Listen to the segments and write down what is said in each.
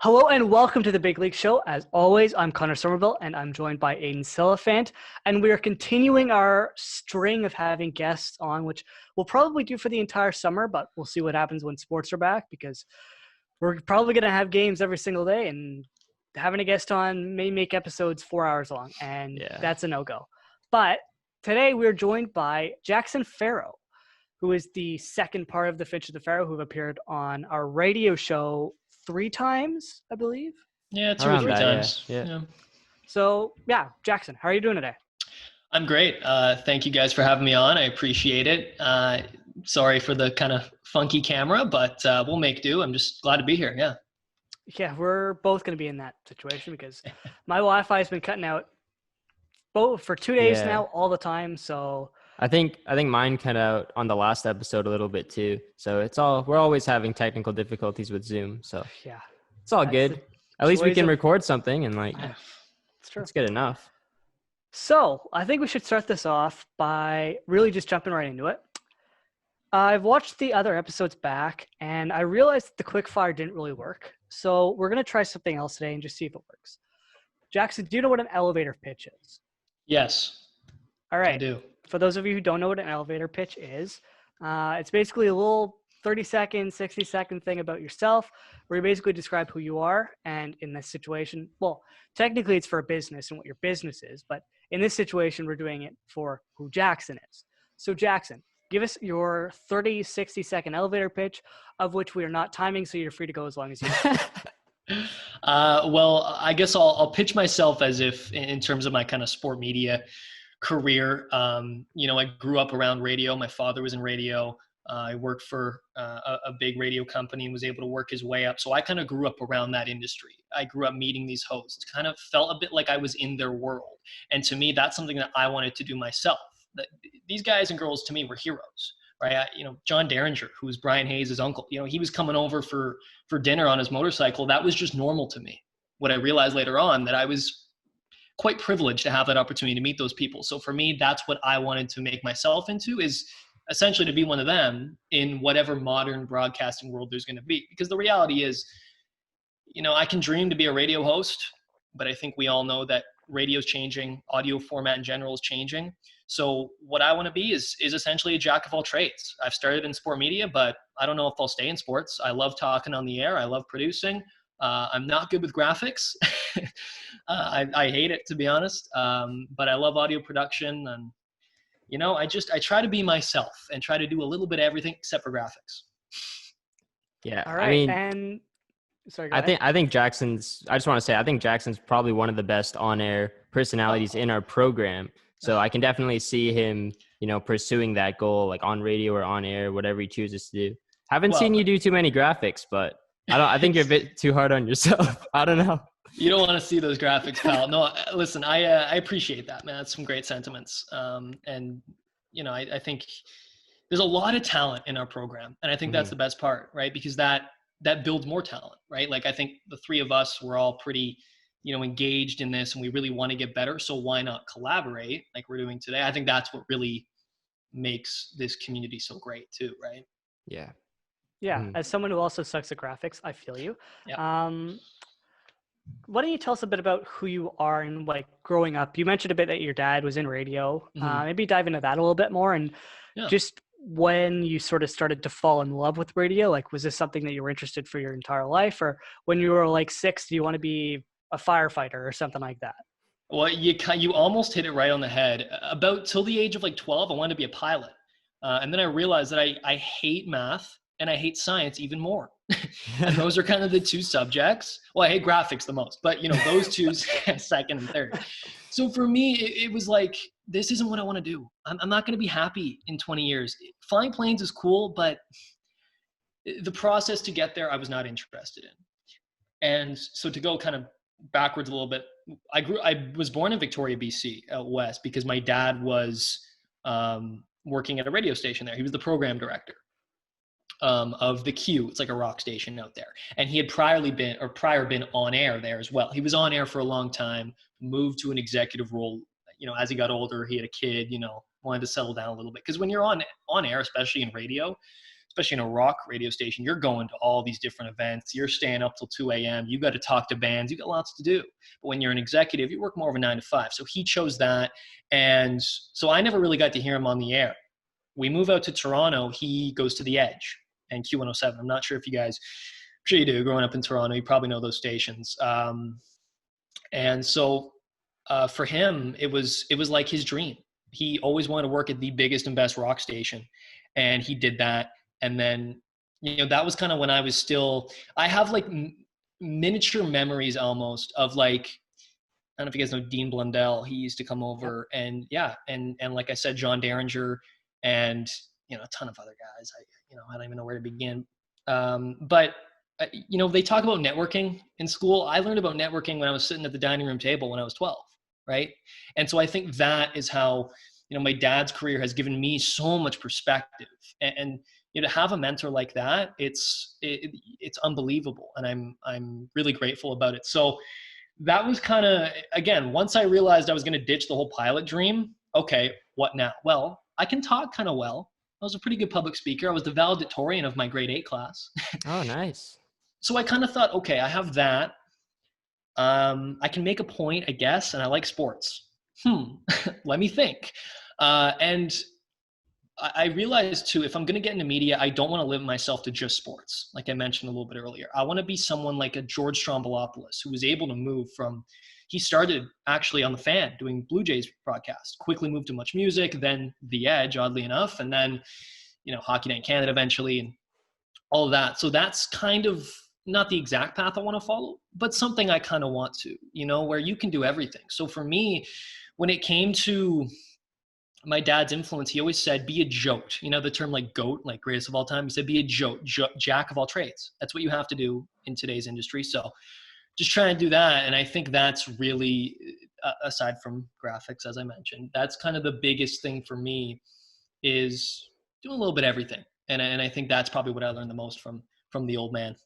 Hello and welcome to the Big League Show. As always, I'm Connor Somerville and I'm joined by Aiden Silliphant. And we are continuing our string of having guests on, which we'll probably do for the entire summer, but we'll see what happens when sports are back because we're probably going to have games every single day, and having a guest on may make episodes 4 hours long, and that's a no-go. But today we're joined by Jackson Farough, who is the second part of the Finch of the Farough, who have appeared on our radio show 3 times, I believe. Yeah, 2 or 3 times. Yeah. So, Jackson, how are you doing today? I'm great. Thank you guys for having me on. I appreciate it. Sorry for the kind of funky camera, but we'll make do. I'm just glad to be here. Yeah. Yeah, we're both going to be in that situation because my Wi-Fi has been cutting out both for 2 days now, all the time. So I think mine cut out on the last episode a little bit too. So we're always having technical difficulties with Zoom. So yeah, it's all good. At least we can record something and it's good enough. So I think we should start this off by really just jumping right into it. I've watched the other episodes back and I realized that the quickfire didn't really work. So we're going to try something else today and just see if it works. Jackson, do you know what an elevator pitch is? Yes. All right. I do. For those of you who don't know what an elevator pitch is, it's basically a little 30-second, 60-second thing about yourself where you basically describe who you are. And in this situation, well, technically it's for a business and what your business is. But in this situation, we're doing it for who Jackson is. So Jackson, give us your 30, 60-second elevator pitch, of which we are not timing, so you're free to go as long as you want. Well, I guess I'll pitch myself as if in terms of my kind of sport media career. I grew up around radio. My father was in radio. I worked for a big radio company and was able to work his way up. So I kind of grew up around that industry. I grew up meeting these hosts, kind of felt a bit like I was in their world. And to me, that's something that I wanted to do myself. These guys and girls to me were heroes, right? John Derringer, who was Brian Hayes' uncle, he was coming over for dinner on his motorcycle. That was just normal to me. What I realized later on, that I was quite privileged to have that opportunity to meet those people. So for me, that's what I wanted to make myself into, is essentially to be one of them in whatever modern broadcasting world there's going to be. Because the reality is, I can dream to be a radio host, but I think we all know that radio's changing, audio format in general is changing. So what I want to be is essentially a jack of all trades. I've started in sport media, but I don't know if I'll stay in sports. I love talking on the air. I love producing. I'm not good with graphics. I hate it, to be honest. But I love audio production. And, I try to be myself and try to do a little bit of everything except for graphics. Yeah. All right. I think Jackson's probably one of the best on-air personalities in our program. So I can definitely see him, pursuing that goal, like on radio or on air, whatever he chooses to do. Haven't seen you do too many graphics, but I think you're a bit too hard on yourself. I don't know. You don't want to see those graphics, pal. No, listen, I appreciate that, man. That's some great sentiments. I think there's a lot of talent in our program. And I think that's the best part, right? Because that builds more talent, right? Like, I think the 3 of us were all pretty, engaged in this, and we really want to get better. So why not collaborate like we're doing today? I think that's what really makes this community so great too, right? Yeah. Yeah. As someone who also sucks at graphics, I feel you. Yeah. Why don't you tell us a bit about who you are and growing up? You mentioned a bit that your dad was in radio. Maybe dive into that a little bit more and just when you sort of started to fall in love with radio. Was this something that you were interested for your entire life, or when you were 6, do you want to be a firefighter or something like that? Well, you almost hit it right on the head. About till the age of 12, I wanted to be a pilot. And then I realized that I hate math and I hate science even more. And those are kind of the 2 subjects. Well, I hate graphics the most, but those 2 second and third. So for me, it was this isn't what I want to do. I'm not going to be happy in 20 years. Flying planes is cool, but the process to get there, I was not interested in. And so to go kind of backwards a little bit, I was born in Victoria, BC, out west, because my dad was working at a radio station there. He was the program director of the Q. It's like a rock station out there. And he had prior been on air there as well. He was on air for a long time, moved to an executive role. As he got older, he had a kid, wanted to settle down a little bit. Because when you're on air, especially in radio, especially in a rock radio station, you're going to all these different events. You're staying up till 2 a.m. You got to talk to bands. You got lots to do. But when you're an executive, you work more of a 9 to 5. So he chose that. And so I never really got to hear him on the air. We move out to Toronto. He goes to The Edge and Q107. I'm not sure if you guys, I'm sure you do, growing up in Toronto, you probably know those stations. And so for him, it was like his dream. He always wanted to work at the biggest and best rock station. And he did that. And then, that was kind of when I was still, I have like miniature memories almost of like, I don't know if you guys know Dean Blundell. He used to come over and like I said, John Derringer and, a ton of other guys. I don't even know where to begin. But they talk about networking in school. I learned about networking when I was sitting at the dining room table when I was 12. Right. And so I think that is how, my dad's career has given me so much perspective and to have a mentor like that, it's unbelievable. And I'm really grateful about it. So that was kind of, again, once I realized I was going to ditch the whole pilot dream. Okay, what now? Well, I can talk kind of well. I was a pretty good public speaker. I was the valedictorian of my grade 8 class. Oh, nice. So I kind of thought, okay, I have that. I can make a point, I guess, and I like sports. Let me think. And I realized too, if I'm going to get into media, I don't want to limit myself to just sports. Like I mentioned a little bit earlier, I want to be someone like a George Strombolopoulos who was able to move from, he started actually on the Fan doing Blue Jays broadcast, quickly moved to Much Music, then The Edge, oddly enough, and then, Hockey Night in Canada eventually and all of that. So that's kind of not the exact path I want to follow, but something I kind of want to, where you can do everything. So for me, when it came to my dad's influence, he always said, be a jote. The term like GOAT, like greatest of all time. He said, be a jote, jack of all trades. That's what you have to do in today's industry. So just try and do that. And I think that's really, aside from graphics, as I mentioned, that's kind of the biggest thing for me is doing a little bit of everything. And I think that's probably what I learned the most from the old man.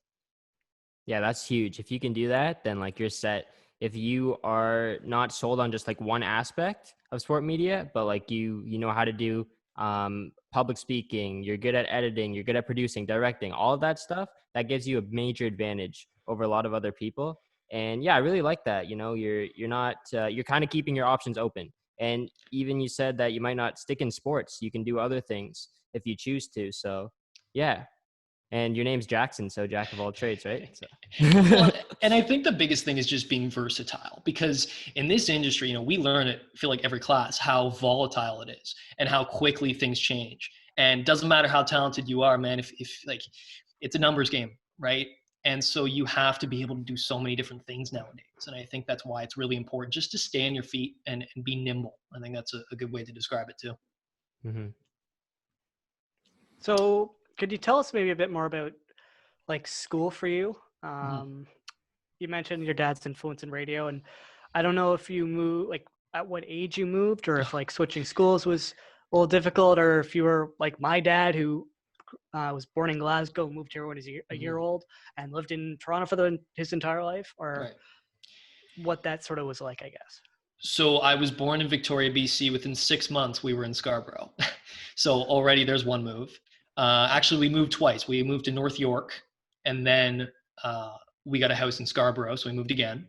Yeah, that's huge. If you can do that, then like you're set. If you are not sold on just like one aspect of sport media, but like you know how to do public speaking, you're good at editing, you're good at producing, directing, all of that stuff, that gives you a major advantage over a lot of other people. And yeah, I really like that. You're not, you're kind of keeping your options open. And even you said that you might not stick in sports. You can do other things if you choose to. So yeah. And your name's Jackson, so jack of all trades, right? So. Well, and I think the biggest thing is just being versatile, because in this industry, we learn it, I feel like every class, how volatile it is and how quickly things change. And doesn't matter how talented you are, man, if like it's a numbers game, right? And so you have to be able to do so many different things nowadays. And I think that's why it's really important just to stay on your feet and be nimble. I think that's a good way to describe it too. Mm-hmm. So could you tell us maybe a bit more about like school for you? You mentioned your dad's influence in radio, and I don't know if you moved, like at what age you moved, or if like switching schools was a little difficult, or if you were like my dad who was born in Glasgow, moved here when he was a year old and lived in Toronto for his entire life, or what that sort of was like, I guess. So I was born in Victoria, BC. Within 6 months, we were in Scarborough. So already there's one move. Actually, we moved twice. We moved to North York, and then we got a house in Scarborough, so we moved again.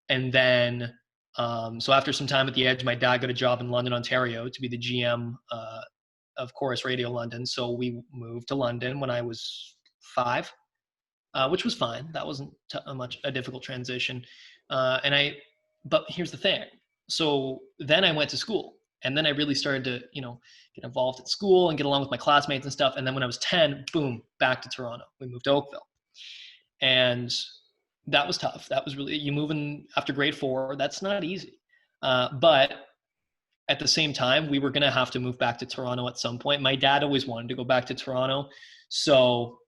And then, so after some time at the Edge, my dad got a job in London, Ontario to be the GM of Chorus Radio London. So we moved to London when I was 5, which was fine. That wasn't a difficult transition. But here's the thing. So then I went to school, and then I really started to, get involved at school and get along with my classmates and stuff. And then when I was 10, boom, back to Toronto. We moved to Oakville. And that was tough. That was really, you moving after grade 4, that's not easy. But at the same time, we were going to have to move back to Toronto at some point. My dad always wanted to go back to Toronto. So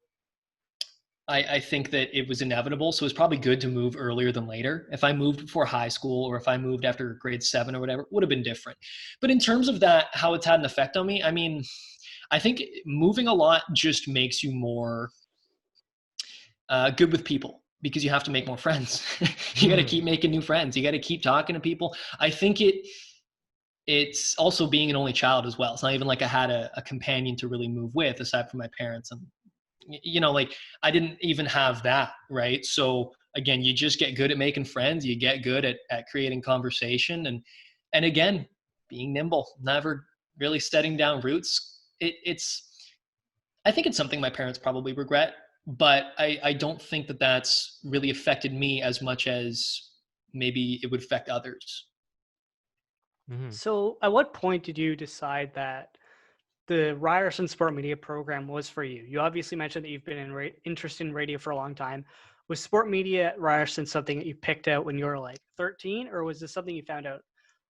I think that it was inevitable. So it was probably good to move earlier than later. If I moved before high school, or if I moved after grade 7 or whatever, it would have been different. But in terms of that, how it's had an effect on me, I mean, I think moving a lot just makes you more good with people, because you have to make more friends. You got to keep making new friends. You got to keep talking to people. I think it's also being an only child as well. It's not even like I had a companion to really move with aside from my parents. And, like I didn't even have that. Right. So again, you just get good at making friends. You get good at creating conversation and again, being nimble, never really setting down roots. I think it's something my parents probably regret, but I don't think that that's really affected me as much as maybe it would affect others. Mm-hmm. So, at what point did you decide that the Ryerson Sport Media program was for you? You obviously mentioned that you've been interested in radio for a long time. Was sport media at Ryerson something that you picked out when you were like 13, or was this something you found out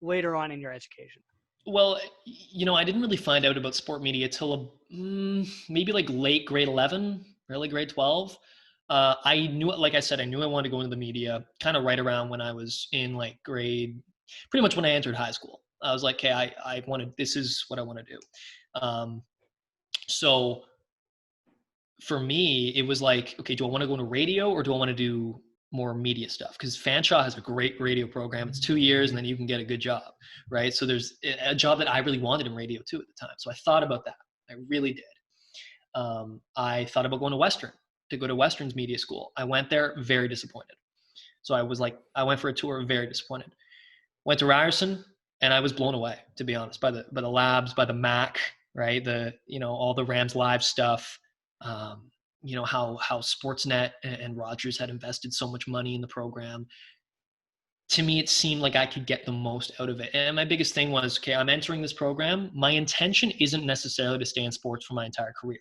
later on in your education? Well, I didn't really find out about sport media till maybe like late grade 11, early grade 12. I knew, like I said, I knew I wanted to go into the media kind of right around when I was in like pretty much when I entered high school. I was like, okay, this is what I want to do. So for me, it was like, okay, do I want to go into radio or do I want to do more media stuff? Because Fanshawe has a great radio program. It's 2 years and then you can get a good job, right? So there's a job that I really wanted in radio too at the time. So I thought about that. I really did. I thought about going to go to Western's media school. I went there, very disappointed. So I went for a tour, very disappointed. Went to Ryerson and I was blown away, to be honest, by the labs, by the Mac, right? All the Rams Live stuff. How Sportsnet and Rogers had invested so much money in the program. To me, it seemed like I could get the most out of it. And my biggest thing was, okay, I'm entering this program. My intention isn't necessarily to stay in sports for my entire career,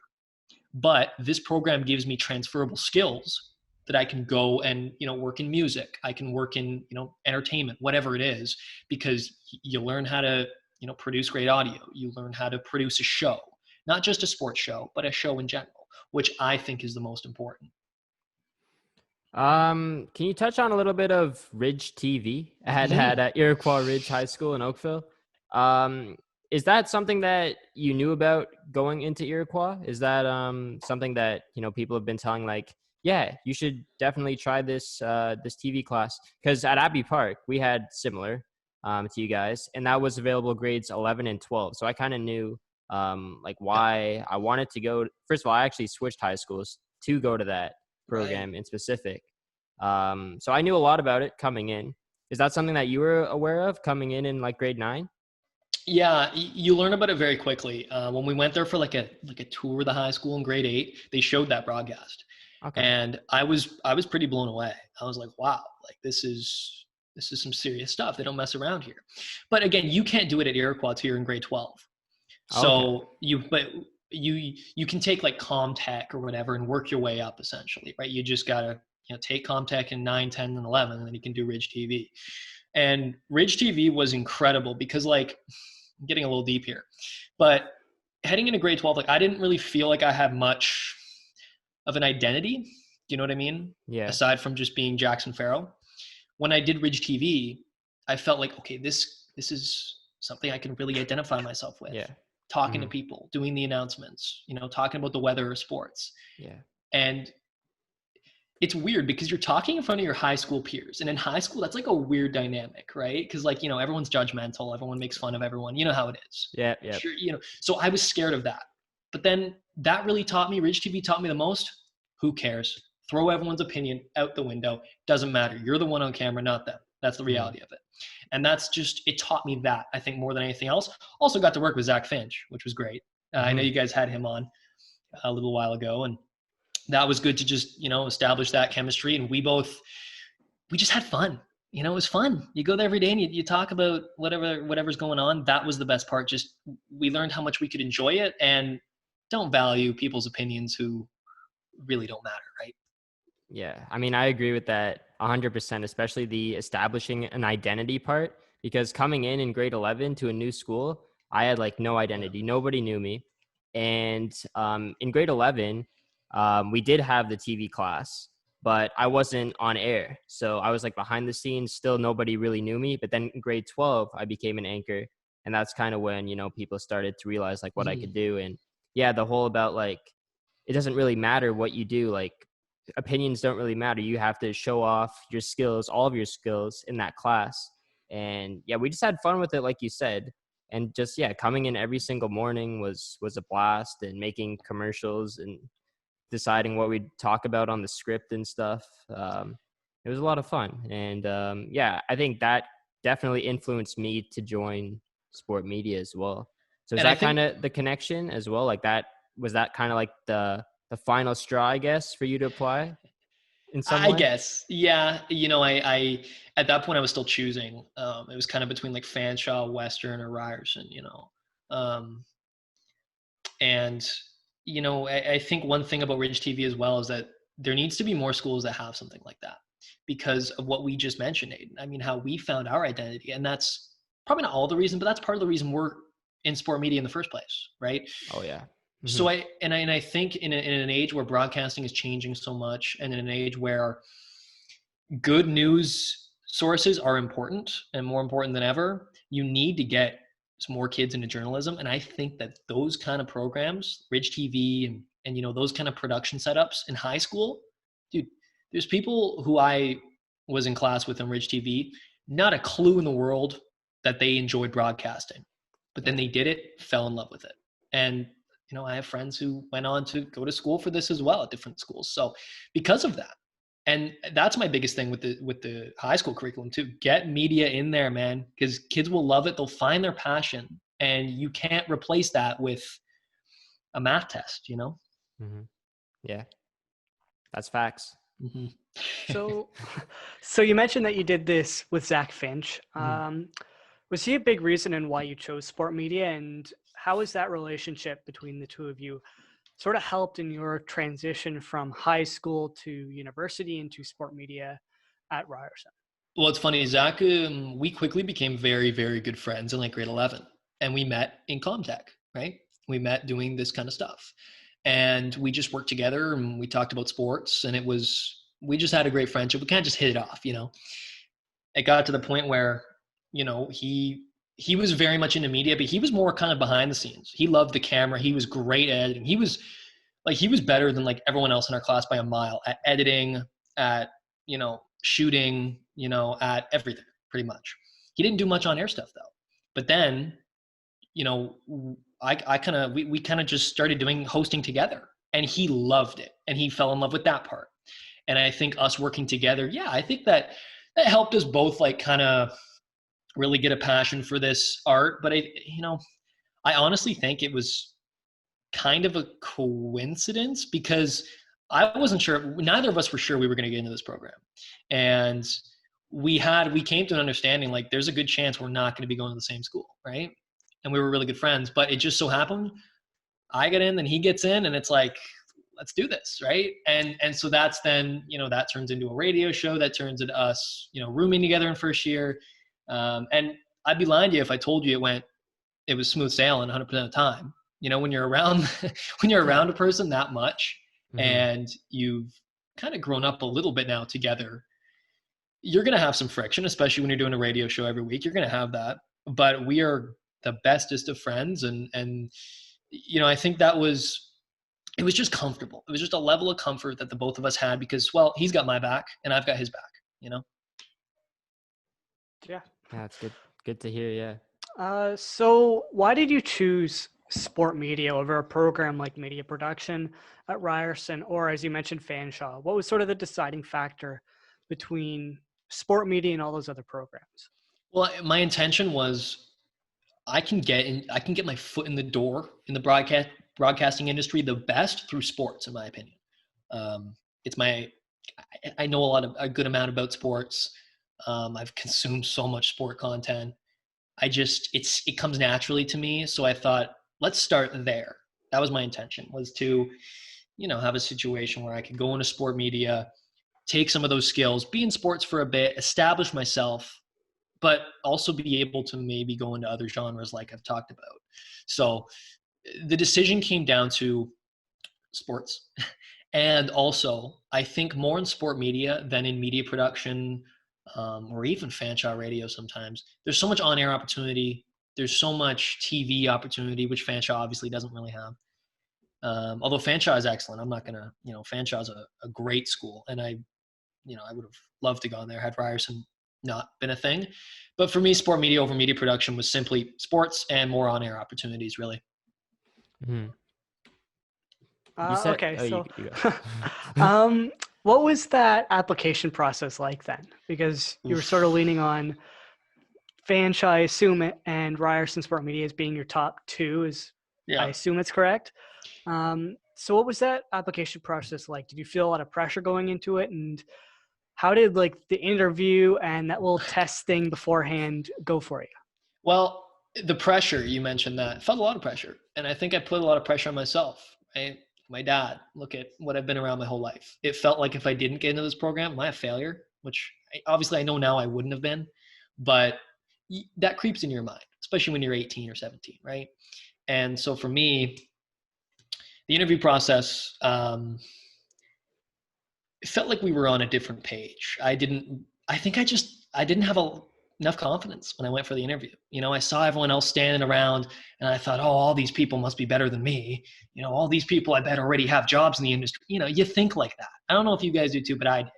but this program gives me transferable skills that I can go and, work in music. I can work in, entertainment, whatever it is, because you learn how to, produce great audio. You learn how to produce a show, not just a sports show, but a show in general, which I think is the most important. Can you touch on a little bit of Ridge TV at Iroquois Ridge High School in Oakville? Is that something that you knew about going into Iroquois? Is that something that people have been telling, like, yeah, you should definitely try this this TV class? Because at Abbey Park we had similar to you guys, and that was available grades 11 and 12. So I kind of knew like why I wanted to go. First of all, I actually switched high schools to go to that program in specific. So I knew a lot about it coming in. Is that something that you were aware of coming in like grade 9? Yeah, you learn about it very quickly. When we went there for like a tour of the high school in grade 8, they showed that broadcast. Okay. And I was pretty blown away. I was like, wow, like this is some serious stuff. They don't mess around here. But again, you can't do it at Iroquois till you're in grade 12. So you can take like ComTech or whatever and work your way up essentially, right? You just gotta take ComTech in 9, 10, and 11, and then you can do Ridge TV. And Ridge TV was incredible because, like, I'm getting a little deep here, but heading into grade 12, like I didn't really feel like I had much of an identity. Do you know what I mean? Yeah. Aside from just being Jackson Farough. When I did Ridge TV, I felt like, okay, this is something I can really identify myself with. Yeah. Talking to people, doing the announcements, talking about the weather or sports. Yeah. And it's weird because you're talking in front of your high school peers. And in high school, that's like a weird dynamic, right? Because like, everyone's judgmental. Everyone makes fun of everyone. You know how it is. Yeah. Yeah. Sure, so I was scared of that. But then that really taught me, Ridge TV taught me the most. Who cares? Throw everyone's opinion out the window. Doesn't matter. You're the one on camera, not them. That's the reality of it. And it taught me that, I think, more than anything else. Also got to work with Zach Finch, which was great. I know you guys had him on a little while ago, and that was good to just, establish that chemistry. And we just had fun. It was fun. You go there every day and you talk about whatever's going on. That was the best part. Just, we learned how much we could enjoy it and don't value people's opinions who really don't matter, right? Yeah, I mean, I agree with that 100%, especially the establishing an identity part, because coming in grade 11 to a new school, I had like no identity. Nobody knew me. And in grade 11, we did have the TV class, but I wasn't on air. So I was like behind the scenes, still nobody really knew me. But then in grade 12, I became an anchor. And that's kind of when, people started to realize like what I could do. And yeah, the whole about like, it doesn't really matter what you do. Like, opinions don't really matter. You have to show off your skills, all of your skills in that class. And yeah, we just had fun with it, like you said. And just, yeah, coming in every single morning was a blast, and making commercials and deciding what we'd talk about on the script and stuff. It was a lot of fun. And yeah, I think that definitely influenced me to join sport media as well. So is And I that think kind of the connection as well? Like that, was that kind of like the final straw, I guess, for you to apply in some I way? guess, yeah. I at that point I was still choosing. It was kind of between like Fanshawe, Western, or Ryerson, Um, and I think one thing about Ridge TV as well is that there needs to be more schools that have something like that, because of what we just mentioned, Aiden. I mean, how we found our identity, and that's probably not all the reason, but that's part of the reason we're in sport media in the first place, right? Oh yeah. So I think in an age where broadcasting is changing so much, and in an age where good news sources are important and more important than ever, you need to get some more kids into journalism. And I think that those kind of programs, Ridge TV, and those kind of production setups in high school, dude, there's people who I was in class with on Ridge TV, not a clue in the world that they enjoyed broadcasting, but then they did it, fell in love with it. And I have friends who went on to go to school for this as well at different schools. So because of that, and that's my biggest thing with the high school curriculum too, get media in there, man, because kids will love it. They'll find their passion, and you can't replace that with a math test, Mm-hmm. Yeah, that's facts. Mm-hmm. So, so you mentioned that you did this with Zach Finch. Was he a big reason in why you chose sport media, and how has that relationship between the two of you sort of helped in your transition from high school to university into sport media at Ryerson? Well, it's funny, Zach, we quickly became very, very good friends in like grade 11, and we met in Comtech, right? We met doing this kind of stuff, and we just worked together, and we talked about sports, and we just had a great friendship. We kind of just hit it off. It got to the point where, he was very much into media, but he was more kind of behind the scenes. He loved the camera. He was great at editing. He was better than like everyone else in our class by a mile at editing, at, shooting, at everything pretty much. He didn't do much on air stuff though. But then, we kind of just started doing hosting together, and he loved it, and he fell in love with that part. And I think us working together, yeah, I think that helped us both like kind of really get a passion for this art. But I honestly think it was kind of a coincidence, because I wasn't sure, neither of us were sure we were going to get into this program. And we came to an understanding, like there's a good chance we're not going to be going to the same school, right? And we were really good friends, but it just so happened I get in, then he gets in, and it's like, let's do this, right? And so that's then, that turns into a radio show, that turns into us, rooming together in first year. And I'd be lying to you if I told you it was smooth sailing 100% of the time. When you're around a person that much, and you've kind of grown up a little bit now together, you're going to have some friction, especially when you're doing a radio show every week. You're going to have that, but we are the bestest of friends. And I think it was just comfortable. It was just a level of comfort that the both of us had, because, well, he's got my back and I've got his back, Yeah. That's good. Good to hear. Yeah. So why did you choose sport media over a program like media production at Ryerson, or as you mentioned, Fanshawe? What was sort of the deciding factor between sport media and all those other programs? Well, my intention was I can get my foot in the door in the broadcasting industry the best through sports, in my opinion. I know a good amount about sports. I've consumed so much sport content. It comes naturally to me. So I thought, let's start there. That was my intention, was to, have a situation where I could go into sport media, take some of those skills, be in sports for a bit, establish myself, but also be able to maybe go into other genres like I've talked about. So the decision came down to sports. And also, I think more in sport media than in media production, or even Fanshawe radio sometimes. There's so much on-air opportunity. There's so much TV opportunity, which Fanshawe obviously doesn't really have. Although Fanshawe is excellent. I'm not going to, Fanshawe is a great school. And I would have loved to go on there had Ryerson not been a thing. But for me, sport media over media production was simply sports and more on-air opportunities, really. Mm-hmm. You said, Okay, oh, so you go. what was that application process like then? Because you were sort of leaning on Fanch, I assume, and Ryerson Sport Media as being your top two, I assume it's correct. So what was that application process like? Did you feel a lot of pressure going into it? And how did like the interview and that little test thing beforehand go for you? Well, the pressure, you mentioned that. I felt a lot of pressure. And I think I put a lot of pressure on myself. Right? My dad, look at what I've been around my whole life. It felt like if I didn't get into this program, am I a failure? Which obviously I know now I wouldn't have been. But that creeps in your mind, especially when you're 18 or 17, right? And so for me, the interview process, it felt like we were on a different page. I didn't have enough confidence when I went for the interview. You know, I saw everyone else standing around and I thought, oh, all these people must be better than me. You know, all these people I bet already have jobs in the industry. You know, you think like that. I don't know if you guys do too, but I did.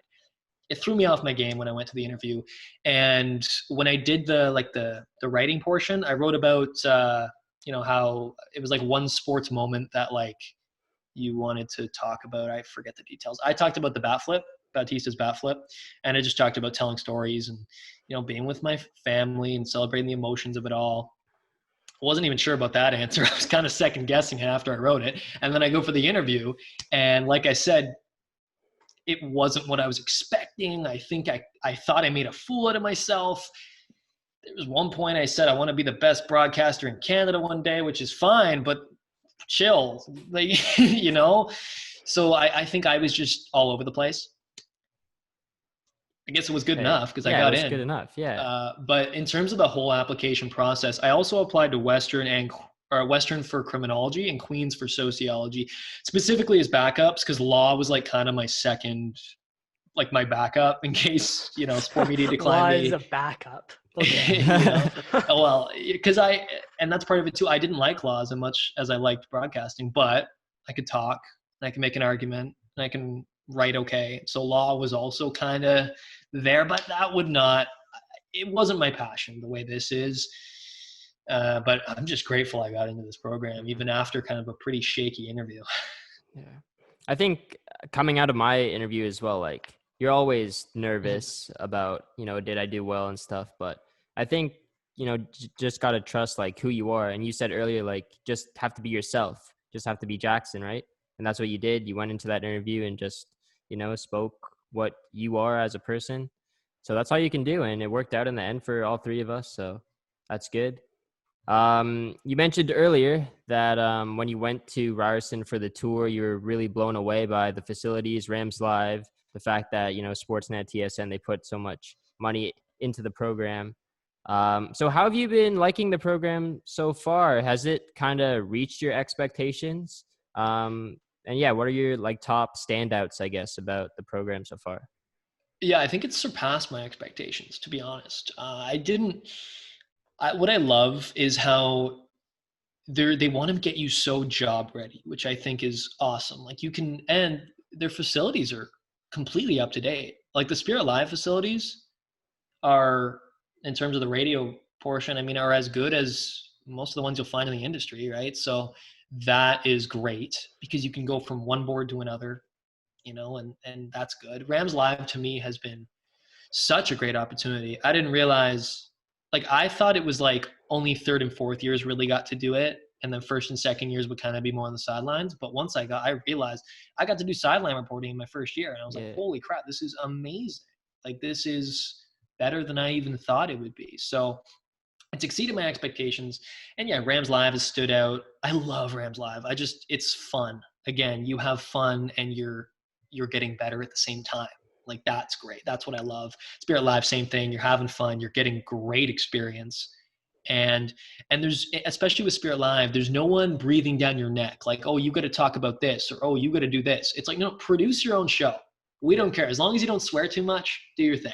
It threw me off my game when I went to the interview. And when I did the writing portion, I wrote about, how it was like one sports moment that like you wanted to talk about. I forget the details. I talked about the bat flip, Bautista's bat flip. And I just talked about telling stories and, being with my family and celebrating the emotions of it all. I wasn't even sure about that answer. I was kind of second guessing it after I wrote it. And then I go for the interview. And like I said, it wasn't what I was expecting. I think I thought I made a fool out of myself. There was one point I said, I want to be the best broadcaster in Canada one day, which is fine, but chill, like, So I think I was just all over the place. I guess it was good enough because I got in. Good enough, yeah. But in terms of the whole application process, I also applied to Western for criminology and Queens for sociology, specifically as backups because law was like kind of my second, like my backup in case, sport media declined me. Law is a backup. Okay. Well, because and that's part of it too. I didn't like law as much as I liked broadcasting, but I could talk and I can make an argument and I can write okay. So law was also kind of there, but it wasn't my passion the way this is. But I'm just grateful I got into this program, even after kind of a pretty shaky interview. Yeah. I think coming out of my interview as well, like you're always nervous about, did I do well and stuff, but I think, just got to trust like who you are. And you said earlier, like just have to be yourself, just have to be Jackson, right? And that's what you did. You went into that interview and just, spoke what you are as a person. So that's all you can do. And it worked out in the end for all three of us. So that's good. You mentioned earlier that when you went to Ryerson for the tour, you were really blown away by the facilities, Rams Live, the fact that, Sportsnet, TSN, they put so much money into the program. So how have you been liking the program so far? Has it kind of reached your expectations? And yeah, what are your like top standouts, I guess, about the program so far? Yeah, I think it's surpassed my expectations, to be honest. What I love is how they want to get you so job ready, which I think is awesome. Like and their facilities are completely up to date. Like the Spirit Live facilities are, in terms of the radio portion, are as good as most of the ones you'll find in the industry, right? So that is great because you can go from one board to another, and that's good. Rams Live to me has been such a great opportunity. I didn't realize, like I thought it was like only third and fourth years really got to do it. And then first and second years would kind of be more on the sidelines. But once I realized I got to do sideline reporting in my first year. And I was like, holy crap, this is amazing. Like this is better than I even thought it would be. So it's exceeded my expectations. And yeah, Rams Live has stood out. I love Rams Live. It's fun. Again, you have fun and you're getting better at the same time. Like that's great. That's what I love. Spirit Live, same thing. You're having fun. You're getting great experience. And there's, especially with Spirit Live, there's no one breathing down your neck. Like, oh, you got to talk about this or, oh, you got to do this. It's like, no, produce your own show. We don't care. As long as you don't swear too much, do your thing,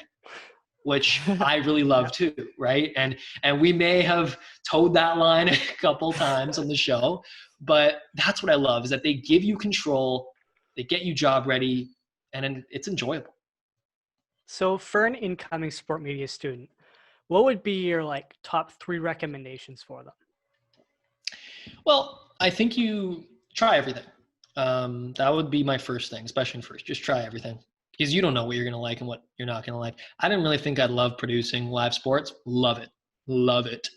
which I really love too. Right. And we may have towed that line a couple times on the show, but that's what I love is that they give you control. They get you job ready and it's enjoyable. So for an incoming sport media student, what would be your like top 3 recommendations for them? Well, I think you try everything. That would be my first thing, especially first. Just try everything because you don't know what you're going to like and what you're not going to like. I didn't really think I'd love producing live sports. Love it. Love it.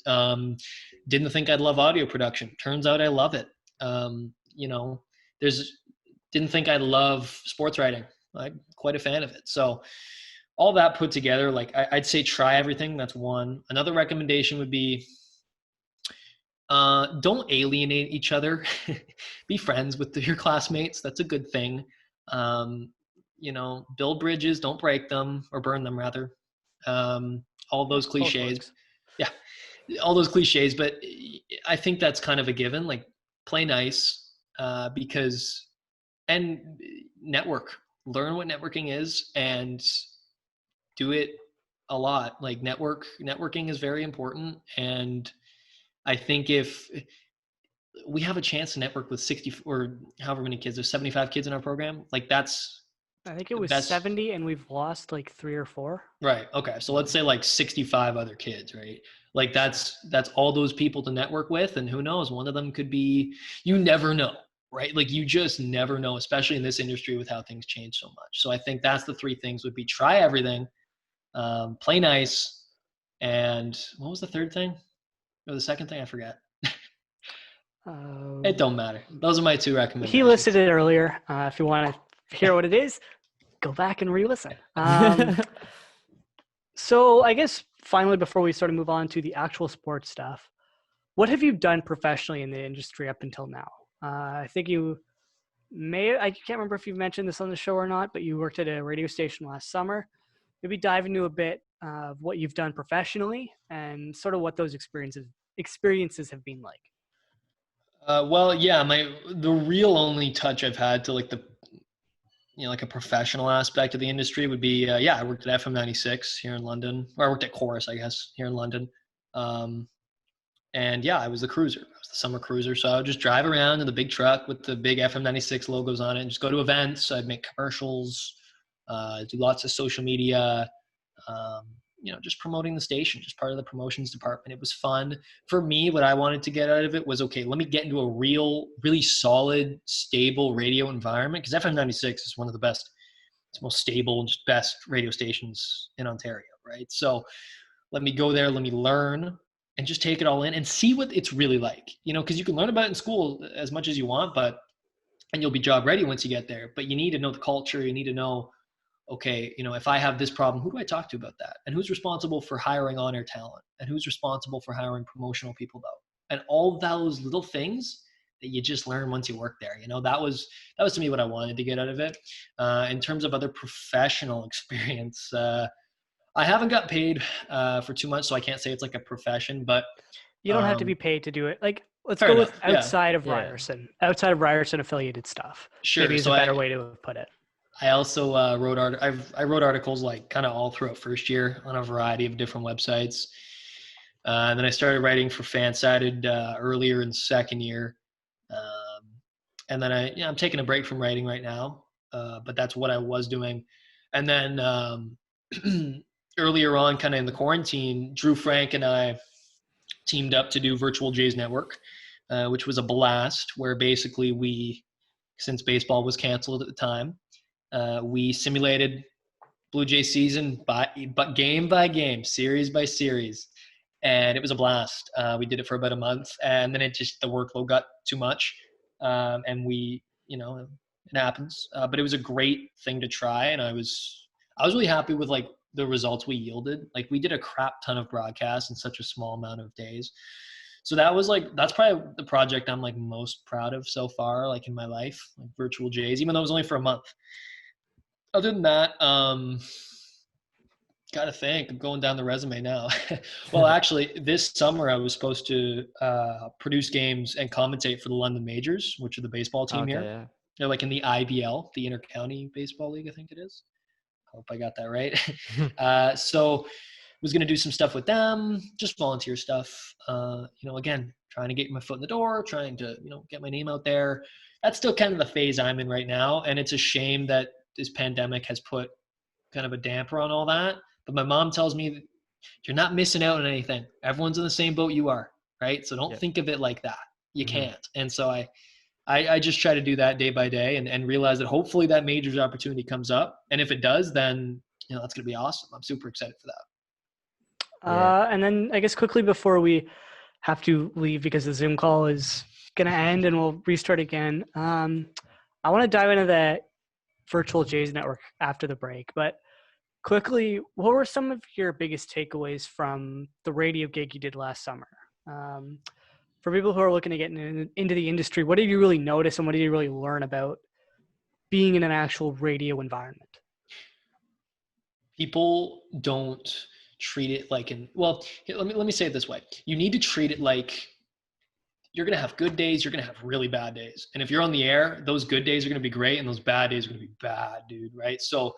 Didn't think I'd love audio production. Turns out I love it. You know, didn't think I'd love sports writing. I'm quite a fan of it. So all that put together, like I'd say try everything. That's one. Another recommendation would be don't alienate each other. Be friends with your classmates. That's a good thing. Build bridges, don't break them or burn them rather. All those cliches. Yeah, all those cliches. But I think that's kind of a given. Like play nice and network. Learn what networking is and do it a lot. Like networking is very important. And I think if we have a chance to network with 60 or however many kids, there's 75 kids in our program. Like I think it was 70 and we've lost like 3 or 4. Right. Okay. So let's say like 65 other kids, right? Like that's all those people to network with. And who knows, one of them could be, you never know, right? Like you just never know, especially in this industry with how things change so much. So I think that's the 3 things would be try everything, play nice. And what was the third thing? Or the second thing? I forgot. It don't matter. Those are my 2 recommendations. He listed it earlier. If you want to hear what it is, go back and re-listen. So I guess finally, before we sort of move on to the actual sports stuff, what have you done professionally in the industry up until now? I think I can't remember if you mentioned this on the show or not, but you worked at a radio station last summer. Maybe dive into a bit of what you've done professionally and sort of what those experiences have been like. Well, yeah, the real only touch I've had to like like a professional aspect of the industry would be, I worked at FM 96 here in London, or I worked at Chorus, I guess, here in London. And yeah, I was the cruiser. I was the summer cruiser. So I would just drive around in the big truck with the big FM 96 logos on it and just go to events. I'd make commercials, do lots of social media, just promoting the station, just part of the promotions department. It was fun. For me, what I wanted to get out of it was, okay, let me get into a really solid, stable radio environment, because FM 96 is one of the best, it's most stable and just best radio stations in Ontario, right? So let me go there, let me learn and just take it all in and see what it's really like, because you can learn about it in school as much as you want, and you'll be job ready once you get there, but you need to know the culture. You need to know, okay, if I have this problem, who do I talk to about that? And who's responsible for hiring on-air talent? And who's responsible for hiring promotional people though? And all those little things that you just learn once you work there. That was to me what I wanted to get out of it. In terms of other professional experience, I haven't got paid for too much, so I can't say it's like a profession, but you don't have to be paid to do it. Like, let's go with outside of Ryerson affiliated stuff. Sure. Maybe it's a better way to put it. I also wrote articles like kind of all throughout first year on a variety of different websites. And then I started writing for Fansided earlier in second year. And then I'm taking a break from writing right now, but that's what I was doing. And then earlier on, kind of in the quarantine, Drew Frank and I teamed up to do Virtual Jays Network, which was a blast, where basically since baseball was canceled at the time, we simulated Blue Jay season but game by game, series by series. And it was a blast. We did it for about a month, and then the workload got too much. And it happens. But it was a great thing to try. And I was really happy with like the results we yielded. Like we did a crap ton of broadcasts in such a small amount of days. So that's probably the project I'm like most proud of so far, like in my life, like Virtual Jays, even though it was only for a month. Other than that, gotta think, I'm going down the resume now. Well, actually this summer I was supposed to produce games and commentate for the London Majors, which are the baseball team here. Yeah. They're like in the IBL, the Inter-County Baseball League, I think it is. Hope I got that right. So was going to do some stuff with them, just volunteer stuff. Again, trying to get my foot in the door, trying to, get my name out there. That's still kind of the phase I'm in right now. And it's a shame that this pandemic has put kind of a damper on all that. But my mom tells me that you're not missing out on anything. Everyone's in the same boat you are, right? So don't think of it like that. You can't. And so I just try to do that day by day and realize that hopefully that majors opportunity comes up. And if it does, then, that's going to be awesome. I'm super excited for that. And then I guess quickly before we have to leave because the Zoom call is going to end and we'll restart again. I want to dive into the virtual Jays network after the break, but quickly, what were some of your biggest takeaways from the radio gig you did last summer? For people who are looking to get into the industry, what did you really notice and what did you really learn about being in an actual radio environment? People don't treat it like let me say it this way. You need to treat it like you're going to have good days, you're going to have really bad days. And if you're on the air, those good days are going to be great and those bad days are going to be bad, dude, right? So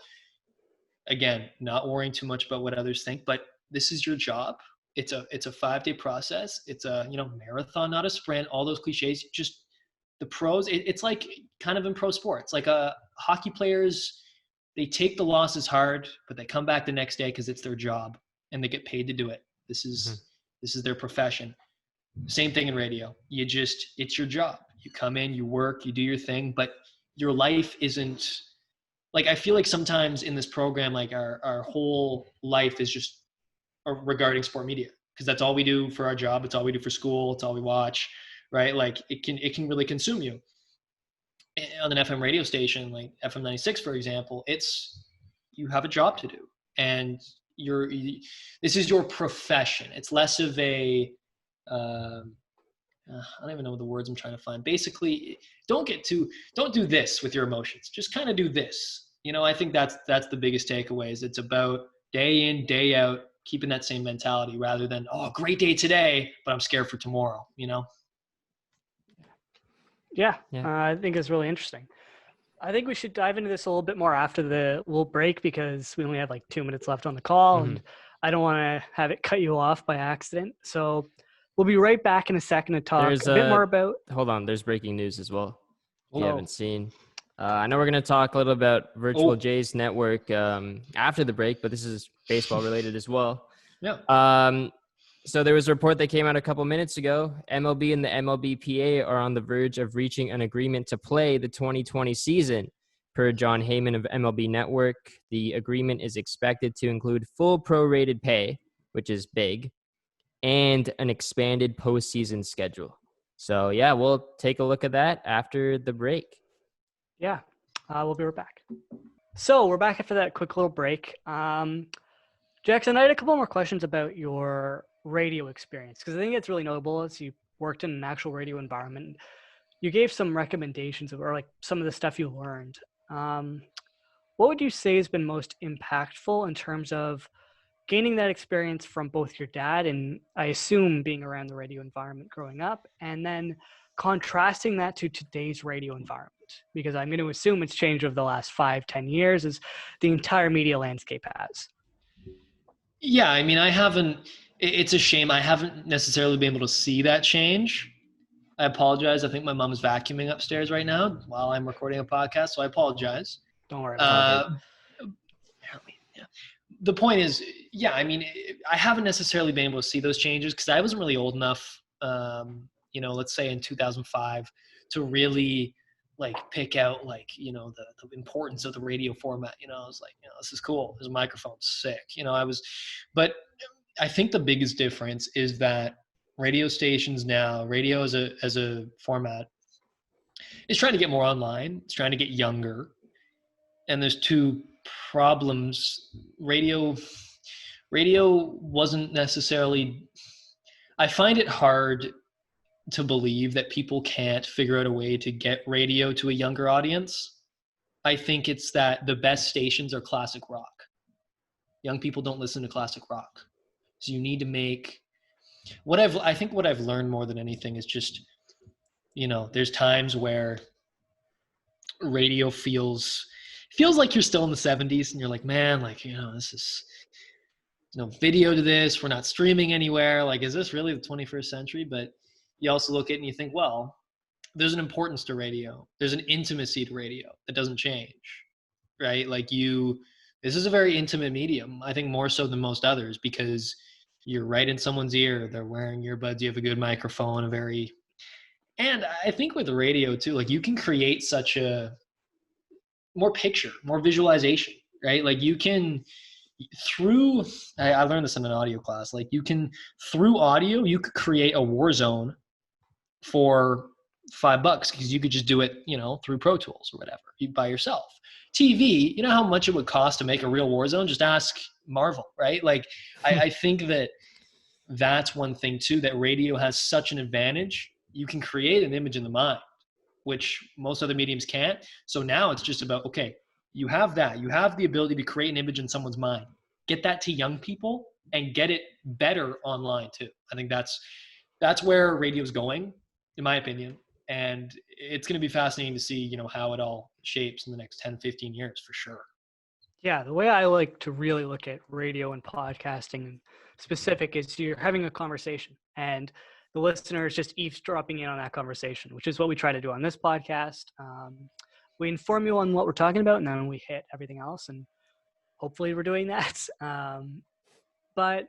again, not worrying too much about what others think, but this is your job. It's a 5-day process. It's a, marathon, not a sprint, all those cliches. Just the pros, it's like kind of in pro sports, like hockey players, they take the losses hard, but they come back the next day because it's their job and they get paid to do it. This is their profession. Same thing in radio. It's your job. You come in, you work, you do your thing, but your life isn't like, I feel like sometimes in this program, like our whole life is just regarding sport media because that's all we do for our job. It's all we do for school. It's all we watch, right? Like it can really consume you. On an FM radio station, like FM 96, for example, you have a job to do and this is your profession. It's less of a, I don't even know the words I'm trying to find. Basically, don't do this with your emotions. Just kind of do this. I think that's the biggest takeaway is it's about day in, day out, keeping that same mentality rather than, great day today, but I'm scared for tomorrow, Yeah. I think it's really interesting. I think we should dive into this a little bit more after the little break because we only have like 2 minutes left on the call and I don't want to have it cut you off by accident. So we'll be right back in a second to talk a bit more about. Hold on. There's breaking news as well. If you haven't seen. I know we're going to talk a little about Virtual Jays Network after the break, but this is baseball related as well. Yeah. So there was a report that came out a couple minutes ago. MLB and the MLBPA are on the verge of reaching an agreement to play the 2020 season. Per John Heyman of MLB Network, the agreement is expected to include full prorated pay, which is big, and an expanded postseason schedule. So, yeah, we'll take a look at that after the break. Yeah, we'll be right back. So we're back after that quick little break. Jackson, I had a couple more questions about your radio experience because I think it's really notable as you worked in an actual radio environment. You gave some recommendations or like some of the stuff you learned. What would you say has been most impactful in terms of gaining that experience from both your dad and I assume being around the radio environment growing up, and then contrasting that to today's radio environment? Because I'm going to assume it's changed over the last 5-10 years as the entire media landscape has. Yeah, I mean, it's a shame. I haven't necessarily been able to see that change. I apologize. I think my mom's vacuuming upstairs right now while I'm recording a podcast, so I apologize. Don't worry about it. Yeah. The point is, yeah, I mean, I haven't necessarily been able to see those changes because I wasn't really old enough, let's say in 2005 to really like pick out like, the importance of the radio format. I was like, this is cool. This microphone's sick. But I think the biggest difference is that radio stations now, radio as a format is trying to get more online. It's trying to get younger. And there's two problems. Radio wasn't necessarily, I find it hard to believe that people can't figure out a way to get radio to a younger audience. I think it's that the best stations are classic rock. Young people don't listen to classic rock. So you need to make I think what I've learned more than anything is just, there's times where radio feels like you're still in the 70s and you're like, man, like, this is no video to this. We're not streaming anywhere. Like, is this really the 21st century? But you also look at it and you think, well, there's an importance to radio. There's an intimacy to radio that doesn't change, right? Like this is a very intimate medium. I think more so than most others, because you're right in someone's ear. They're wearing earbuds. You have a good microphone, and I think with the radio too, like you can create such a more picture, more visualization, right? Like you can through, I learned this in an audio class, like you can, through audio, you could create a war zone for $5 because you could just do it, through Pro Tools or whatever, by yourself. TV, you know how much it would cost to make a real war zone? Just ask Marvel, right? Like I think that's one thing too, that radio has such an advantage. You can create an image in the mind, which most other mediums can't. So now it's just about, okay, you have that. You have the ability to create an image in someone's mind. Get that to young people and get it better online too. I think that's where radio's going, in my opinion. And it's going to be fascinating to see, how it all shapes in the next 10, 15 years for sure. Yeah, the way I like to really look at radio and podcasting in specific is you're having a conversation and the listener is just eavesdropping in on that conversation, which is what we try to do on this podcast. We inform you on what we're talking about, and then we hit everything else, and hopefully we're doing that. But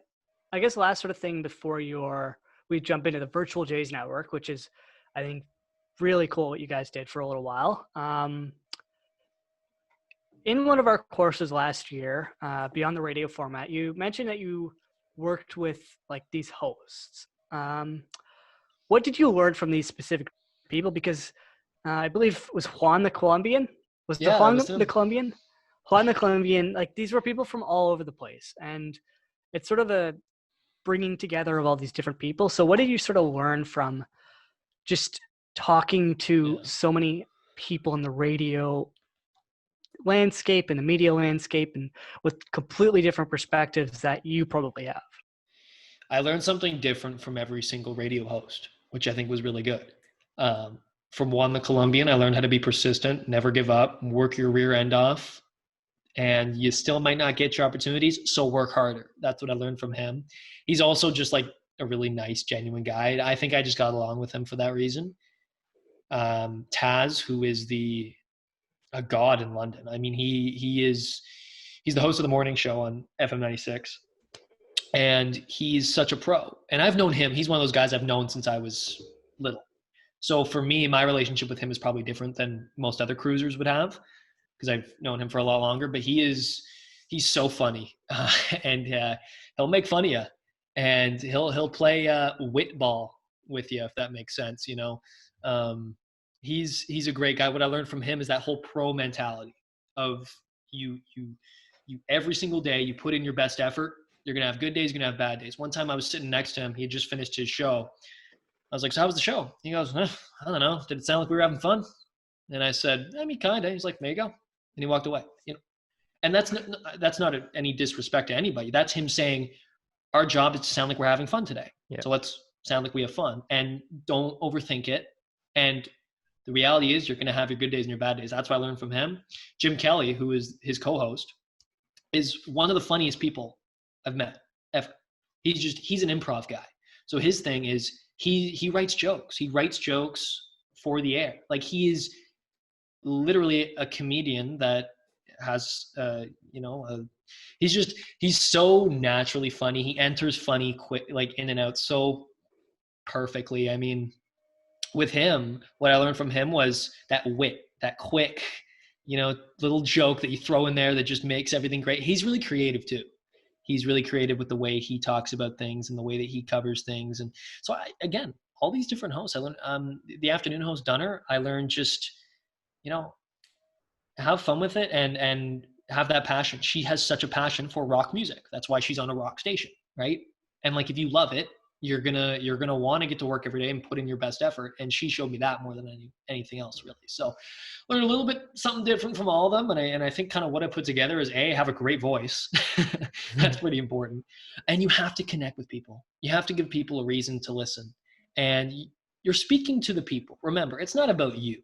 I guess the last sort of thing before we jump into the Virtual Jays Network, which is, I think, really cool what you guys did for a little while. In one of our courses last year, beyond the radio format, you mentioned that you worked with like these hosts. What did you learn from these specific people? Because I believe it was Juan the Colombian. Juan the Colombian? Juan the Colombian, like these were people from all over the place. And it's sort of a bringing together of all these different people. So what did you sort of learn from just talking to so many people in the radio landscape and the media landscape, and with completely different perspectives that you probably have? I learned something different from every single radio host, which I think was really good. From Juan the Colombian, I learned how to be persistent, never give up, work your rear end off, and you still might not get your opportunities, so work harder. That's what I learned from him. He's also just like a really nice, genuine guy. I think I just got along with him for that reason. Taz, who is a god in London. I mean, he's the host of the morning show on FM 96, and he's such a pro. And I've known him. He's one of those guys I've known since I was little. So for me, my relationship with him is probably different than most other cruisers would have, because I've known him for a lot longer. But he's so funny, and he'll make fun of you, and he'll play wit ball with you, if that makes sense. He's a great guy. What I learned from him is that whole pro mentality of you every single day, you put in your best effort. You're going to have good days. You're going to have bad days. One time I was sitting next to him. He had just finished his show. I was like, so how was the show? He goes, I don't know. Did it sound like we were having fun? And I said, I mean, kind of. He's like, there you go. And he walked away. And that's not any disrespect to anybody. That's him saying, our job is to sound like we're having fun today. Yeah. So let's sound like we have fun, and don't overthink it. And the reality is you're going to have your good days and your bad days. That's what I learned from him. Jim Kelly, who is his co-host, is one of the funniest people I've met ever. He's an improv guy. So his thing is he writes jokes. He writes jokes for the air. Like he is literally a comedian that has, he's so naturally funny. He enters funny quick, like in and out so perfectly. I mean, with him, what I learned from him was that wit, that quick, little joke that you throw in there that just makes everything great. He's really creative too. He's really creative with the way he talks about things and the way that he covers things. And so again, all these different hosts, I learned, the afternoon host Dunner, I learned just, have fun with it and have that passion. She has such a passion for rock music. That's why she's on a rock station, right? And like, if you love it, you're gonna want to get to work every day and put in your best effort. And she showed me that more than anything else, really. So learn a little bit something different from all of them. And I think kind of what I put together is have a great voice. That's pretty important. And you have to connect with people. You have to give people a reason to listen. And you're speaking to the people. Remember, it's not about you.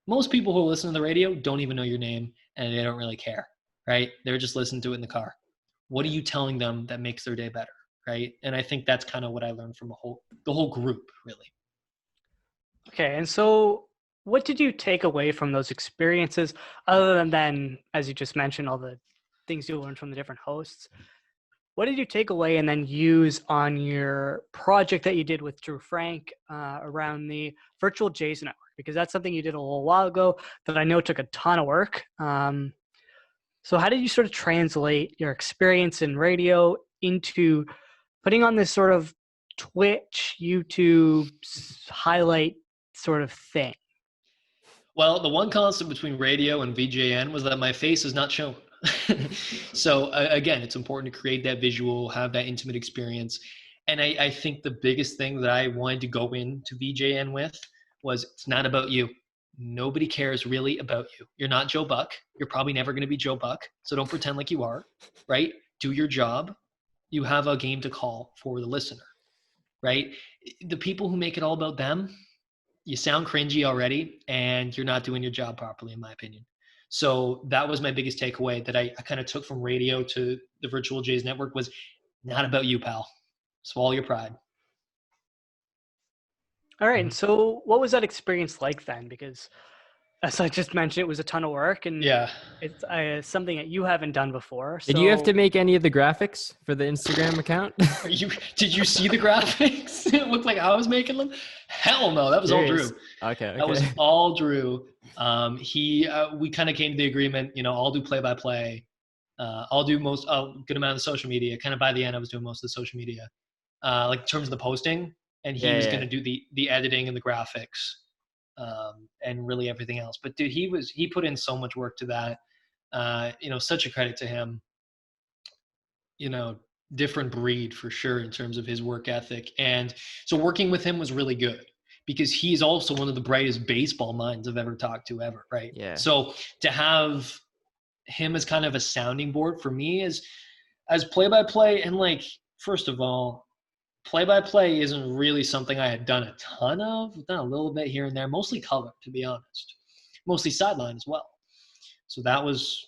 Most people who listen to the radio don't even know your name, and they don't really care, right? They're just listening to it in the car. What are you telling them that makes their day better? Right. And I think that's kind of what I learned from the whole group, really. Okay. And so what did you take away from those experiences, other than, as you just mentioned, all the things you learned from the different hosts. What did you take away and then use on your project that you did with Drew Frank around the virtual Jays network? Because that's something you did a little while ago that I know took a ton of work. So how did you sort of translate your experience in radio into putting on this sort of Twitch, YouTube highlight sort of thing? Well, the one constant between radio and VJN was that my face is not shown. So again, it's important to create that visual, have that intimate experience. And I think the biggest thing that I wanted to go into VJN with was it's not about you. Nobody cares really about you. You're not Joe Buck. You're probably never going to be Joe Buck. So don't pretend like you are, right? Do your job. You have a game to call for the listener, right? The people who make it all about them, you sound cringy already, and you're not doing your job properly, in my opinion. So that was my biggest takeaway that I kind of took from radio to the virtual Jays network was not about you, pal. Swallow your pride. All right. And so what was that experience like then? Because as I just mentioned, it was a ton of work, and Yeah, it's something that you haven't done before. So... Did you have to make any of the graphics for the Instagram account? Did you see the graphics? It looked like I was making them. Hell no, that was all Drew. Okay. That was all Drew. We kind of came to the agreement, I'll do play-by-play. I'll do a good amount of the social media. Kind of by the end, I was doing most of the social media, like in terms of the posting, and he was going to do the editing and the graphics, and really everything else. But dude, he put in so much work to that. Such a credit to him. Different breed for sure in terms of his work ethic. And so working with him was really good because he's also one of the brightest baseball minds I've ever talked to ever. Right. Yeah. So to have him as kind of a sounding board for me as play-by-play, and like, first of all, play-by-play isn't really something I had done a ton of. I've done a little bit here and there, mostly color, to be honest, mostly sideline as well. So that was,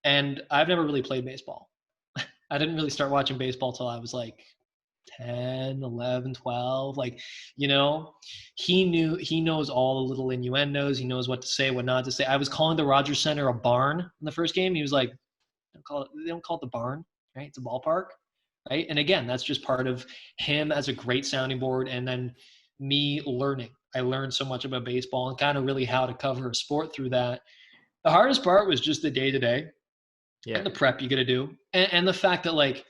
and I've never really played baseball. I didn't really start watching baseball till I was like 10, 11, 12. He knows all the little innuendos. He knows what to say, what not to say. I was calling the Rogers Center a barn in the first game. He was like, they don't call it the barn, right? It's a ballpark, right? And again, that's just part of him as a great sounding board. And then me learning. I learned so much about baseball and kind of really how to cover a sport through that. The hardest part was just the day-to-day. Yeah. And the prep you got to do. And the fact that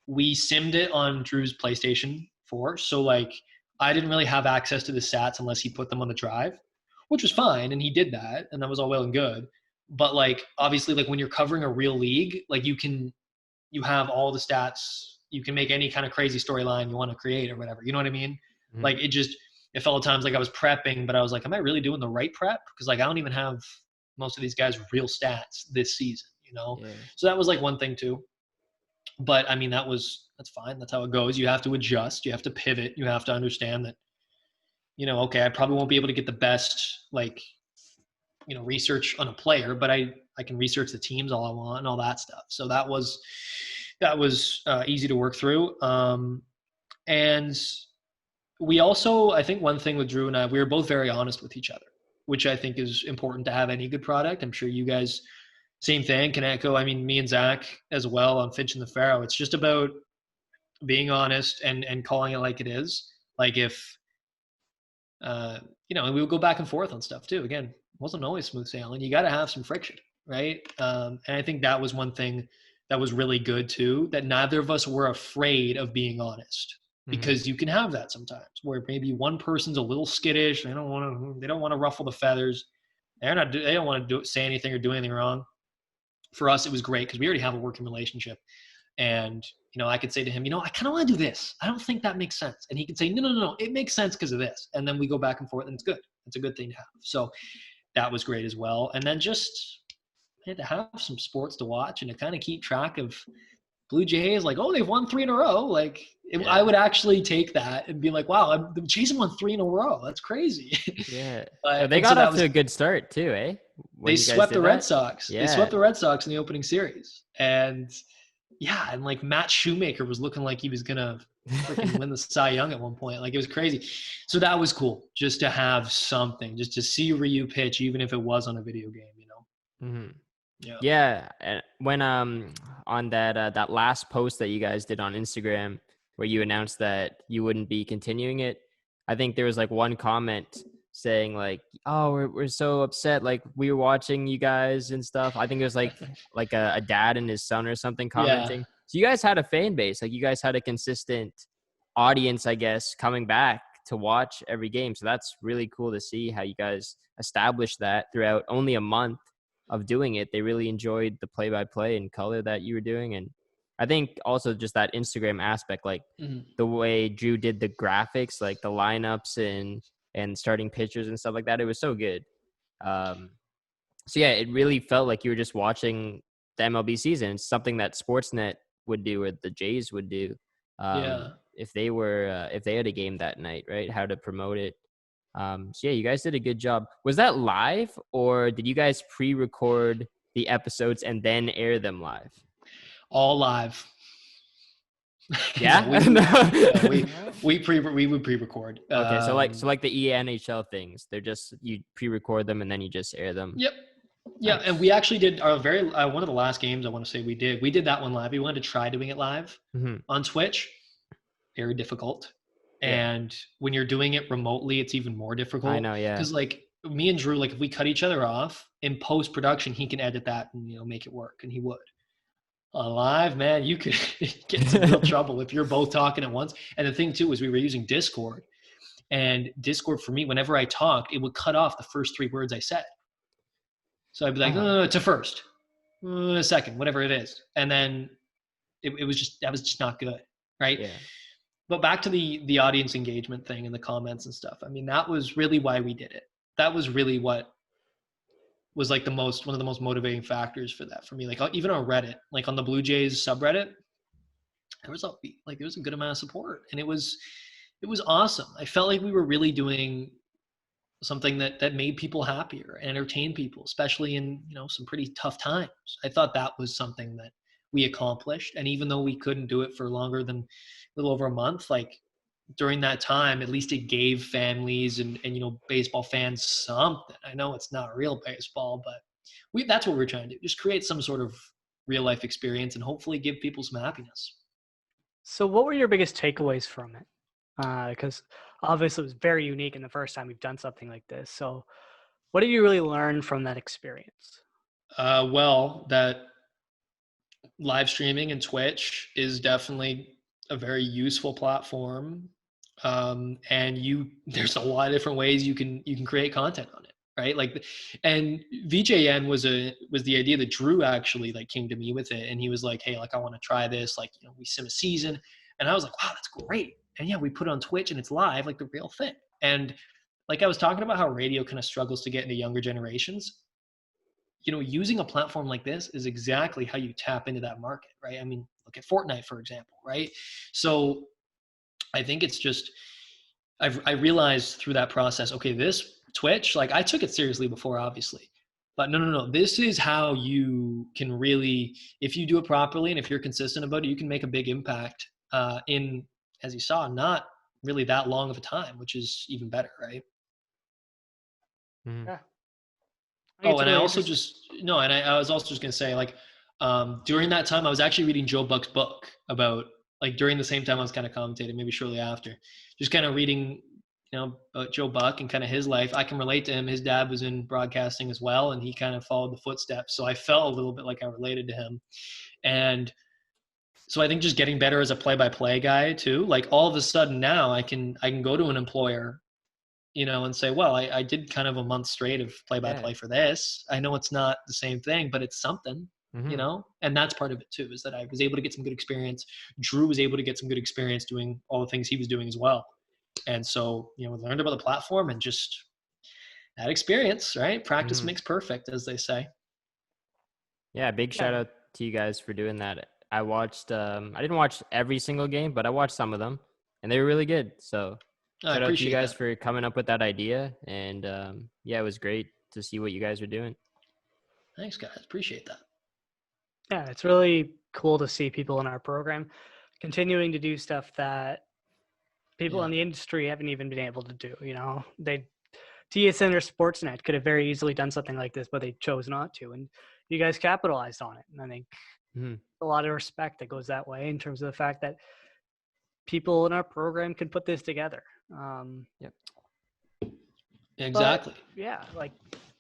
we simmed it on Drew's PlayStation 4. So I didn't really have access to the stats unless he put them on the drive, which was fine. And he did that. And that was all well and good. But obviously when you're covering a real league, you have all the stats. You can make any kind of crazy storyline you want to create or whatever. You know what I mean? Mm-hmm. It felt at times like I was prepping, but I was like, am I really doing the right prep? Because I don't even have most of these guys' real stats this season. Yeah. So that was one thing too. But I mean, that's fine. That's how it goes. You have to adjust. You have to pivot. You have to understand that, okay, I probably won't be able to get the best, research on a player, but I can research the teams all I want and all that stuff. So that was easy to work through. And we also, I think one thing with Drew and I, we were both very honest with each other, which I think is important to have any good product. I'm sure you guys, same thing, can echo. I mean, me and Zach as well on Finch and the Farough. It's just about being honest and calling it like it is. If, and we would go back and forth on stuff too. Again, it wasn't always smooth sailing. You got to have some friction, right? And I think that was one thing that was really good too, that neither of us were afraid of being honest. Because you can have that sometimes where maybe one person's a little skittish. They don't want to ruffle the feathers. They don't want to say anything or do anything wrong. For us, it was great because we already have a working relationship. And, I could say to him, I kind of want to do this. I don't think that makes sense. And he could say, no, it makes sense because of this. And then we go back and forth and it's good. It's a good thing to have. So that was great as well. And then just to have some sports to watch and to kind of keep track of Blue Jays, they've won 3 in a row. I would actually take that and be like, wow, the Jays have won 3 in a row. That's crazy. Yeah. They got off to a good start too, eh? They swept the Red Sox. Yeah. They swept the Red Sox in the opening series. And yeah, and Matt Shoemaker was looking like he was going to freaking win the Cy Young at one point. It was crazy. So that was cool just to have something, just to see Ryu pitch, even if it was on a video game, Mm-hmm. Yeah, and when on that last post that you guys did on Instagram where you announced that you wouldn't be continuing it, I think there was like one comment saying like, "Oh, we're so upset. Like we were watching you guys and stuff." I think it was like a dad and his son or something Yeah. commenting. So you guys had a fan base, like you guys had a consistent audience, I guess, coming back to watch every game. So that's really cool to see how you guys established that throughout only a month of doing it. They really enjoyed the play-by-play and color that you were doing. And I think also just that Instagram aspect, like the way Drew did the graphics, like the lineups and starting pitchers and stuff like that, it was so good. So yeah, it really felt like you were just watching the MLB season. It's something that Sportsnet would do or the Jays would do if they had a game that night, right? How to promote it. So yeah, you guys did a good job. Was that live or did you guys pre-record the episodes and then air them live? All live. Yeah, we would pre-record. Okay, so like the ENHL things, they're just you pre-record them and then you just air them. Yep. Yeah, nice. And we actually did our one of the last games. I want to say we did that one live. We wanted to try doing it live on Twitch. Very difficult. Yeah. And when you're doing it remotely, it's even more difficult. I know, yeah. Because like me and Drew, like if we cut each other off in post-production, he can edit that and make it work, and he would. On live, man, you could get into real trouble if you're both talking at once. And the thing too is we were using Discord, and Discord for me, whenever I talked, it would cut off the first 3 words I said. So I'd be like, to first, a second, whatever it is, and then it was just not good, right? Yeah. But back to the audience engagement thing and the comments and stuff. I mean, that was really why we did it. That was really what was like one of the most motivating factors for that for me. Like even on Reddit, like on the Blue Jays subreddit, there was a good amount of support, and it was awesome. I felt like we were really doing something that made people happier and entertain people, especially in some pretty tough times. I thought that was something that we accomplished. And even though we couldn't do it for longer than a little over a month, like during that time, at least it gave families and baseball fans something. I know it's not real baseball, but that's what we're trying to do. Just create some sort of real life experience and hopefully give people some happiness. So what were your biggest takeaways from it? Because obviously it was very unique in the first time we've done something like this. So what did you really learn from that experience? Well, that live streaming and Twitch is definitely a very useful platform. And there's a lot of different ways you can create content on it, right? Like, and VJN was the idea that Drew actually like came to me with it, and he was like, hey, like I want to try this, like we sim a season, and I was like, wow, that's great. And yeah, we put it on Twitch and it's live, like the real thing. And like I was talking about how radio kind of struggles to get into younger generations. Using a platform like this is exactly how you tap into that market, right? I mean, look at Fortnite, for example, right? So I think it's just, I realized through that process, okay, this Twitch, like I took it seriously before, obviously, but no, this is how you can really, if you do it properly and if you're consistent about it, you can make a big impact in, as you saw, not really that long of a time, which is even better, right? Yeah. Oh, and I also I was also just going to say, like, during that time, I was actually reading Joe Buck's book about, like, during the same time I was kind of commentating, maybe shortly after, just kind of reading, about Joe Buck and kind of his life. I can relate to him. His dad was in broadcasting as well, and he kind of followed the footsteps. So I felt a little bit like I related to him. And so I think just getting better as a play-by-play guy too, like all of a sudden now I can go to an employer, and say, well, I did kind of a month straight of play-by-play for this. I know it's not the same thing, but it's something, and that's part of it too, is that I was able to get some good experience. Drew was able to get some good experience doing all the things he was doing as well. And so, we learned about the platform and just that experience, right? Practice makes perfect, as they say. Yeah. Big shout out to you guys for doing that. I watched, I didn't watch every single game, but I watched some of them and they were really good. So shout out to you guys for coming up with that idea. And it was great to see what you guys are doing. Thanks, guys. Appreciate that. Yeah, it's really cool to see people in our program continuing to do stuff that people in the industry haven't even been able to do. TSN or Sportsnet could have very easily done something like this, but they chose not to. And you guys capitalized on it. And I think Mm-hmm. a lot of respect that goes that way in terms of the fact that people in our program can put this together. Yep. Exactly. But, yeah, like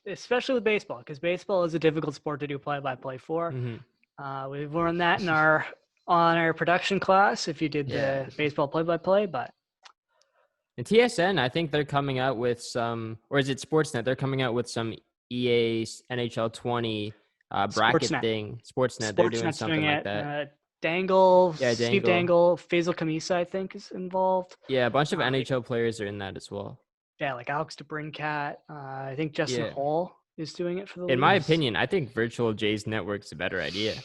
especially with baseball, because baseball is a difficult sport to do play-by-play for. Mm-hmm. We've learned that in our production class if you did the baseball play-by-play, but And TSN, I think they're coming out with some, or is it Sportsnet? They're coming out with some EA NHL 20 bracket Sportsnet. thing. Sportsnet, they're doing Sportsnet's something doing like it. that. Dangle, Yeah, Steve Dangle. Dangle, Faisal Kamisa, I think, is involved. Yeah, a bunch of NHL players are in that as well. Yeah, like Alex DeBrincat. I think Justin Hall is doing it for the In my leagues. opinion, I think Virtual Jays Network's a better idea.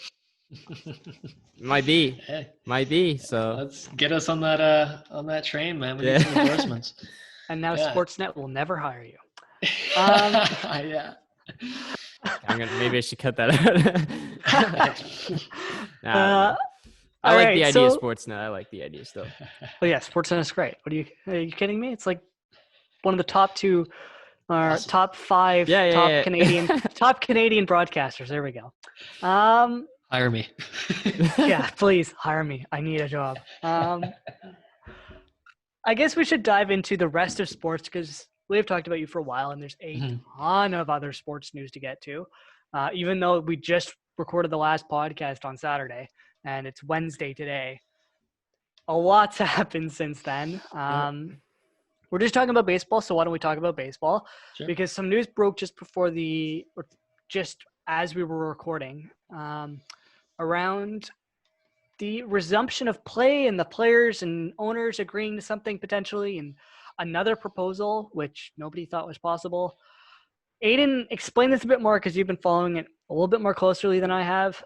Might be. Hey, Might be. So let's get us on that train, man. We need some endorsements. And now Sportsnet will never hire you. Yeah. Maybe I should cut that out. I like the idea of Sportsnet. I like the idea still. Oh yeah, Sportsnet is great. Are you kidding me? It's like one of the top 2 or top 5 Canadian top Canadian broadcasters. There we go. Hire me. Yeah, please hire me. I need a job. I guess we should dive into the rest of sports because we've talked about you for a while, and there's a ton of other sports news to get to. Even though we just recorded the last podcast on Saturday, and it's Wednesday today, a lot's happened since then. We're just talking about baseball, so why don't we talk about baseball? Sure. Because some news broke just as we were recording, around the resumption of play and the players and owners agreeing to something potentially, and another proposal which nobody thought was possible. Aiden, explain this a bit more because you've been following it a little bit more closely than I have.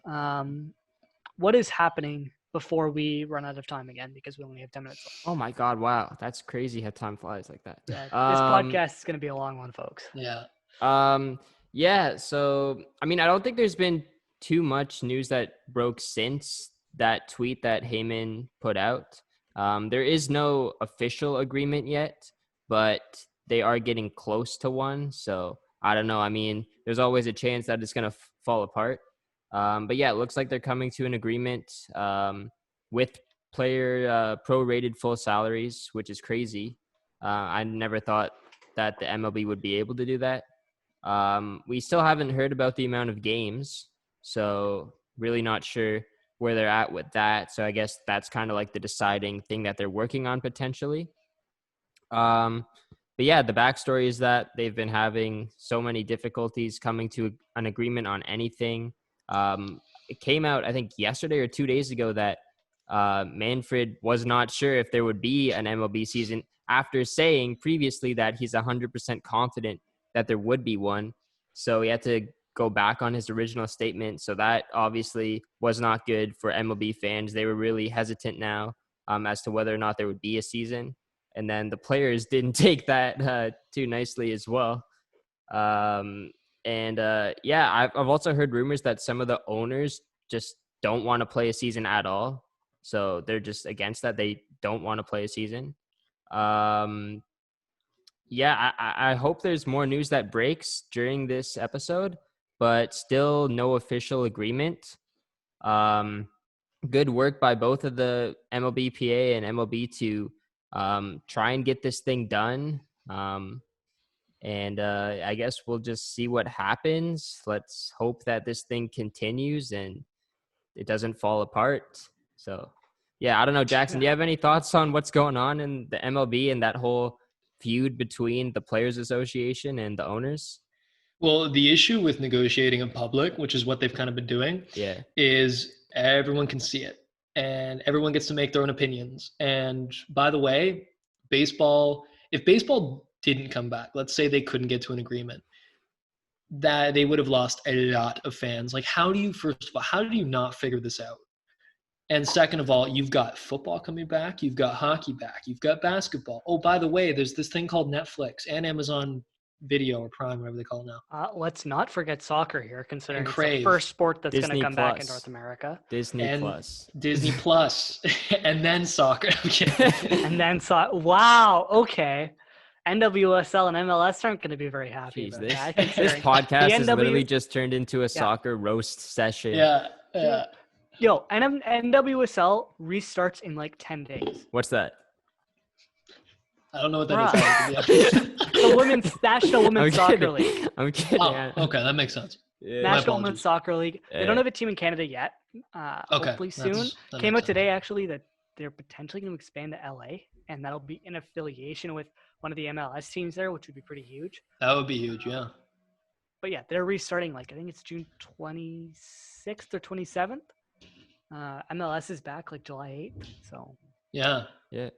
What is happening before we run out of time again, because we only have 10 minutes left? Oh my God. Wow. That's crazy how time flies like that. Yeah, this podcast is going to be a long one, folks. Yeah. Yeah. So, I mean, I don't think there's been too much news that broke since that tweet that Heyman put out. There is no official agreement yet, but they are getting close to one. So I don't know. I mean, there's always a chance that it's going to fall apart. But yeah, it looks like they're coming to an agreement with player prorated full salaries, which is crazy. I never thought that the MLB would be able to do that. We still haven't heard about the amount of games, so really not sure where they're at with that. So I guess that's kind of like the deciding thing that they're working on potentially. But yeah, the backstory is that they've been having so many difficulties coming to an agreement on anything. It came out, I think, yesterday or 2 days ago that Manfred was not sure if there would be an MLB season after saying previously that he's 100% confident that there would be one. So he had to go back on his original statement. So that obviously was not good for MLB fans. They were really hesitant now as to whether or not there would be a season. And then the players didn't take that too nicely as well. Yeah, I've also heard rumors that some of the owners just don't want to play a season at all. So they're just against that. They don't want to play a season. Yeah, I hope there's more news that breaks during this episode, but still no official agreement. Good work by both of the MLBPA and MLB to try and get this thing done. I guess we'll just see what happens. Let's hope that this thing continues and it doesn't fall apart. So, yeah, I don't know, Jackson, do you have any thoughts on what's going on in the MLB and that whole feud between the Players Association and the owners? Well, the issue with negotiating in public, which is what they've kind of been doing, is everyone can see it and everyone gets to make their own opinions. And by the way, if baseball didn't come back, let's say they couldn't get to an agreement, that they would have lost a lot of fans. Like, how do you not figure this out? And second of all, you've got football coming back, you've got hockey back, you've got basketball. Oh, by the way, there's this thing called Netflix and Amazon Video or Prime, whatever they call it now. Let's not forget soccer here, considering it's Crave. the first sport that's going to come back in Plus. North America. Disney Plus, and then soccer. And then Wow. Okay. NWSL and MLS aren't going to be very happy Jeez, about that. this considering podcast the has literally just turned into a Yeah. soccer roast session. Yeah. Yeah. Yo, NWSL restarts in like 10 days. What's that? I don't know what that Bruh. is. To be honest. The National I'm Women's Soccer kidding. League. I'm kidding. Oh, okay, that makes sense. Yeah. National apologies. Women's Soccer League. They don't have a team in Canada yet. Okay, Hopefully soon. that Came makes out today sense. actually that they're potentially going to expand to LA, and that'll be in affiliation with one of the MLS teams there, which would be pretty huge. That would be huge. Yeah. But yeah, they're restarting like I think it's June 26th or 27th. MLS is back like July 8th. So Yeah. Yeah.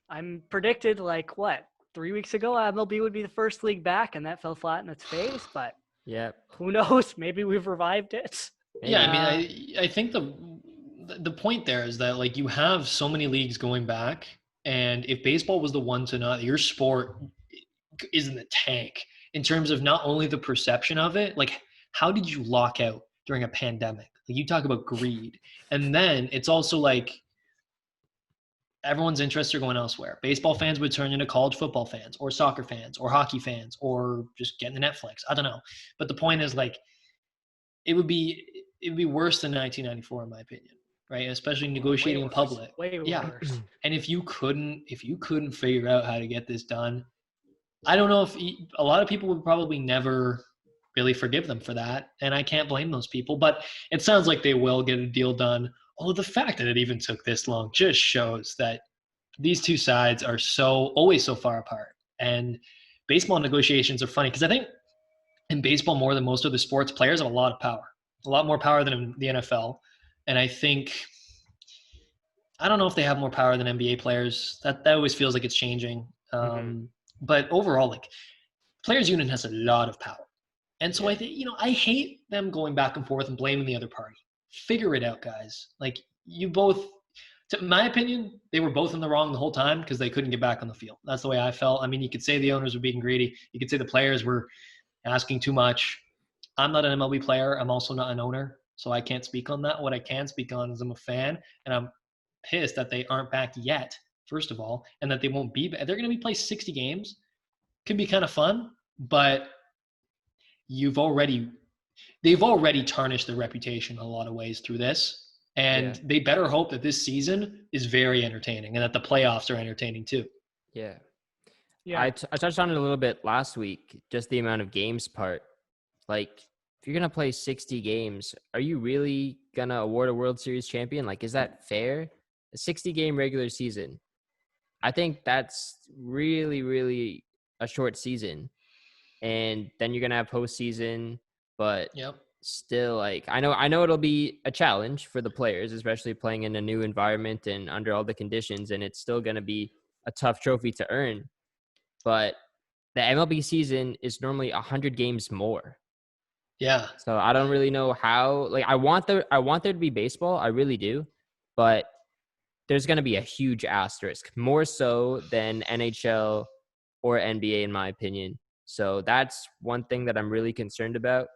I'm predicted like what 3 weeks ago MLB would be the first league back, and that fell flat in its face. But Yeah. who knows? Maybe we've revived it. Yeah. I mean, I think the point there is that like you have so many leagues going back, and if baseball was the one to not, your sport is in the tank in terms of not only the perception of it, like how did you lock out during a pandemic? Like you talk about greed, and then it's also like everyone's interests are going elsewhere. Baseball fans would turn into college football fans or soccer fans or hockey fans or just getting the Netflix. I don't know. But the point is like, it would be worse than 1994 in my opinion, right? Especially negotiating in public. Way Yeah. worse. And if you couldn't figure out how to get this done, I don't know if a lot of people would probably never really forgive them for that. And I can't blame those people, but it sounds like they will get a deal done. Although the fact that it even took this long just shows that these two sides are always so far apart. And baseball negotiations are funny because I think in baseball, more than most of the sports, players have a lot of power, a lot more power than in the NFL. And I don't know if they have more power than NBA players. That always feels like it's changing. But overall, like players union has a lot of power. And so I think, I hate them going back and forth and blaming the other party. Figure it out, guys. Like you both, in my opinion, they were both in the wrong the whole time because they couldn't get back on the field. That's the way I felt. I mean, you could say the owners were being greedy. You could say the players were asking too much. I'm not an MLB player. I'm also not an owner, so I can't speak on that. What I can speak on is I'm a fan, and I'm pissed that they aren't back yet, first of all, and that they won't be back. They're going to be playing 60 games. Could be kind of fun, but they've already tarnished their reputation in a lot of ways through this. And they better hope that this season is very entertaining and that the playoffs are entertaining too. Yeah. Yeah. I touched on it a little bit last week, just the amount of games part. Like, if you're going to play 60 games, are you really going to award a World Series champion? Like, is that fair? A 60-game regular season. I think that's really, really a short season. And then you're going to have postseason, but still, like, I know it'll be a challenge for the players, especially playing in a new environment and under all the conditions, and it's still going to be a tough trophy to earn. But the MLB season is normally 100 games more. Yeah. So I don't really know how. Like, I want there to be baseball. I really do, but there's going to be a huge asterisk, more so than NHL or NBA, in my opinion. So that's one thing that I'm really concerned about.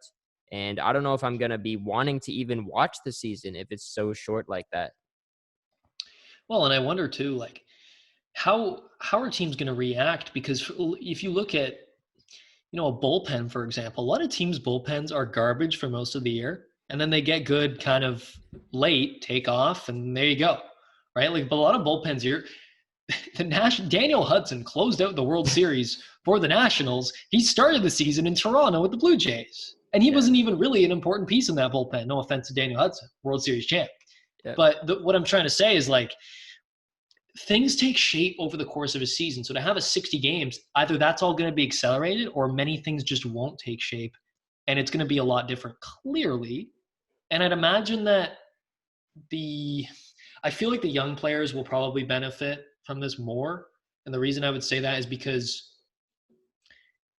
And I don't know if I'm going to be wanting to even watch the season if it's so short like that. Well, and I wonder too, like, how are teams going to react? Because if you look at, a bullpen, for example, a lot of teams' bullpens are garbage for most of the year. And then they get good kind of late, take off, and there you go. Right? Like, but a lot of bullpens here, Daniel Hudson closed out the World Series for the Nationals. He started the season in Toronto with the Blue Jays. And he wasn't even really an important piece in that bullpen. No offense to Daniel Hudson, World Series champ. Yep. But what I'm trying to say is, like, things take shape over the course of a season. So to have a 60 games, either that's all going to be accelerated or many things just won't take shape. And it's going to be a lot different, clearly. And I'd imagine that I feel like the young players will probably benefit from this more. And the reason I would say that is because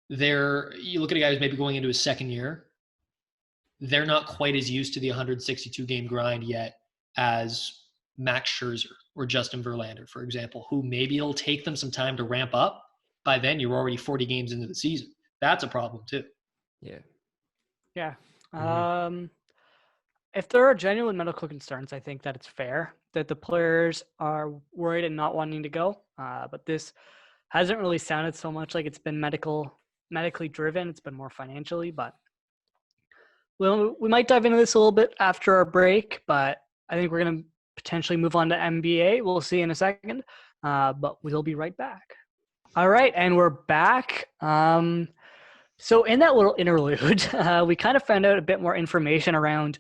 you look at a guy who's maybe going into his second year, they're not quite as used to the 162 game grind yet as Max Scherzer or Justin Verlander, for example, who maybe it'll take them some time to ramp up. By then, you're already 40 games into the season. That's a problem too. Yeah. Yeah. Mm-hmm. If there are genuine medical concerns, I think that it's fair that the players are worried and not wanting to go. But this Hasn't really sounded so much like it's been medically driven. It's been more financially, but we might dive into this a little bit after our break, but I think we're going to potentially move on to NBA. We'll see in a second, but we'll be right back. All right, and we're back. So in that little interlude, we kind of found out a bit more information around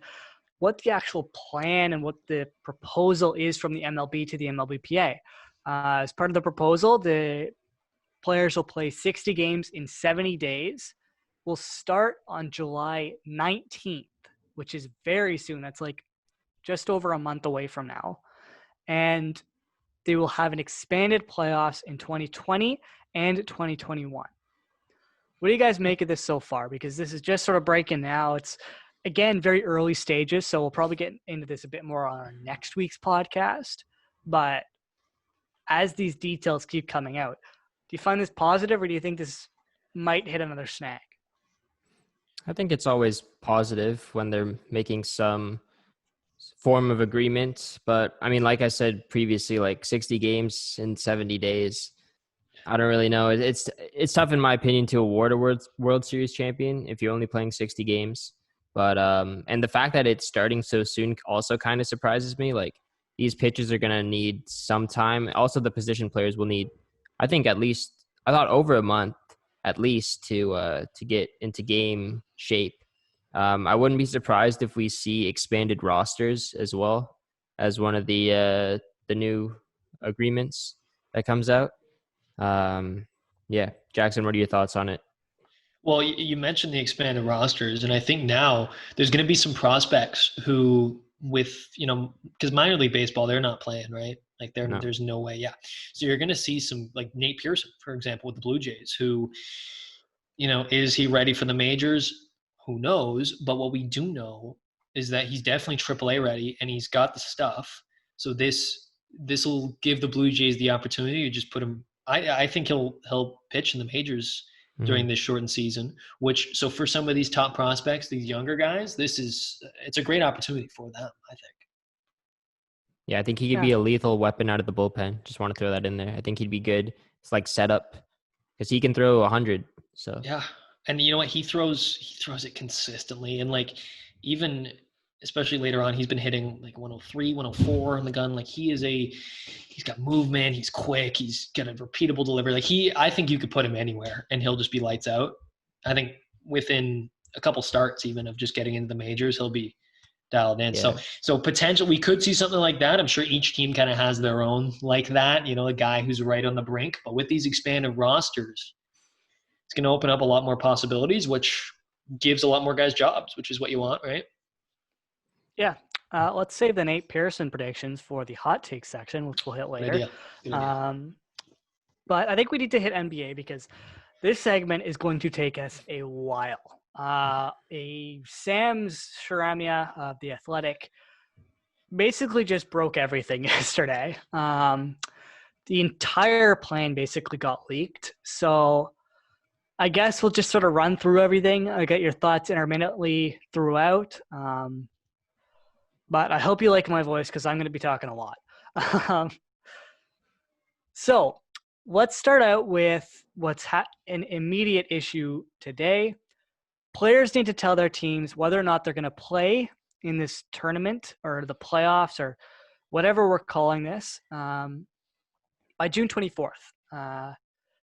what the actual plan and what the proposal is from the MLB to the MLBPA. As part of the proposal, the players will play 60 games in 70 days. We'll start on July 19th, which is very soon. That's like just over a month away from now. And they will have an expanded playoffs in 2020 and 2021. What do you guys make of this so far? Because this is just sort of breaking now. It's, again, very early stages, so we'll probably get into this a bit more on our next week's podcast. But as these details keep coming out, do you find this positive, or do you think this might hit another snag? I think it's always positive when they're making some form of agreement. But I mean, like I said previously, like 60 games in 70 days, I don't really know. It's tough, in my opinion, to award a World Series champion if you're only playing 60 games. But and the fact that it's starting so soon also kind of surprises me. Like, these pitchers are going to need some time. Also, the position players will need, I think, at least, I thought over a month at least to get into game shape. I wouldn't be surprised if we see expanded rosters as well as one of the new agreements that comes out. Yeah, Jackson, what are your thoughts on it? Well, you mentioned the expanded rosters, and I think now there's going to be some prospects who, with, because minor league baseball, they're not playing, right? Like there's no way. Yeah. So you're going to see some, like Nate Pearson, for example, with the Blue Jays, who, is he ready for the majors? Who knows? But what we do know is that he's definitely AAA ready, and he's got the stuff. So this will give the Blue Jays the opportunity to just put him. I think he'll pitch in the majors during this shortened season, so for some of these top prospects, these younger guys, it's a great opportunity for them, I think. Yeah, I think he could be a lethal weapon out of the bullpen. Just want to throw that in there. I think he'd be good. It's like setup because he can throw 100. So yeah, and you know what? He throws it consistently, and like even especially later on, he's been hitting like 103, 104 on the gun. Like he's got movement. He's quick. He's got a repeatable delivery. Like I think you could put him anywhere and he'll just be lights out. I think within a couple starts even of just getting into the majors, he'll be dialed in. Yeah. So potential, we could see something like that. I'm sure each team kind of has their own like that, a guy who's right on the brink. But with these expanded rosters, it's going to open up a lot more possibilities, which gives a lot more guys jobs, which is what you want, right? Yeah. Let's save the Nate Pearson predictions for the hot take section, which we'll hit later. Good idea. But I think we need to hit NBA because this segment is going to take us a while. Sam's Sharamia of The Athletic basically just broke everything yesterday. The entire plan basically got leaked. So I guess we'll just sort of run through everything. I get your thoughts intermittently throughout. But I hope you like my voice because I'm going to be talking a lot. So let's start out with what's an immediate issue today. Players need to tell their teams whether or not they're going to play in this tournament or the playoffs or whatever we're calling this by June 24th.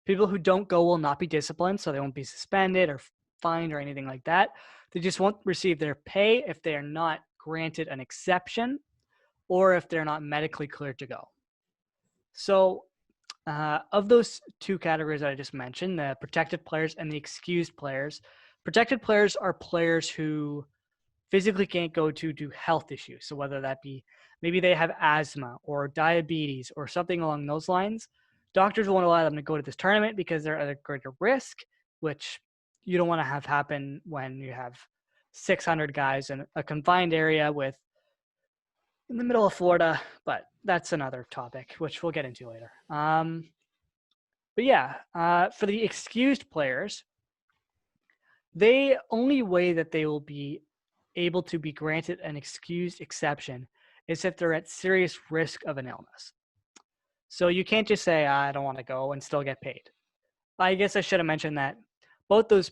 People who don't go will not be disciplined, so they won't be suspended or fined or anything like that. They just won't receive their pay if they are not granted an exception or if they're not medically cleared to go. So of those two categories that I just mentioned, the protected players and the excused players, protected players are players who physically can't go due to health issues. So whether that be maybe they have asthma or diabetes or something along those lines, doctors won't allow them to go to this tournament because they're at a greater risk, which you don't want to have happen when you have 600 guys in a confined area in the middle of Florida, but that's another topic, which we'll get into later. But yeah, for the excused players, the only way that they will be able to be granted an excused exception is if they're at serious risk of an illness. So you can't just say, I don't want to go and still get paid. I guess I should have mentioned that both those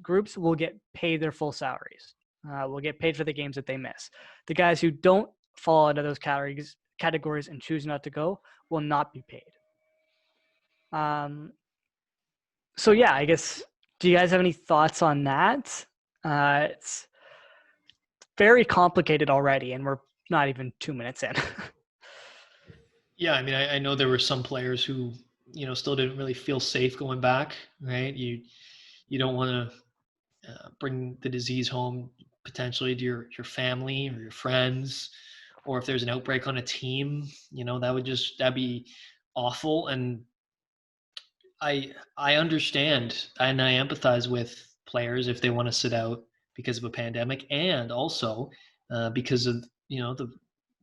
groups will get paid their full salaries. Will get paid for the games that they miss. The guys who don't fall into those categories and choose not to go will not be paid. So yeah, I guess, do you guys have any thoughts on that? It's very complicated already, and we're not even 2 minutes in. Yeah, I mean, I know there were some players who, still didn't really feel safe going back, right? You don't want to bring the disease home potentially to your family or your friends, or if there's an outbreak on a team, that'd be awful. And I understand and I empathize with players if they want to sit out because of a pandemic, and also because of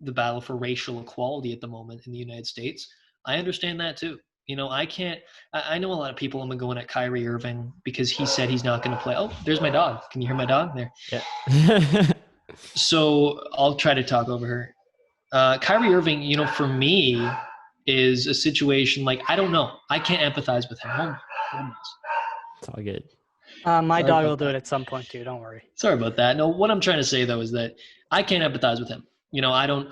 the battle for racial equality at the moment in the United States. I understand that too. I know a lot of people have been going at Kyrie Irving because he said he's not going to play. Oh, there's my dog. Can you hear my dog there? Yeah. So I'll try to talk over her. Kyrie Irving, for me, is a situation like, I don't know. I can't empathize with him. Oh my goodness. It's all good. My Sorry dog about will do that. it at some point too. Don't worry. Sorry about that. No, what I'm trying to say though is that I can't empathize with him. I don't,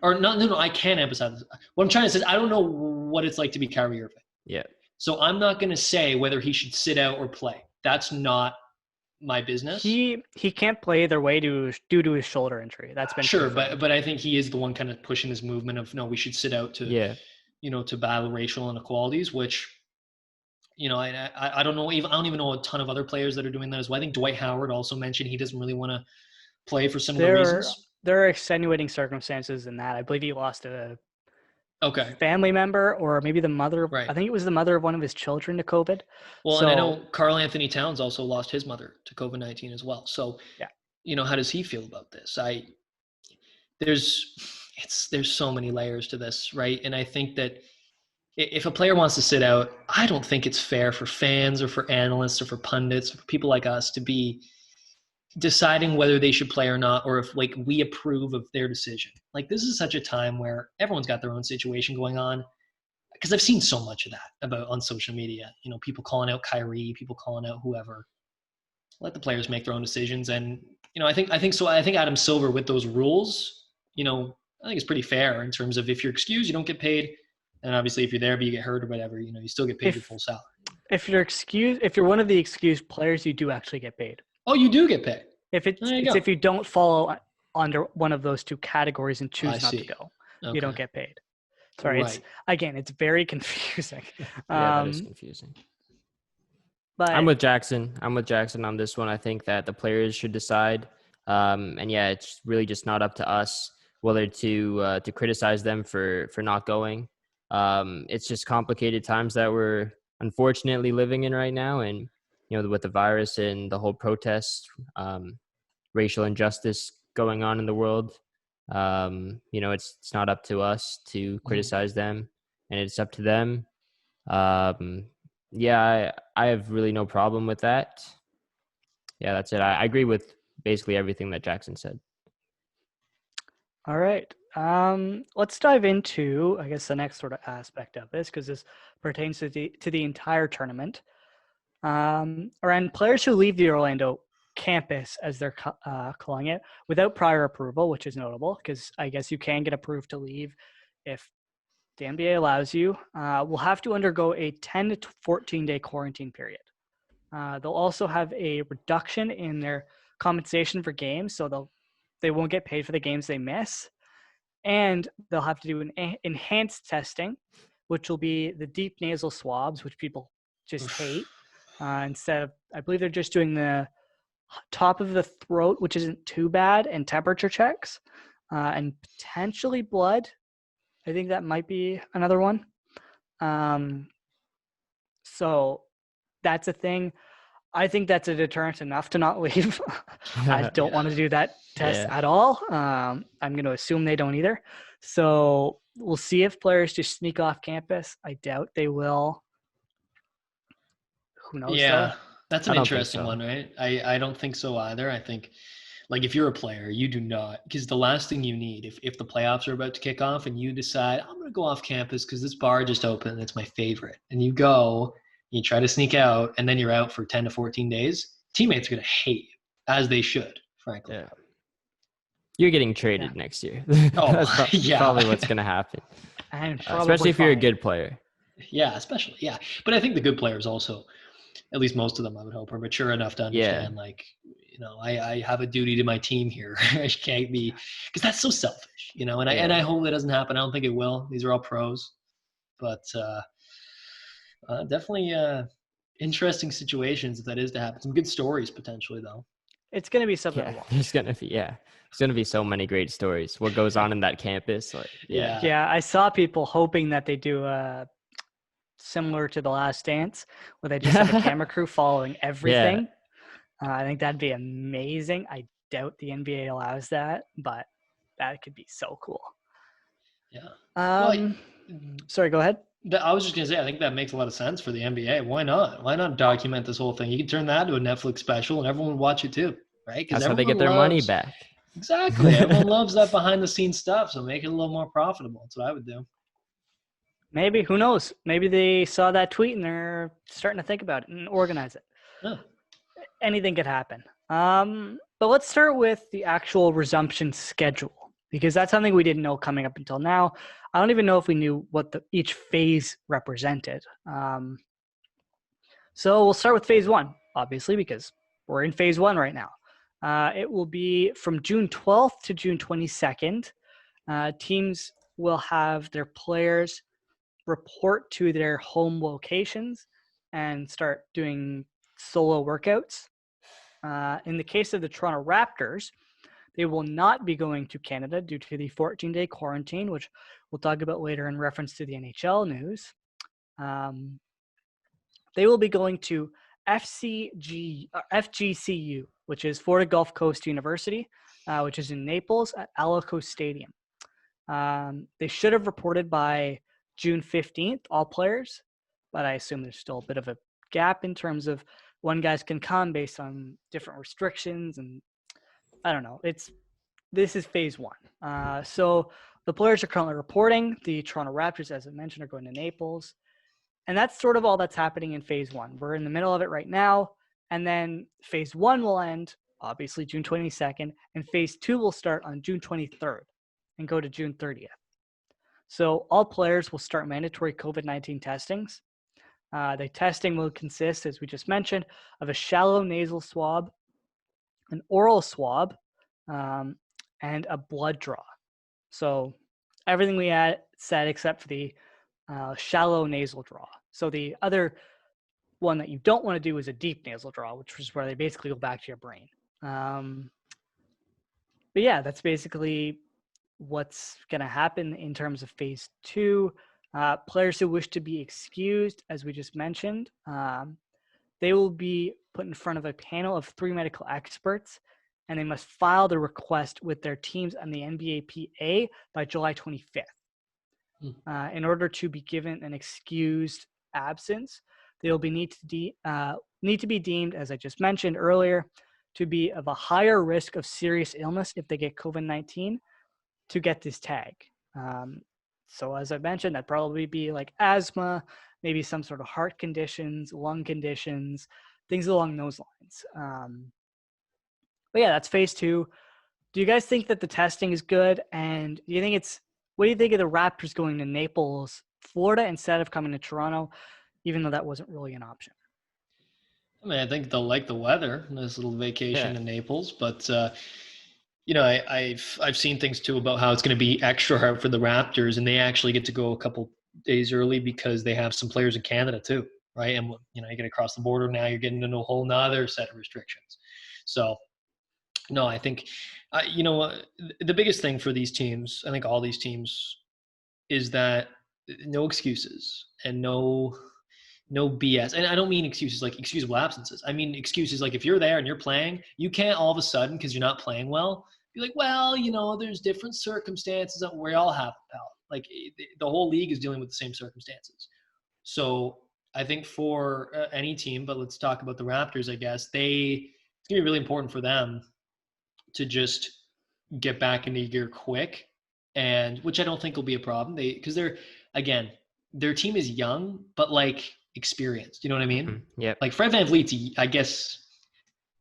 or not, no, I can't empathize. What I'm trying to say is I don't know what it's like to be Kyrie Irving. Yeah. So I'm not going to say whether he should sit out or play. That's not my business. He can't play either way due to his shoulder injury. That's been sure, confirmed. but I think he is the one kind of pushing this movement of no, we should sit out to to battle racial inequalities, which I don't know. I don't even know a ton of other players that are doing that as well. I think Dwight Howard also mentioned he doesn't really want to play for similar reasons. There are extenuating circumstances in that. I believe he lost a family member, or maybe the mother. Right. I think it was the mother of one of his children to COVID. Well, and I know Karl Anthony Towns also lost his mother to COVID-19 as well. So, yeah, how does he feel about this? There's so many layers to this, right? And I think that if a player wants to sit out, I don't think it's fair for fans or for analysts or for pundits or for people like us to be deciding whether they should play or not, or if we approve of their decision. This is such a time where everyone's got their own situation going on, because I've seen so much of that on social media, people calling out Kyrie, people calling out whoever. Let the players make their own decisions. And, I think so. I think Adam Silver with those rules, I think it's pretty fair in terms of if you're excused, you don't get paid. And obviously if you're there, but you get hurt or whatever, you still get paid your full salary. If you're one of the excused players, you do actually get paid. Oh, you do get paid. If you don't fall under one of those two categories and choose not to go, you don't get paid. Sorry, right. It's very confusing. That is confusing. But I'm with Jackson on this one. I think that the players should decide. And it's really just not up to us whether to criticize them for not going. It's just complicated times that we're unfortunately living in right now. And, with the virus and the whole protest, racial injustice going on in the world, it's not up to us to criticize them, and it's up to them. I have really no problem with that. Yeah, that's it. I agree with basically everything that Jackson said. All right. Let's dive into, I guess, the next sort of aspect of this, because this pertains to the entire tournament. Around players who leave the Orlando campus, as they're calling it, without prior approval, which is notable because I guess you can get approved to leave if the NBA allows you, will have to undergo a 10 to 14-day quarantine period. They'll also have a reduction in their compensation for games, so they won't get paid for the games they miss. And they'll have to do an enhanced testing, which will be the deep nasal swabs, which people just hate. Instead of, I believe they're just doing the top of the throat, which isn't too bad, and temperature checks, and potentially blood. I think that might be another one. So that's a thing. I think that's a deterrent enough to not leave. I don't want to do that test at all. I'm going to assume they don't either. So we'll see if players just sneak off campus. I doubt they will. Who knows? Yeah, that's an interesting one, right? I don't think so either. I think Like if you're a player, you do not, because the last thing you need, if the playoffs are about to kick off and you decide, I'm going to go off campus because this bar just opened, it's my favorite. And you go, you try to sneak out, and then you're out for 10 to 14 days. Teammates are going to hate you, as they should, frankly. Yeah. You're getting traded next year. Oh, That's yeah. probably what's going to happen. And Especially if you're a good player. Yeah, especially. Yeah. But I think the good players also, at least most of them, I would hope, are mature enough to understand, like, you know, I have a duty to my team here. I can't be, because that's so selfish, you know, and I hope that doesn't happen. I don't think it will. These are all pros. But definitely interesting situations if that is to happen. Some good stories potentially, though. It's going to be something to watch. There's going to be so many great stories. What goes on in that campus. Like, Yeah, I saw people hoping that they do similar to The Last Dance, where they just have a camera crew following everything. I think that'd be amazing. I doubt the NBA allows that, but that could be so cool. Yeah. Sorry, go ahead. I was just going to say, I think that makes a lot of sense for the NBA. Why not? Why not document this whole thing? You can turn that into a Netflix special and everyone would watch it too, right? That's how they get their money back. Exactly. Everyone loves that behind-the-scenes stuff, so make it a little more profitable. That's what I would do. Maybe. Who knows? Maybe they saw that tweet and they're starting to think about it and organize it. Yeah. Anything could happen. But let's start with the actual resumption schedule, because that's something we didn't know coming up until now. I don't even know if we knew what each phase represented. So we'll start with phase one, obviously, because we're in phase one right now. It will be from June 12th to June 22nd. Teams will have their players report to their home locations and start doing solo workouts. In the case of the Toronto Raptors, they will not be going to Canada due to the 14-day quarantine, which we'll talk about later in reference to the NHL news. They will be going to FGCU, which is Florida Gulf Coast University, which is in Naples at Alico Stadium. They should have reported by June 15th, all players, but I assume there's still a bit of a gap in terms of when guys can come based on different restrictions, and I don't know. This is phase one. So the players are currently reporting. The Toronto Raptors, as I mentioned, are going to Naples. And that's sort of all that's happening in phase one. We're in the middle of it right now. And then phase one will end, obviously, June 22nd. And phase two will start on June 23rd and go to June 30th. So all players will start mandatory COVID-19 testings. The testing will consist, as we just mentioned, of a shallow nasal swab, an oral swab, and a blood draw. So everything we had said except for the shallow nasal draw. So the other one that you don't want to do is a deep nasal draw, which is where they basically go back to your brain. But yeah, that's basically what's going to happen in terms of phase two. Players who wish to be excused, as we just mentioned, they will be put in front of a panel of 3 medical experts, and they must file the request with their teams and the MLBPA by July 25th. In order to be given an excused absence, they will need to be deemed, as I just mentioned earlier, to be of a higher risk of serious illness if they get COVID-19 to get this tag. So as I mentioned, that'd probably be like asthma, maybe some sort of heart conditions, lung conditions, things along those lines. But yeah, that's phase two. Do you guys think that the testing is good? And what do you think of the Raptors going to Naples, Florida, instead of coming to Toronto, even though that wasn't really an option? I mean, I think they'll like the weather, nice little vacation in Naples, but you know, I've seen things too about how it's going to be extra hard for the Raptors, and they actually get to go a couple days early because they have some players in Canada too, right? And you know, you get across the border now, you're getting into a whole nother set of restrictions. So, no, I think, you know, the biggest thing for these teams, I think all these teams, is that no excuses and no BS. And I don't mean excuses like excusable absences. I mean excuses like if you're there and you're playing, you can't all of a sudden, because you're not playing well, be like, well, you know, there's different circumstances that we all have, pal. Like the whole league is dealing with the same circumstances. So I think for any team, but let's talk about the Raptors, I guess, it's going to be really important for them to just get back into gear quick, and which I don't think will be a problem. Because again, their team is young, but like experienced. You know what I mean? Yep. Like Fred VanVleet's, I guess,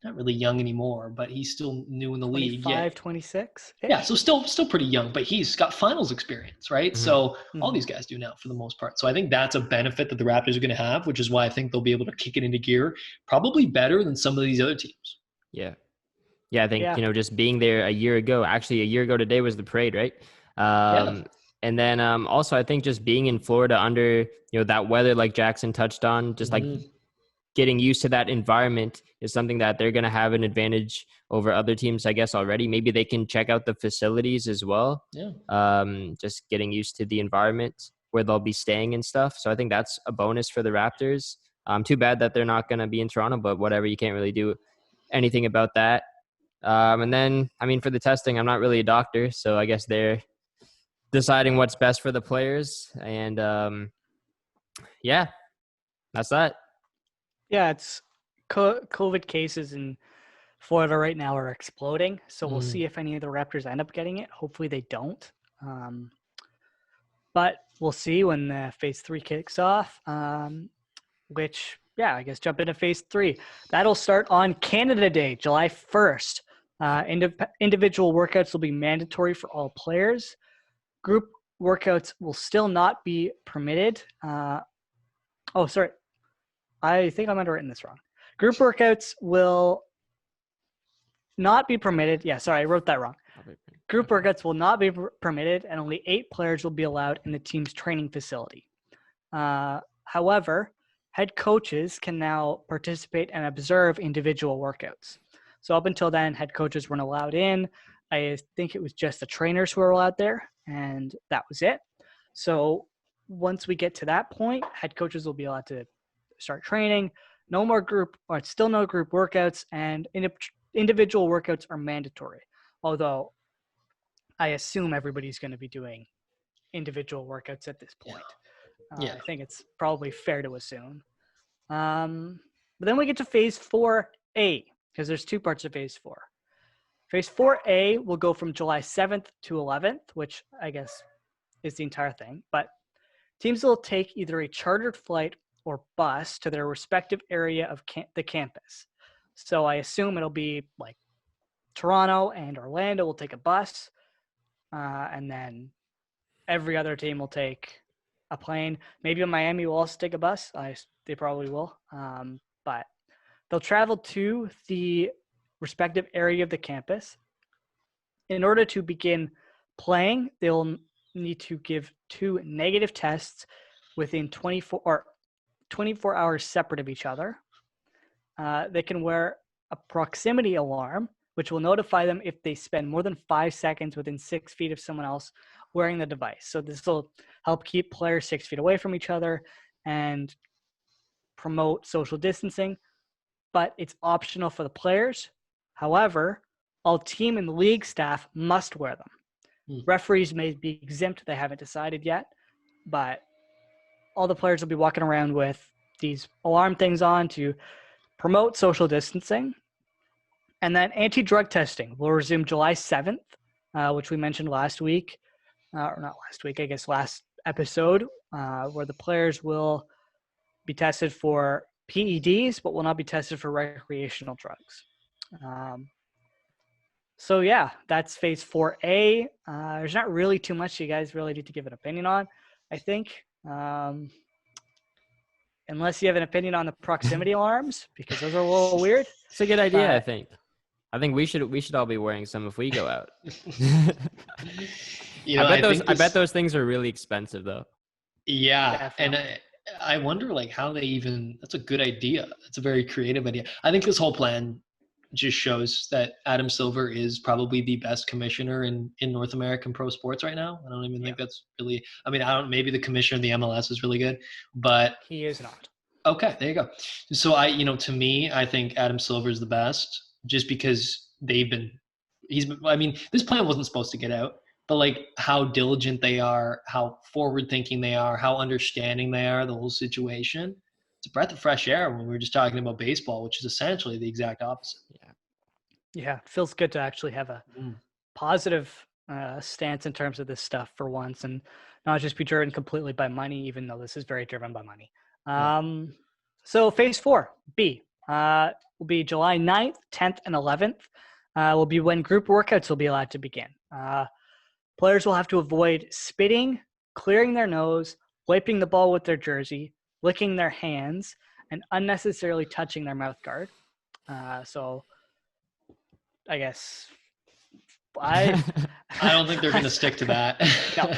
not really young anymore, but he's still new in the league. 25, 26. Yeah, so still pretty young, but he's got finals experience, right? So all these guys do now for the most part. So I think that's a benefit that the Raptors are going to have, which is why I think they'll be able to kick it into gear probably better than some of these other teams. Yeah. Yeah, I think, just being there a year ago today was the parade, right? And then also I think just being in Florida under, that weather like Jackson touched on, just like getting used to that environment is something that they're going to have an advantage over other teams, I guess, already. Maybe they can check out the facilities as well. Yeah. Just getting used to the environment where they'll be staying and stuff. So I think that's a bonus for the Raptors. Too bad that they're not going to be in Toronto, but whatever, you can't really do anything about that. And then, for the testing, I'm not really a doctor, so I guess they're deciding what's best for the players. And that's that. Yeah, it's COVID cases in Florida right now are exploding. So we'll see if any of the Raptors end up getting it. Hopefully they don't. But we'll see when phase 3 kicks off, which, I guess jump into phase 3. That'll start on Canada Day, July 1st. Individual workouts will be mandatory for all players. Group workouts will still not be permitted. I think I might have written this wrong. Group workouts will not be permitted. Yeah, sorry, I wrote that wrong. Group workouts will not be permitted, and only 8 players will be allowed in the team's training facility. However, head coaches can now participate and observe individual workouts. So up until then, head coaches weren't allowed in. I think it was just the trainers who were allowed there, and that was it. So once we get to that point, head coaches will be allowed to start training. Still no group workouts, and individual workouts are mandatory. Although I assume everybody's going to be doing individual workouts at this point. I think it's probably fair to assume. But then we get to phase 4A, because there's 2 parts of phase 4. Phase 4A will go from July 7th to 11th, which I guess is the entire thing. But teams will take either a chartered flight or bus to their respective area of the campus. So I assume it'll be like Toronto and Orlando will take a bus, and then every other team will take a plane. Maybe Miami will also take a bus. They probably will. But they'll travel to the respective area of the campus. In order to begin playing, they'll need to give 2 negative tests within 24 hours separate of each other. They can wear a proximity alarm, which will notify them if they spend more than 5 seconds within 6 feet of someone else wearing the device. So this will help keep players 6 feet away from each other and promote social distancing, but it's optional for the players. However, all team and league staff must wear them. Referees may be exempt. They haven't decided yet, but all the players will be walking around with these alarm things on to promote social distancing. And then anti-drug testing will resume July 7th, which we mentioned last week, or not last week, I guess last episode, where the players will be tested for PEDs, but will not be tested for recreational drugs. So yeah, that's phase 4A. There's not really too much you guys really need to give an opinion on, I think. Unless you have an opinion on the proximity alarms, because those are a little weird. It's a good idea, I think. I think we should all be wearing some if we go out. I bet those things are really expensive though. Yeah, Definitely. and I wonder like how they even. That's a good idea. That's a very creative idea. I think this whole plan just shows that Adam Silver is probably the best commissioner in North American pro sports right now. I don't even think that's really. I mean, maybe the commissioner of the MLS is really good, but He is not. Okay, there you go. So to me, I think Adam Silver is the best, just because this plan wasn't supposed to get out, but like how diligent they are, how forward thinking they are, how understanding they are, the whole situation. It's a breath of fresh air when we were just talking about baseball, which is essentially the exact opposite. Yeah. Yeah, it feels good to actually have a positive stance in terms of this stuff for once, and not just be driven completely by money, even though this is very driven by money. So phase 4, B, will be July 9th, 10th, and 11th. Will be when group workouts will be allowed to begin. Players will have to avoid spitting, clearing their nose, wiping the ball with their jersey, licking their hands, and unnecessarily touching their mouth guard. So I guess I don't think they're going to stick to that. No.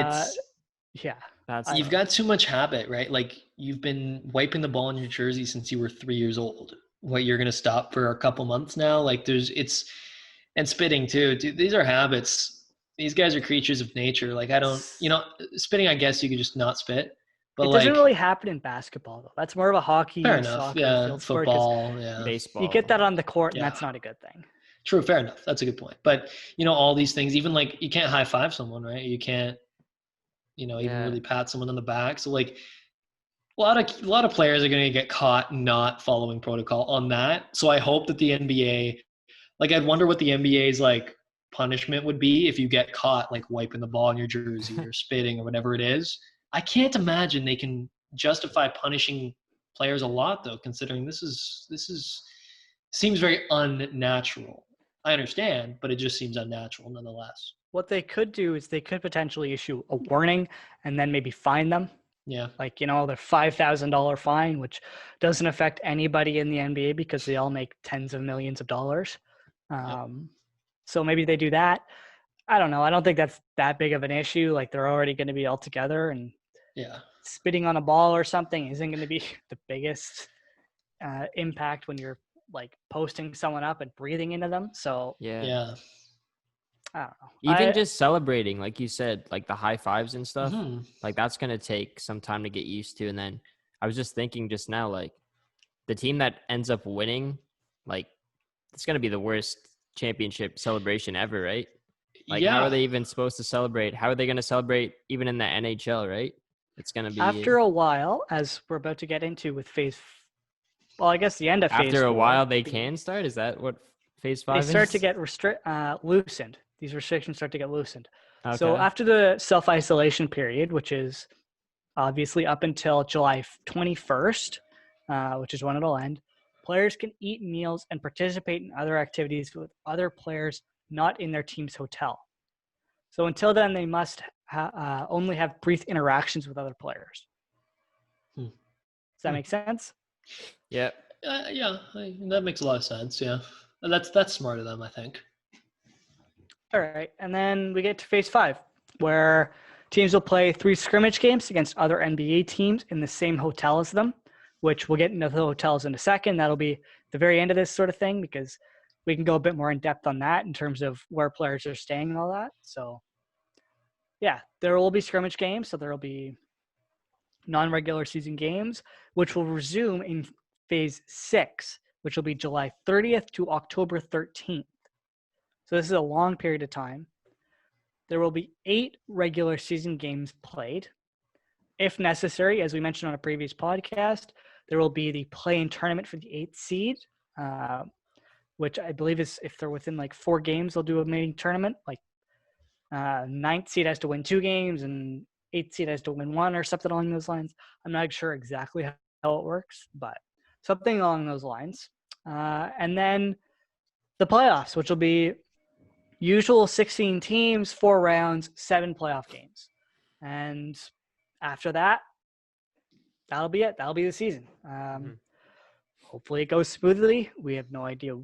It's yeah. You've got too much habit, right? Like you've been wiping the ball in your jersey since you were 3 years old. What, you're going to stop for a couple months now? Like and spitting too. Dude, these are habits. These guys are creatures of nature. Like spitting, I guess you could just not spit. But it doesn't really happen in basketball, though. That's more of a hockey, fair enough. soccer, Yeah, field football, sport. Baseball. You get that on the court, and that's not a good thing. True, fair enough. That's a good point. But all these things, even like you can't high five someone, right? You can't, even really pat someone on the back. So like a lot of players are going to get caught not following protocol on that. So I hope that the NBA, like I'd wonder what the NBA's like punishment would be if you get caught like wiping the ball in your jersey or spitting or whatever it is. I can't imagine they can justify punishing players a lot though, considering this seems very unnatural. I understand, but it just seems unnatural nonetheless. What they could do is they could potentially issue a warning and then maybe fine them. Yeah. Like, the $5,000 fine, which doesn't affect anybody in the NBA because they all make tens of millions of dollars. So maybe they do that. I don't know. I don't think that's that big of an issue. Like they're already going to be all together, and spitting on a ball or something isn't going to be the biggest impact when you're like posting someone up and breathing into them. So yeah. I don't know. Even just celebrating, like you said, like the high fives and stuff, like that's going to take some time to get used to. And then I was just thinking just now, like the team that ends up winning, like it's going to be the worst championship celebration ever, right? Like how are they even supposed to celebrate? How are they going to celebrate even in the NHL, right? It's going to be after a while, as we're about to get into with I guess the end of phase 4. After a while, they can start? Is that what phase 5 is? They start to get loosened. These restrictions start to get loosened. Okay. So after the self-isolation period, which is obviously up until July 21st, which is when it'll end, players can eat meals and participate in other activities with other players not in their team's hotel. So until then, they must only have brief interactions with other players. Does that make sense? Yeah. That makes a lot of sense. Yeah. That's smart of them, I think. All right. And then we get to phase 5, where teams will play 3 scrimmage games against other NBA teams in the same hotel as them, which we'll get into the hotels in a second. That'll be the very end of this sort of thing, because we can go a bit more in depth on that in terms of where players are staying and all that. So yeah, there will be scrimmage games. So there will be non-regular season games, which will resume in phase 6, which will be July 30th to October 13th. So this is a long period of time. There will be 8 regular season games played. If necessary, as we mentioned on a previous podcast, there will be the play-in tournament for the 8th seed, which I believe is if they're within like 4 games, they'll do a mini tournament. Like 9th seed has to win 2 games and 8th seed has to win 1 or something along those lines. I'm not sure exactly how it works, but something along those lines. And then the playoffs, which will be usual 16 teams, 4 rounds, 7 playoff games. And after that, that'll be it. That'll be the season. Hopefully it goes smoothly. We have no idea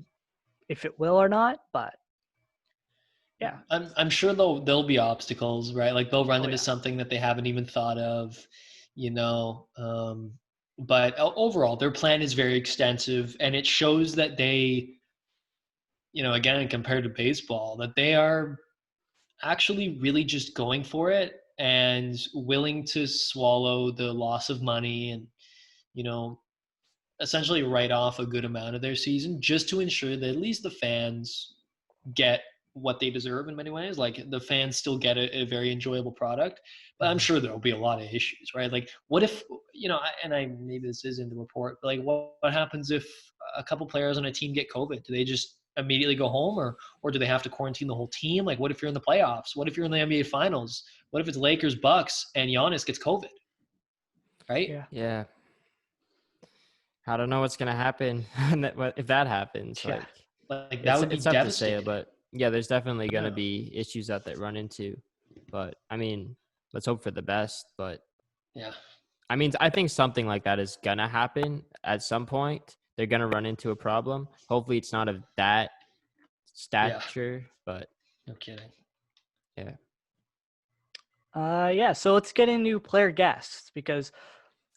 if it will or not, but yeah. I'm sure there'll be obstacles, right? Like they'll run into something that they haven't even thought of, but overall their plan is very extensive, and it shows that they, again, compared to baseball, that they are actually really just going for it and willing to swallow the loss of money and, essentially write off a good amount of their season just to ensure that at least the fans get what they deserve in many ways. Like the fans still get a very enjoyable product, but I'm sure there'll be a lot of issues, right? Like what if, maybe this is in the report, but like what happens if a couple players on a team get COVID? Do they just immediately go home or do they have to quarantine the whole team? Like what if you're in the playoffs? What if you're in the NBA finals? What if it's Lakers, Bucks and Giannis gets COVID? Right? Yeah. I don't know what's going to happen if that happens. Yeah. Like that would be it's tough to devastating. say, but yeah, there's definitely going to be issues that they run into. But I mean, let's hope for the best. But yeah, I mean, I think something like that is going to happen at some point. They're going to run into a problem. Hopefully it's not of that stature, but no kidding. Yeah. So let's get into player guests, because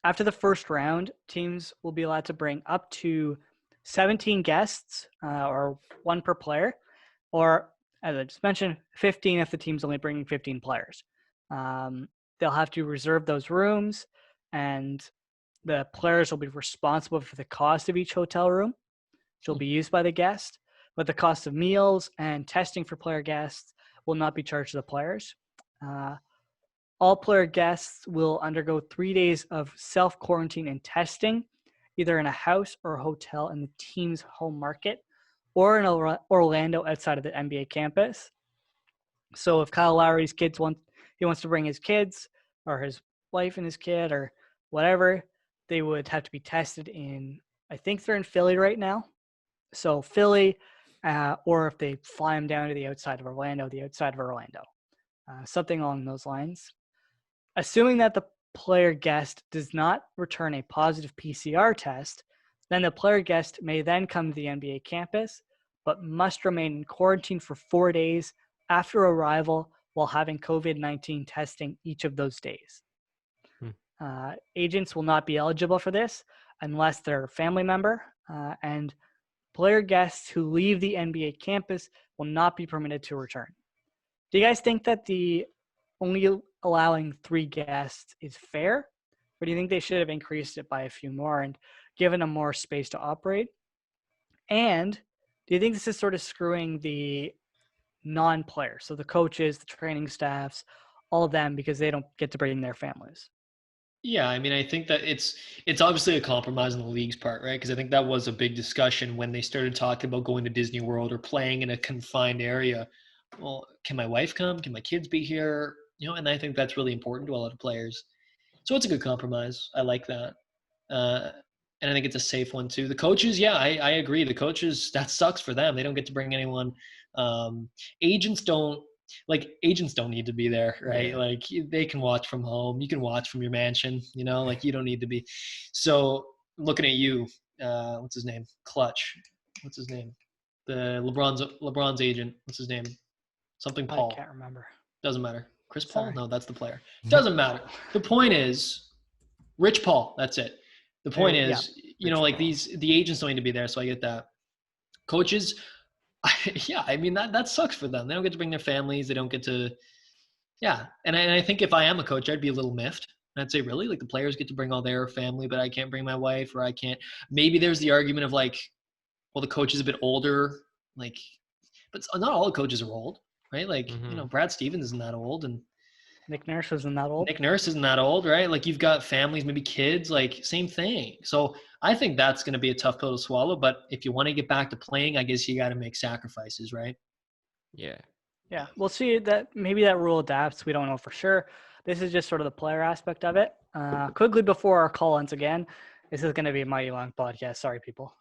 after the first round, teams will be allowed to bring up to 17 guests, or one per player, or as I just mentioned, 15 if the team's only bringing 15 players. They'll have to reserve those rooms, and the players will be responsible for the cost of each hotel room, which will be used by the guest, but the cost of meals and testing for player guests will not be charged to the players. All player guests will undergo 3 days of self-quarantine and testing, either in a house or a hotel in the team's home market or in Orlando outside of the NBA campus. So if Kyle Lowry's kids wants to bring his kids or his wife and his kid or whatever, they would have to be tested in, I think they're in Philly right now. So Philly, or if they fly them down to the outside of Orlando, something along those lines. Assuming that the player guest does not return a positive PCR test, then the player guest may then come to the NBA campus, but must remain in quarantine for 4 days after arrival while having COVID-19 testing each of those days. Agents will not be eligible for this unless they're a family member, and player guests who leave the NBA campus will not be permitted to return. Do you guys think that the only allowing 3 guests is fair, or do you think they should have increased it by a few more and given them more space to operate? And do you think this is sort of screwing the non-players, so the coaches, the training staffs, all of them, because they don't get to bring their families? Yeah, I mean, I think that it's obviously a compromise on the league's part, right? Because I think that was a big discussion when they started talking about going to Disney World or playing in a confined area. Well, can my wife come? Can my kids be here? And I think that's really important to a lot of players. So it's a good compromise. I like that. And I think it's a safe one too. The coaches, yeah, I agree. The coaches, that sucks for them. They don't get to bring anyone. Agents don't need to be there, right? Yeah. Like they can watch from home. You can watch from your mansion, like you don't need to be. So looking at you, what's his name? Clutch. What's his name? The LeBron's agent. What's his name? Something Paul. I can't remember. Doesn't matter. Chris Paul? No, that's the player. Mm-hmm. Doesn't matter. The point is, Rich Paul. That's it. The point is, the agents don't need to be there, so I get that. Coaches, yeah, I mean, that sucks for them. They don't get to bring their families. They don't get to, yeah. And I think if I am a coach, I'd be a little miffed. I'd say, really? Like the players get to bring all their family, but I can't bring my wife, or I can't. Maybe there's the argument of like, well, the coach is a bit older, like, but not all the coaches are old, right? Like, Brad Stevens isn't that old, and Nick Nurse isn't that old. Nick Nurse isn't that old, right? Like you've got families, maybe kids, like same thing. So I think that's going to be a tough pill to swallow. But if you want to get back to playing, I guess you got to make sacrifices, right? Yeah. Yeah, we'll see that maybe that rule adapts. We don't know for sure. This is just sort of the player aspect of it. Quickly before our call-ins again, this is going to be a mighty long podcast. Sorry, people.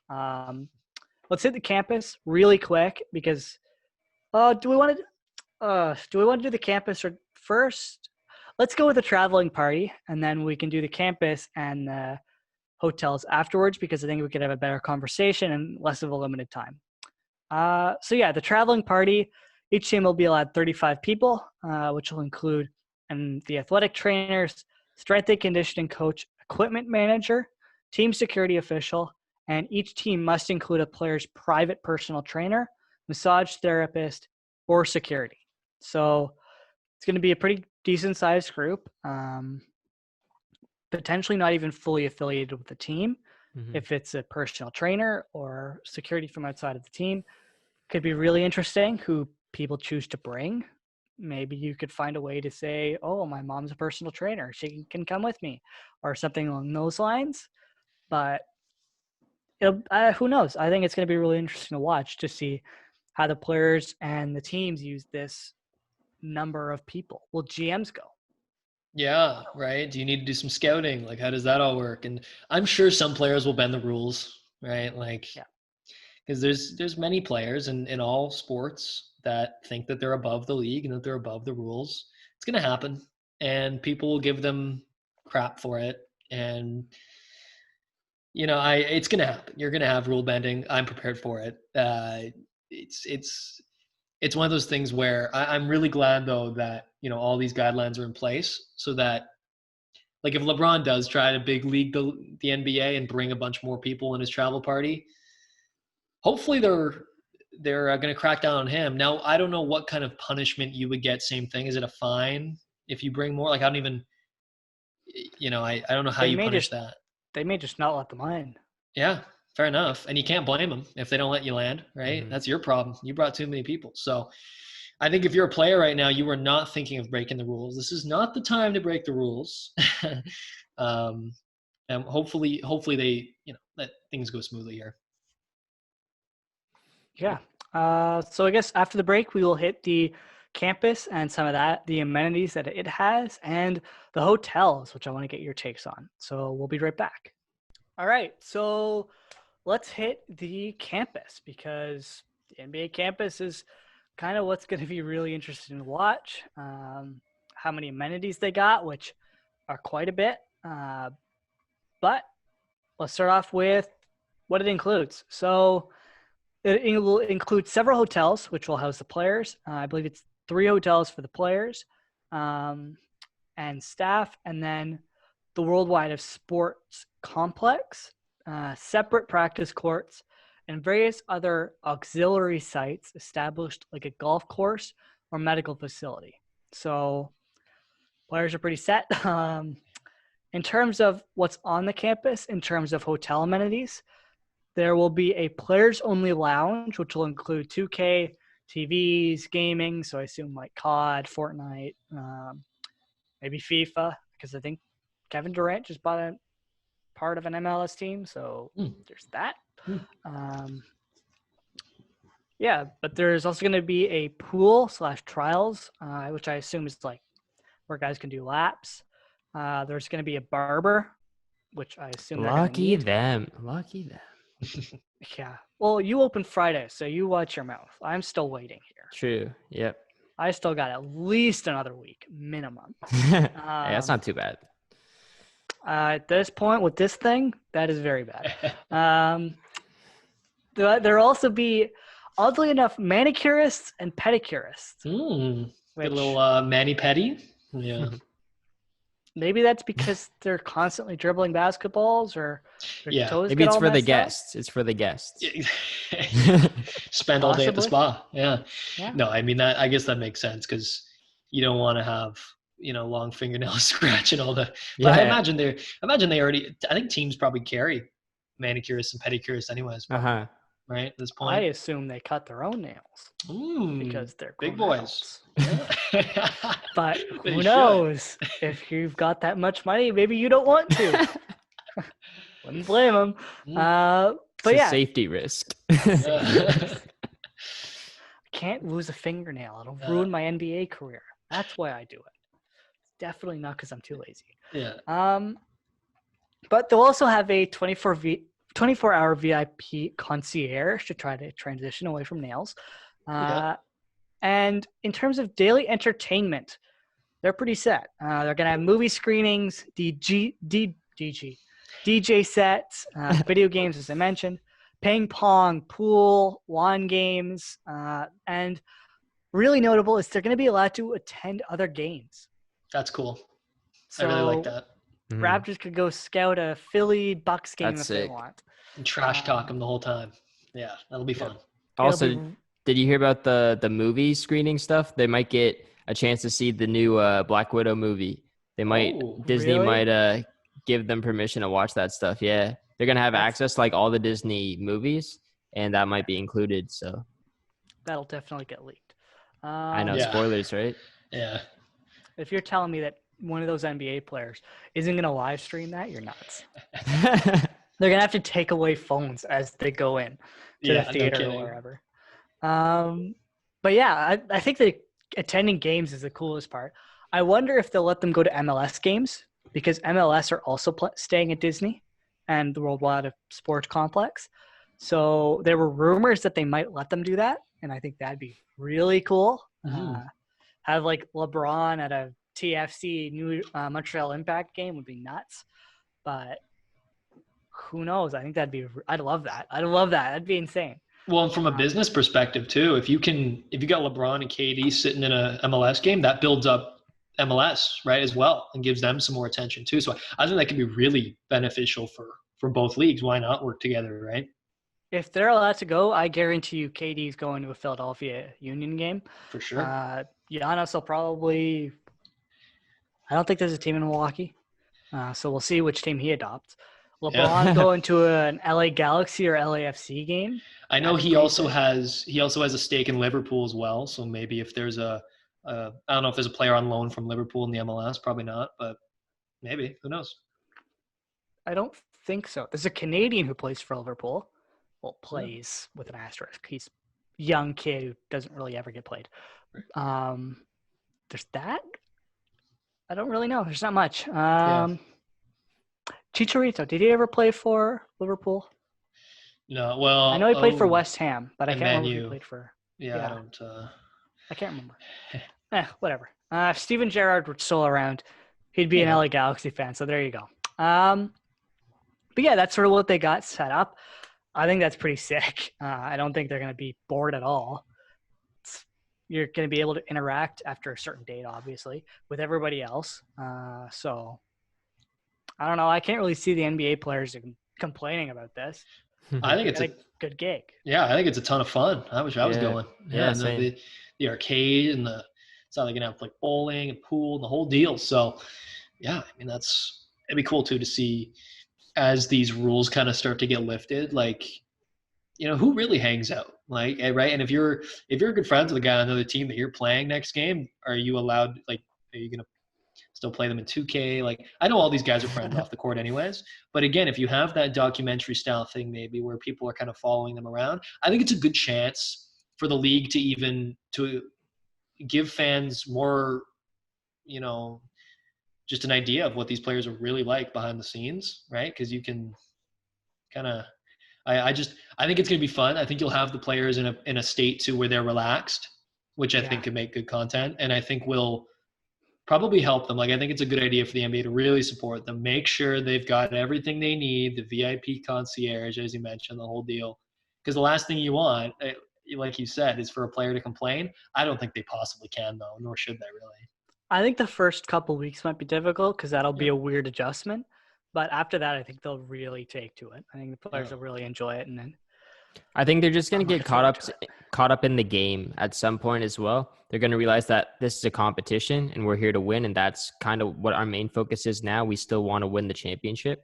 Let's hit the campus really quick because do we want to do the campus first? Let's go with the traveling party, and then we can do the campus and the hotels afterwards, because I think we could have a better conversation and less of a limited time. The traveling party, each team will be allowed 35 people, which will include the athletic trainers, strength and conditioning coach, equipment manager, team security official, and each team must include a player's private personal trainer, massage therapist, or security. So it's going to be a pretty decent sized group, potentially not even fully affiliated with the team. Mm-hmm. If it's a personal trainer or security from outside of the team, could be really interesting, who people choose to bring. Maybe you could find a way to say, oh, my mom's a personal trainer. She can come with me or something along those lines. But who knows? I think it's going to be really interesting to watch to see how the players and the teams use this number of people. Will GMs go? Yeah, right. Do you need to do some scouting? Like, how does that all work? And I'm sure some players will bend the rules, right? Like, Yeah. Because there's many players in all sports that think that they're above the league and that they're above the rules. It's going to happen, and people will give them crap for it. And it's going to happen. You're going to have rule bending. I'm prepared for it. It's one of those things where I'm really glad though that all these guidelines are in place so that, like, if LeBron does try to big league the NBA and bring a bunch more people in his travel party, hopefully they're going to crack down on him. Now, I don't know what kind of punishment you would get. Same thing. Is it a fine if you bring more? Like, I don't even, I don't know how you punish that. They may just not let them in. Yeah, fair enough. And you can't blame them if they don't let you land, right? Mm-hmm. That's your problem. You brought too many people. So I think if you're a player right now, you are not thinking of breaking the rules. This is not the time to break the rules. And hopefully they, let things go smoothly here. Yeah. So I guess after the break, we will hit the campus and some of the amenities that it has, and the hotels, which I want to get your takes on. So we'll be right back. All right. So let's hit the campus, because the NBA campus is kind of what's going to be really interesting to watch. How many amenities they got, which are quite a bit. But let's start off with what it includes. So it will include several hotels, which will house the players. I believe it's 3 hotels for the players and staff, and then the Worldwide of Sports complex, separate practice courts, and various other auxiliary sites established, like a golf course or medical facility. So players are pretty set. In terms of what's on the campus, in terms of hotel amenities, there will be a players-only lounge, which will include 2K, TVs, gaming, so I assume like COD, Fortnite, maybe FIFA, because I think Kevin Durant just bought a part of an MLS team, so there's that. Yeah, but there's also going to be a pool/trials, which I assume is like where guys can do laps. There's going to be a barber, which I assume Lucky them. Yeah. Well, you open Friday, so you watch your mouth. I'm still waiting here. True. Yep. I still got at least another week minimum. Hey, that's not too bad. At this point with this thing, that is very bad. There'll also be, oddly enough, manicurists and pedicurists. A little mani-pedi. Yeah. Maybe that's because they're constantly dribbling basketballs, or their toes maybe it's for the up. guests. It's for the guests. Spend all day at the spa. Yeah. No, I mean, I guess that makes sense, because you don't want to have long fingernails scratching all the. But I imagine they already. I think teams probably carry manicurists and pedicurists anyways. Right at this point, I assume they cut their own nails because they're big boys. Yeah. But who knows? If you've got that much money, maybe you don't want to. Wouldn't blame them. But it's a safety risk. Can't lose a fingernail. It'll ruin my NBA career. That's why I do it. Definitely not because I'm too lazy. Yeah. But they'll also have a 24-hour VIP concierge to try to transition away from nails. And in terms of daily entertainment, they're pretty set. They're going to have movie screenings, DJ sets, video games, as I mentioned, ping pong, pool, lawn games, and really notable is they're going to be allowed to attend other games. That's cool. So I really like that. Raptors could go scout a Philly Bucks game if they want. And trash talk them the whole time. Yeah, that'll be fun. Also, did you hear about the movie screening stuff? They might get a chance to see the new Black Widow movie. Disney might give them permission to watch that stuff. Yeah, they're gonna have access to like all the Disney movies, and that might be included. So that'll definitely get leaked. I know, Yeah. spoilers, right? Yeah. If you're telling me that one of those NBA players isn't going to live stream that, you're nuts. They're going to have to take away phones as they go in to the Yeah, no theater or kidding. wherever. But yeah, I think that attending games is the coolest part. I wonder if they'll let them go to MLS games, because MLS are also staying at Disney and the Worldwide Sports Complex. So there were rumors that they might let them do that, and I think that'd be really cool. Have like LeBron at a TFC Montreal Impact game would be nuts, but who knows? I think I'd love that. That'd be insane. Well, and from a business perspective too, if you got LeBron and KD sitting in a MLS game, that builds up MLS, right, as well, and gives them some more attention too. So I think that could be really beneficial for both leagues. Why not work together, right? If they're allowed to go, I guarantee you KD's going to a Philadelphia Union game. For sure. Giannis will probably – I don't think there's a team in Milwaukee. So we'll see which team he adopts. LeBron going to an LA Galaxy or LAFC game. I know he also has a stake in Liverpool as well. So maybe if there's I don't know if there's a player on loan from Liverpool in the MLS, probably not, but maybe. Who knows? I don't think so. There's a Canadian who plays for Liverpool. Well, plays with an asterisk. He's a young kid who doesn't really ever get played. There's that. I don't really know. There's not much. Chicharito, did he ever play for Liverpool? No. Well, I know he played for West Ham, but I can't remember if he played for. Yeah, I don't. I can't remember. Whatever. If Steven Gerrard were still around, he'd be an LA Galaxy fan. So there you go. But yeah, that's sort of what they got set up. I think that's pretty sick. I don't think they're going to be bored at all. You're going to be able to interact after a certain date, obviously, with everybody else. So I don't know. I can't really see the NBA players complaining about this. I think it's a good gig. Yeah, I think it's a ton of fun. I wish I was going. Yeah, and the arcade and it's how they're gonna have like bowling and pool and the whole deal. So yeah, I mean it'd be cool too to see as these rules kind of start to get lifted, like, you know, who really hangs out, like, right? And if you're good friends with a guy on another team that you're playing next game, are you allowed, like, are you gonna still play them in 2K? Like, I know all these guys are friends off the court anyways, but again, if you have that documentary style thing maybe where people are kind of following them around, I think it's a good chance for the league to give fans more, you know, just an idea of what these players are really like behind the scenes, right? Because you can kind of I think it's going to be fun. I think you'll have the players in a state too where they're relaxed, which I think could make good content, and I think will probably help them. Like, I think it's a good idea for the NBA to really support them, make sure they've got everything they need, the VIP concierge, as you mentioned, the whole deal. Because the last thing you want, like you said, is for a player to complain. I don't think they possibly can, though, nor should they really. I think the first couple weeks might be difficult because that'll be a weird adjustment. But after that, I think they'll really take to it. I think the players will really enjoy it, and then I think they're just going to get caught up in the game at some point as well. They're going to realize that this is a competition and we're here to win, and that's kind of what our main focus is now. We still want to win the championship.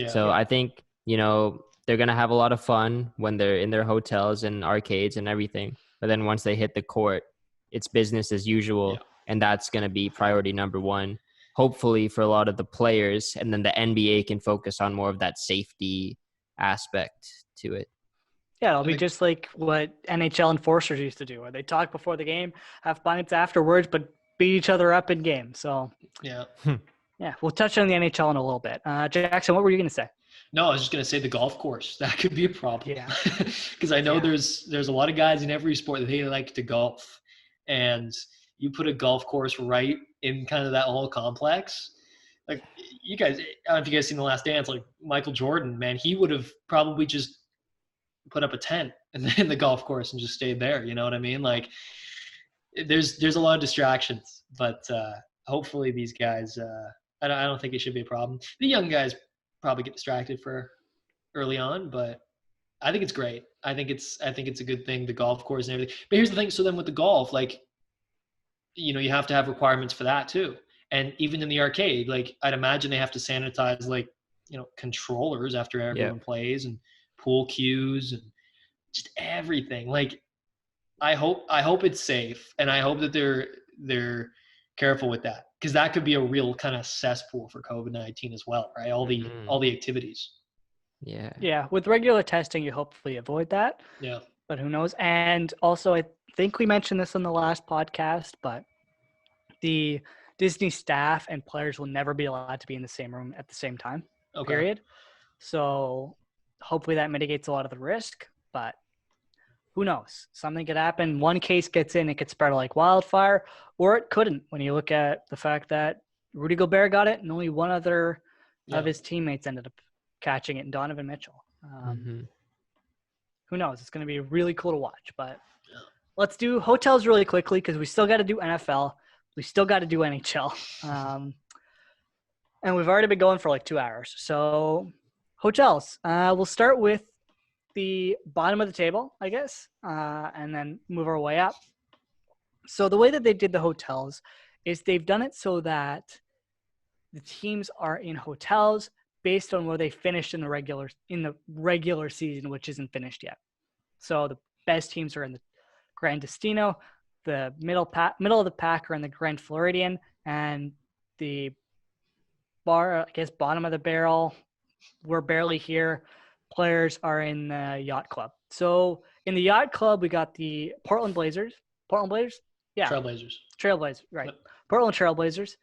So I think, you know, they're going to have a lot of fun when they're in their hotels and arcades and everything. But then once they hit the court, it's business as usual, and that's going to be priority number one, hopefully for a lot of the players. And then the NBA can focus on more of that safety aspect to it. Yeah, it'll be just like what NHL enforcers used to do, where they talk before the game, have pints afterwards, but beat each other up in game. So, yeah, we'll touch on the NHL in a little bit. Jackson, what were you going to say? No, I was just going to say the golf course. That could be a problem. Yeah, because I know there's a lot of guys in every sport that they like to golf, and you put a golf course right in kind of that whole complex. Like, you guys, I don't know if you guys seen The Last Dance. Like, Michael Jordan, man, he would have probably just put up a tent in the golf course and just stayed there. You know what I mean? Like, there's a lot of distractions, but hopefully these guys, I don't think it should be a problem. The young guys probably get distracted for early on, but I think it's great. I think it's a good thing, the golf course and everything. But here's the thing. So then with the golf, like, you know, you have to have requirements for that too. And even in the arcade, like, I'd imagine they have to sanitize, like, you know, controllers after everyone plays, and pool cues and just everything. Like, I hope it's safe, and I hope that they're careful with that, because that could be a real kind of cesspool for COVID-19 as well, right? All the activities. Yeah. Yeah, with regular testing, you hopefully avoid that. Yeah. But who knows? And also, I think we mentioned this on the last podcast, but the Disney staff and players will never be allowed to be in the same room at the same time, period. So hopefully that mitigates a lot of the risk, but who knows? Something could happen. One case gets in, it could spread like wildfire, or it couldn't when you look at the fact that Rudy Gobert got it and only one other of his teammates ended up catching it, and Donovan Mitchell. Who knows? It's going to be really cool to watch. But let's do hotels really quickly because we still got to do NFL. We still got to do NHL. And we've already been going for like 2 hours. So hotels. We'll start with the bottom of the table, I guess, and then move our way up. So the way that they did the hotels is they've done it so that the teams are in hotels based on where they finished in the regular season, which isn't finished yet. So the best teams are in the Grand Destino, the middle of the pack are in the Grand Floridian, and the bottom of the barrel, we're barely here, players are in the Yacht Club. So in the Yacht Club, we got the Portland Blazers. Yeah. Trailblazers, right. Yep. Portland Trailblazers.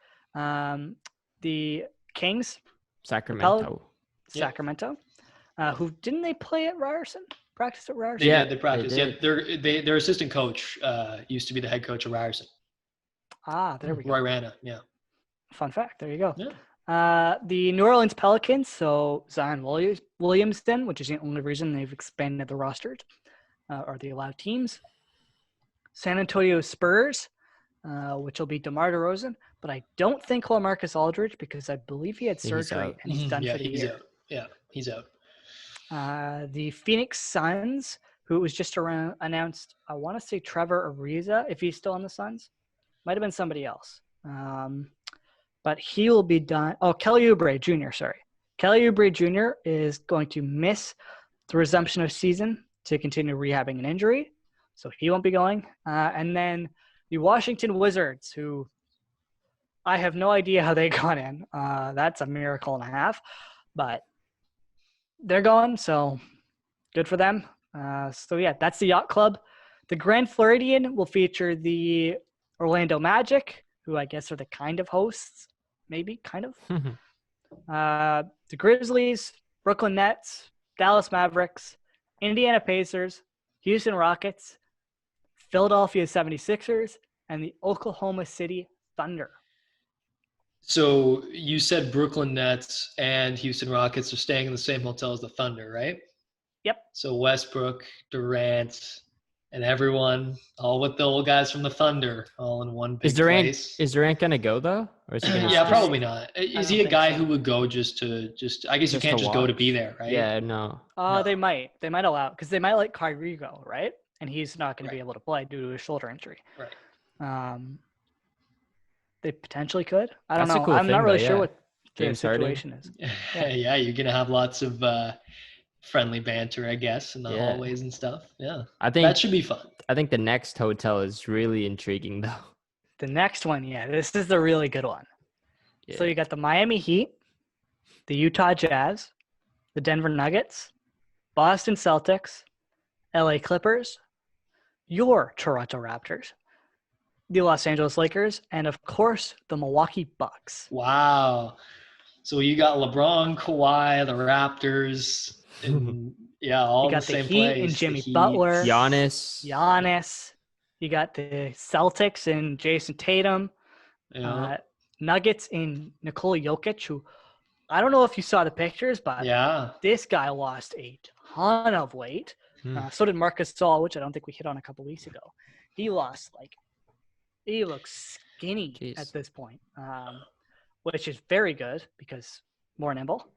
The Kings. Sacramento. Who didn't they play at Ryerson? Practice at Ryerson? Yeah, they practice. Yeah, their assistant coach used to be the head coach of Ryerson. There we go. Roy Rana, yeah. Fun fact. There you go. Yeah. The New Orleans Pelicans, so Zion Williamson, which is the only reason they've expanded the rosters, or the allowed teams. San Antonio Spurs, which will be DeMar DeRozan, but I don't think LaMarcus Aldridge because I believe he had surgery and he's done for the year. Out. Yeah, he's out. The Phoenix Suns, who was just announced, I want to say Trevor Ariza, if he's still on the Suns. Might have been somebody else. But he will be done. Oh, Kelly Oubre Jr., sorry. Kelly Oubre Jr. is going to miss the resumption of season to continue rehabbing an injury. So he won't be going. And then the Washington Wizards, who I have no idea how they got in. That's a miracle and a half. But they're going, so good for them. So, yeah, that's the Yacht Club. The Grand Floridian will feature the Orlando Magic, who I guess are the kind of hosts. Maybe, kind of. The Grizzlies, Brooklyn Nets, Dallas Mavericks, Indiana Pacers, Houston Rockets, Philadelphia 76ers, and the Oklahoma City Thunder. So you said Brooklyn Nets and Houston Rockets are staying in the same hotel as the Thunder, right? Yep. So Westbrook, Durant, and everyone, all with the old guys from the Thunder, all in one big place. Is Durant going to go, though? Or is he gonna yeah, probably not. Is he a guy who would go just I guess you can't just go to be there, right? Yeah, no. No. They might allow, because they might let Kyrie go, right? And he's not going to be able to play due to a shoulder injury. Right. They potentially could. I don't know. Cool I'm not really sure what the situation is. Yeah, you're going to have lots of friendly banter, I guess, in the hallways and stuff. Yeah. I think that should be fun. I think the next hotel is really intriguing, though. The next one, yeah. This is the really good one. Yeah. So you got the Miami Heat, the Utah Jazz, the Denver Nuggets, Boston Celtics, LA Clippers, your Toronto Raptors, the Los Angeles Lakers, and of course, the Milwaukee Bucks. Wow. So you got LeBron, Kawhi, the Raptors, and all the same place. You got the Heat and Jimmy Butler. Giannis. You got the Celtics and Jason Tatum. Yeah. Nuggets in Nikola Jokic, who I don't know if you saw the pictures, but this guy lost a ton of weight. So did Marcus Gasol, which I don't think we hit on a couple weeks ago. He looks skinny at this point, which is very good because more nimble.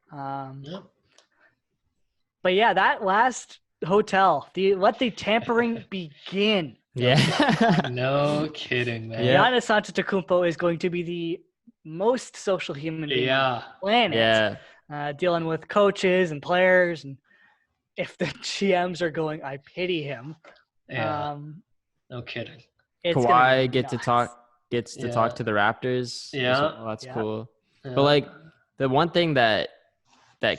But yeah, that last hotel, let the tampering begin. Yeah. No kidding, man. Giannis Antetokounmpo is going to be the most social human being on the planet. Yeah. Dealing with coaches and players, and if the GMs are going, I pity him. Yeah. No kidding. It's gonna Kawhi be gets to nuts. talk to the Raptors. Yeah. Well. That's Yeah. cool. Yeah. But like the one thing that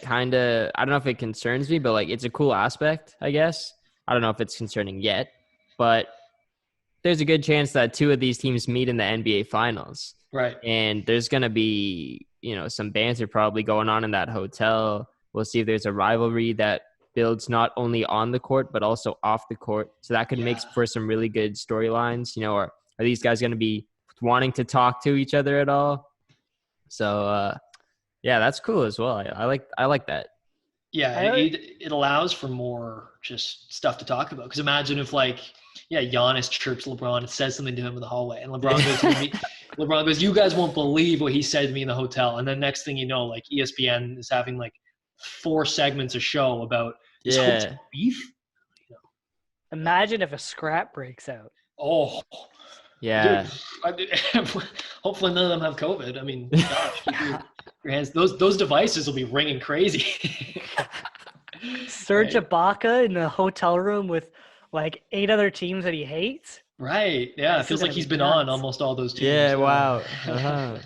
kind of, I don't know if it concerns me, but like it's a cool aspect, I guess. I don't know if it's concerning yet, but there's a good chance that two of these teams meet in the NBA Finals. Right. And there's going to be, some banter probably going on in that hotel. We'll see if there's a rivalry that builds not only on the court, but also off the court. So that could make for some really good storylines, or are these guys going to be wanting to talk to each other at all? So, yeah, that's cool as well. I like that. Yeah, it allows for more just stuff to talk about. Because imagine if Giannis chirps LeBron and says something to him in the hallway, and LeBron goes to me. LeBron goes, "You guys won't believe what he said to me in the hotel." And then next thing you know, ESPN is having 4 segments a show about this hotel beef. Imagine if a scrap breaks out. Oh, yeah. Dude, hopefully none of them have COVID. I mean, gosh, keep your hands. Those devices will be ringing crazy. Serge Ibaka in the hotel room with 8 other teams that he hates. Right. Yeah. It feels like he's been on almost all those teams. Yeah. Wow. Uh-huh.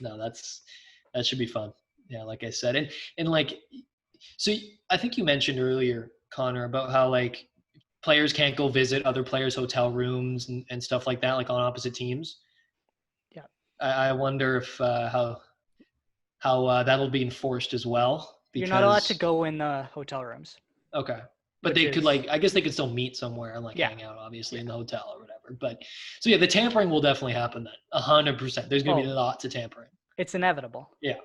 No, that should be fun. Yeah. Like I said, and so I think you mentioned earlier, Connor, about how players can't go visit other players' hotel rooms and stuff like that, on opposite teams. Yeah. I wonder if how that'll be enforced as well. Because... You're not allowed to go in the hotel rooms. Okay. But they could I guess they could still meet somewhere and hang out, obviously, in the hotel or whatever. But so yeah, the tampering will definitely happen then. 100%. There's going to be lots of tampering. It's inevitable. Yeah.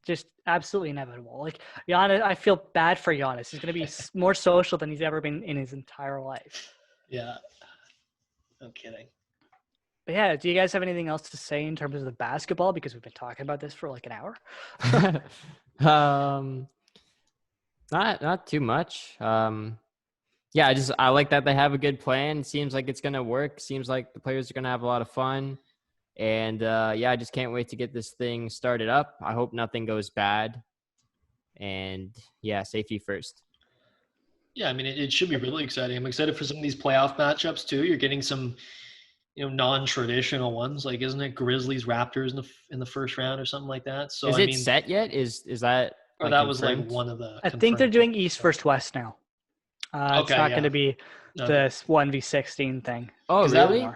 Just absolutely inevitable. Giannis, I feel bad for Giannis. He's going to be more social than he's ever been in his entire life. Yeah. No kidding. But yeah, do you guys have anything else to say in terms of the basketball? Because we've been talking about this for an hour. Not too much. Yeah, I like that they have a good plan. Seems like it's gonna work. Seems like the players are gonna have a lot of fun. And I just can't wait to get this thing started up. I hope nothing goes bad. And safety first. Yeah, I mean, it should be really exciting. I'm excited for some of these playoff matchups too. You're getting some, non-traditional ones. Isn't it Grizzlies Raptors in the first round or something like that? So is it set yet? Is that? Or that confirmed? was one of the. I think they're doing East versus West now. It's not going to be this 1v16 thing. Oh, really?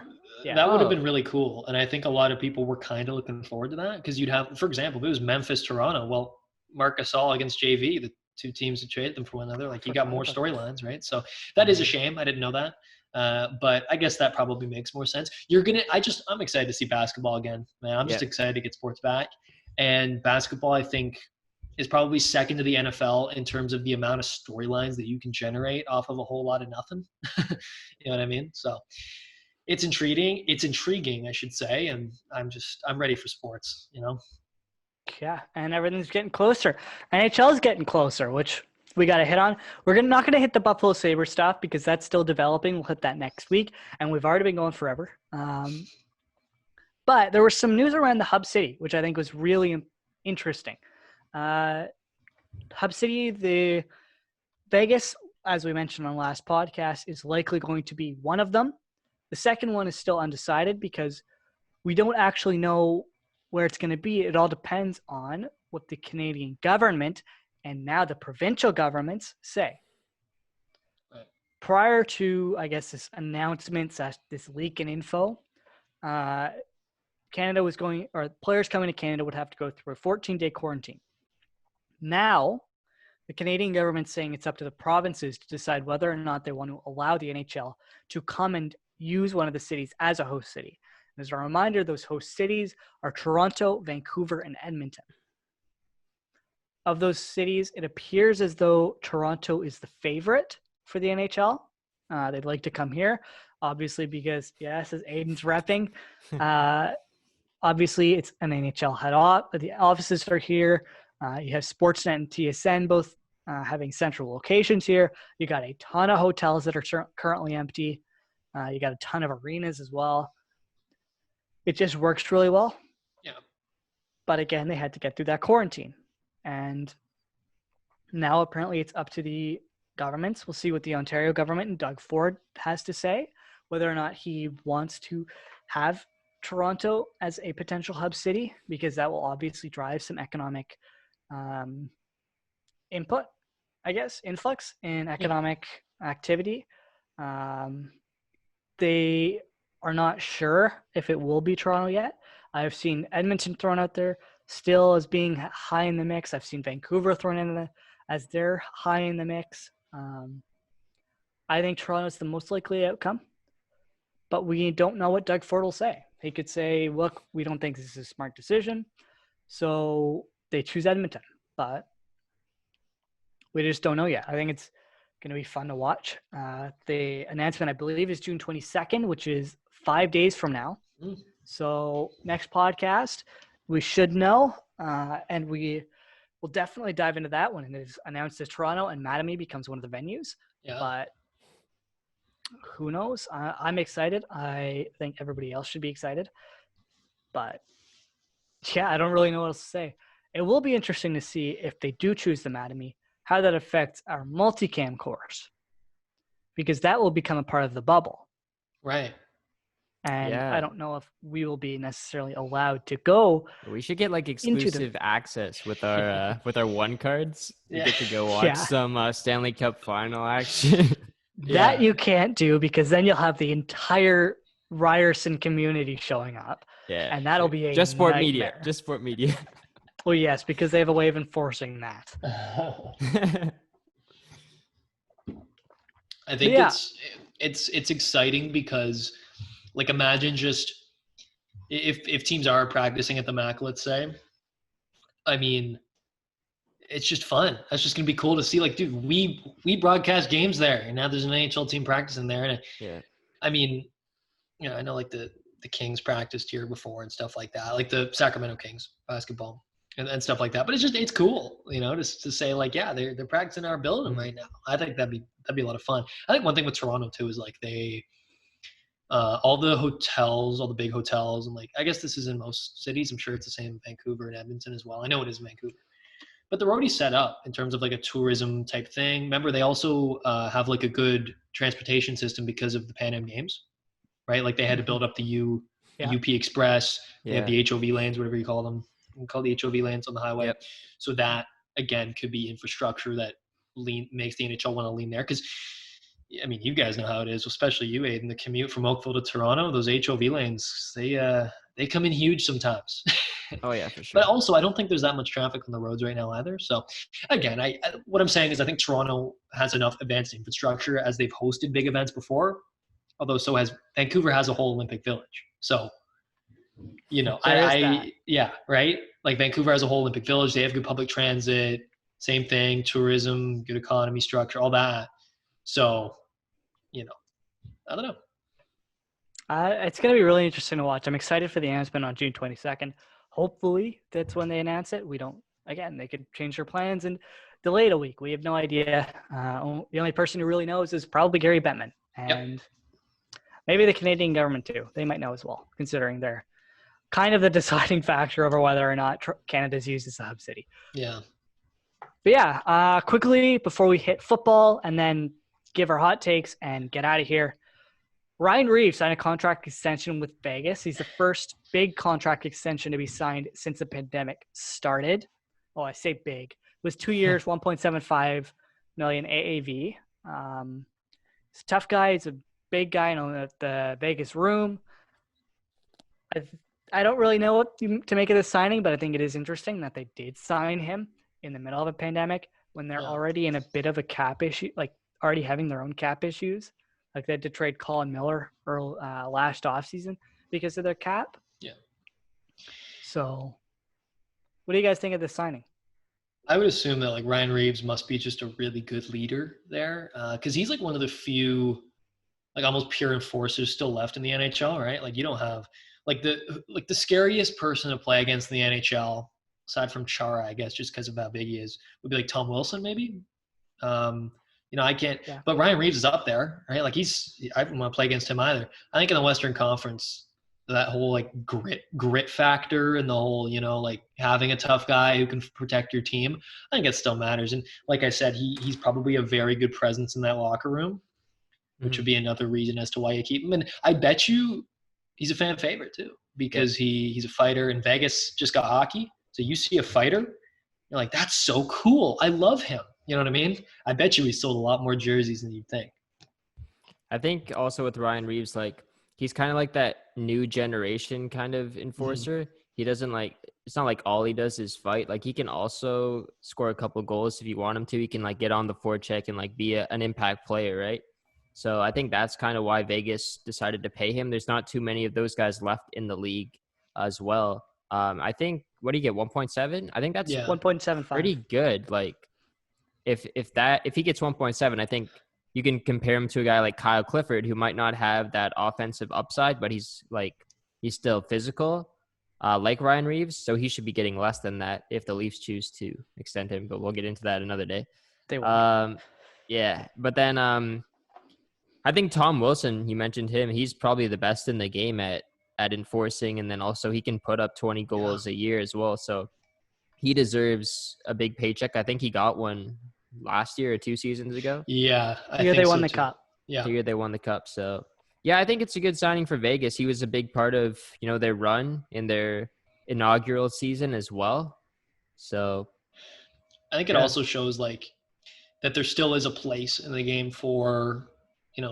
That would have been really cool. And I think a lot of people were kind of looking forward to that because you'd have, for example, if it was Memphis, Toronto, well, Marc Gasol against JV, the two teams that traded them for one another, you got more storylines, right? So that is a shame. I didn't know that. But I guess that probably makes more sense. I'm excited to see basketball again, man. I'm just excited to get sports back. And basketball, I think, is probably second to the NFL in terms of the amount of storylines that you can generate off of a whole lot of nothing. You know what I mean? So it's intriguing, I should say. And I'm ready for sports, Yeah. And everything's getting closer. NHL is getting closer, which we got to hit on. We're not going to hit the Buffalo Sabres stuff because that's still developing. We'll hit that next week. And we've already been going forever. But there was some news around the Hub City, which I think was really interesting. Hub City, the Vegas, as we mentioned on the last podcast, is likely going to be one of them. The second one is still undecided because we don't actually know where it's going to be. It all depends on what the Canadian government and now the provincial governments say. Right. Prior to, I guess, this announcement, this leak in info, Canada was players coming to Canada would have to go through a 14-day quarantine. Now, the Canadian government's saying it's up to the provinces to decide whether or not they want to allow the NHL to come and use one of the cities as a host city. And as a reminder, those host cities are Toronto, Vancouver, and Edmonton. Of those cities, it appears as though Toronto is the favorite for the NHL. They'd like to come here, obviously, because, as Aiden's repping, obviously it's an NHL head off. The offices are here. You have Sportsnet and TSN both having central locations here. You got a ton of hotels that are currently empty. You got a ton of arenas as well. It just works really well. Yeah. But again, they had to get through that quarantine. And now apparently it's up to the governments. We'll see what the Ontario government and Doug Ford has to say. whether or not he wants to have Toronto as a potential hub city, because that will obviously drive some economic input, I guess, influx in economic activity. They are not sure if it will be Toronto yet. I've seen Edmonton thrown out there still as being high in the mix. I've seen Vancouver thrown in as they're high in the mix. I think Toronto is the most likely outcome, but we don't know what Doug Ford will say. He could say, look, we don't think this is a smart decision, so they choose Edmonton, but we just don't know yet. I think it's going to be fun to watch. The announcement, I believe, is June 22nd, which is 5 days from now. So next podcast, we should know, and we will definitely dive into that when it is announced as Toronto and Mattamy becomes one of the venues. Yeah. But who knows? I'm excited. I think everybody else should be excited. But yeah, I don't really know what else to say. It will be interesting to see if they do choose the Mattamy, how that affects our multicam course, because that will become a part of the bubble. Right. And I don't know if we will be necessarily allowed to go. We should get like exclusive access with our one cards. We get to go watch some Stanley Cup final action. That you can't do, because then you'll have the entire Ryerson community showing up. Yeah. And that'll be a just sport nightmare. media. Just sport media. Well, yes, because they have a way of enforcing that. I think it's exciting because, like, imagine just if teams are practicing at the MAC, let's say. I mean, it's just fun. That's just gonna be cool to see. Like, dude, we broadcast games there, and now there's an NHL team practicing there. And I mean, you know, I know like the Kings practiced here before and stuff like that, like the Sacramento Kings basketball and stuff like that. But it's cool, you know, to say like, yeah, they're practicing our building right now. I think that'd be a lot of fun. I think one thing with Toronto too is like they. All the hotels, all the big hotels, and like I guess this is in most cities. I'm sure it's the same in Vancouver and Edmonton as well. I know it is in Vancouver, but they're already set up in terms of like a tourism type thing. Remember, they also have like a good transportation system because of the Pan Am Games, right? Like they had to build up the UP Express. They have the HOV lanes, whatever you call them. You can call the HOV lanes on the highway. Yep. So that again could be infrastructure that makes the NHL want to lean there because. I mean, you guys know how it is, especially you, Aiden. The commute from Oakville to Toronto, those HOV lanes, they come in huge sometimes. Oh, yeah, for sure. But also, I don't think there's that much traffic on the roads right now either. So, again, what I'm saying is I think Toronto has enough advanced infrastructure as they've hosted big events before, although so has Vancouver has a whole Olympic Village. So, you know, right? Like Vancouver has a whole Olympic Village. They have good public transit, same thing, tourism, good economy structure, all that. So, you know, I don't know. It's going to be really interesting to watch. I'm excited for the announcement on June 22nd. Hopefully that's when they announce it. They could change their plans and delay it a week. We have no idea. The only person who really knows is probably Gary Bettman. And maybe the Canadian government too. They might know as well, considering they're kind of the deciding factor over whether or not Canada's used as a hub city. Yeah. But quickly before we hit football and then give our hot takes and get out of here. Ryan Reeves signed a contract extension with Vegas. He's the first big contract extension to be signed since the pandemic started. Oh, I say big. It was 2 years, 1.75 million AAV. He's a tough guy. He's a big guy in the Vegas room. I don't really know what to make of this signing, but I think it is interesting that they did sign him in the middle of a pandemic when they're already in a bit of a cap issue, like already having their own cap issues. Like they had to trade Colin Miller last offseason because of their cap. Yeah. So what do you guys think of this signing? I would assume that like Ryan Reeves must be just a really good leader there because he's like one of the few like almost pure enforcers still left in the NHL, right? Like you don't have like the scariest person to play against in the NHL aside from Chara, I guess, just because of how big he is, would be like Tom Wilson maybe. You know, I can't, but Ryan Reeves is up there, right? Like I don't want to play against him either. I think in the Western Conference, that whole like grit factor and the whole, you know, like having a tough guy who can protect your team, I think it still matters. And like I said, he's probably a very good presence in that locker room. which would be another reason as to why you keep him. And I bet you he's a fan favorite too, because he's a fighter, and Vegas just got hockey. So you see a fighter, you're like, that's so cool. I love him. You know what I mean? I bet you he sold a lot more jerseys than you'd think. I think also with Ryan Reeves, like he's kind of like that new generation kind of enforcer. He doesn't like, it's not like all he does is fight. Like he can also score a couple goals if you want him to. He can like get on the forecheck and like be an impact player, right? So I think that's kind of why Vegas decided to pay him. There's not too many of those guys left in the league as well. I think, what do you get, 1.7? I think that's 1.75. pretty good. Like if he gets 1.7, I think you can compare him to a guy like Kyle Clifford, who might not have that offensive upside, but he's still physical, like Ryan Reeves. So he should be getting less than that if the Leafs choose to extend him, but we'll get into that another day. They won't. Yeah. But then I think Tom Wilson, you mentioned him, he's probably the best in the game at enforcing, and then also he can put up 20 goals a year as well. So he deserves a big paycheck. I think he got one last year or 2 seasons ago. Yeah. The year they won the cup. Yeah. The year they won the cup. So yeah, I think it's a good signing for Vegas. He was a big part of, their run in their inaugural season as well. So I think it also shows like that there still is a place in the game for,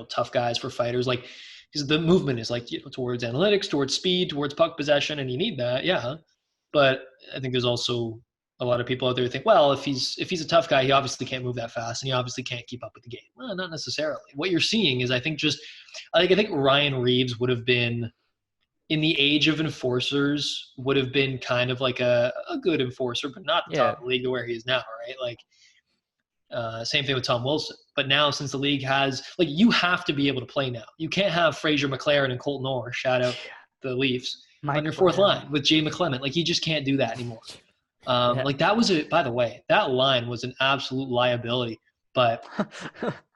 tough guys, for fighters. Like, because the movement is like, towards analytics, towards speed, towards puck possession, and you need that. Yeah. But I think there's also a lot of people out there who think, well, if he's a tough guy, he obviously can't move that fast, and he obviously can't keep up with the game. Well, not necessarily. What you're seeing is, I think Ryan Reeves would have been, in the age of enforcers, would have been kind of like a good enforcer, but not the top of the league to where he is now, right? Like, same thing with Tom Wilson. But now, since the league has, like, you have to be able to play now. You can't have Fraser McLaren and Colton Orr, shout out the Leafs, on your fourth line with Jay McClement. Like, you just can't do that anymore. Like, that was by the way, that line was an absolute liability. But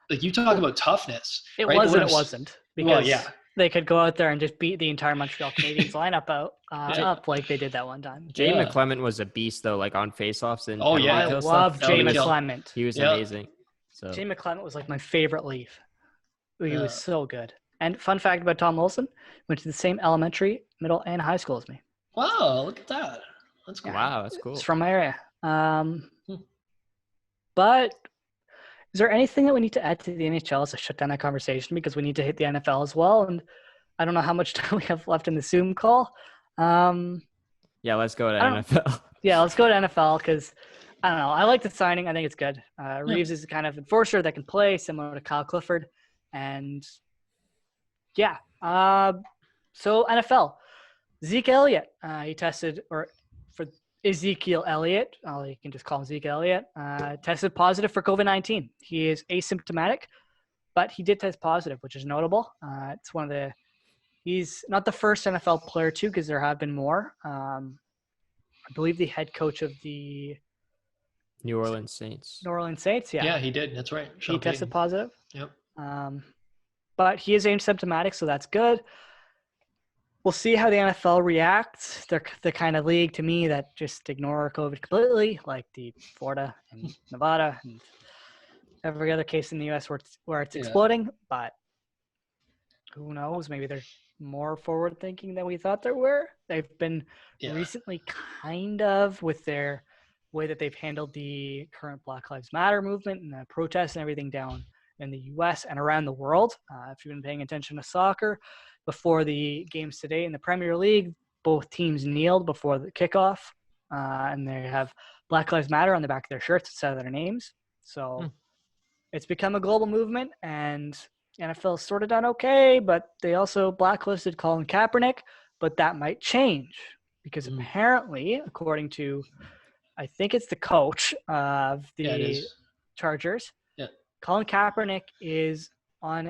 like, you talk about toughness. It right? wasn't. Because they could go out there and just beat the entire Montreal Canadiens lineup up like they did that one time. Jay McClement was a beast, though, like on faceoffs. And I love Jay McClement. He was amazing. So Jay McClement was like my favorite Leaf. He was so good. And fun fact about Tom Wilson, went to the same elementary, middle, and high school as me. Wow, look at that. That's cool. Wow, that's cool. It's from my area. But is there anything that we need to add to the NHL as a shut down that conversation? Because we need to hit the NFL as well. And I don't know how much time we have left in the Zoom call. Yeah, let's go to NFL. Yeah, let's go to NFL because, I don't know. I like the signing. I think it's good. Reeves is the kind of enforcer that can play, similar to Kyle Clifford. And, yeah. So, NFL. Zeke Elliott. He tested, or for Ezekiel Elliott, you can just call him Zeke Elliott, tested positive for COVID-19. He is asymptomatic, but he did test positive, which is notable. It's he's not the first NFL player too, because there have been more. I believe the head coach of the New Orleans Saints. Yeah. Yeah, he did. That's right. He tested positive. Yep. But he is asymptomatic, so that's good. We'll see how the NFL reacts. They're the kind of league, to me, that just ignore COVID completely, like the Florida and Nevada and every other case in the U.S. where it's exploding. But who knows? Maybe they're more forward-thinking than we thought they were. They've been recently kind of, with their way that they've handled the current Black Lives Matter movement and the protests and everything down in the U.S. and around the world. If you've been paying attention to soccer, before the games today in the Premier League, both teams kneeled before the kickoff, and they have Black Lives Matter on the back of their shirts instead of their names. So it's become a global movement, and NFL sort of done okay, but they also blacklisted Colin Kaepernick, but that might change because apparently, according to, I think it's the coach of the Chargers, Colin Kaepernick is on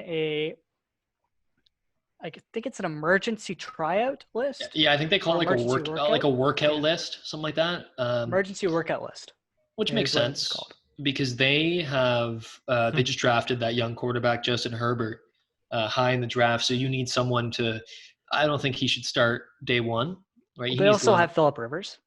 I think it's an emergency tryout list. Yeah, I think they call it like a workout list, something like that. Emergency workout list. Which makes sense because they have they just drafted that young quarterback, Justin Herbert, high in the draft. So you need someone to – I don't think he should start day one. Right? They also have Phillip Rivers.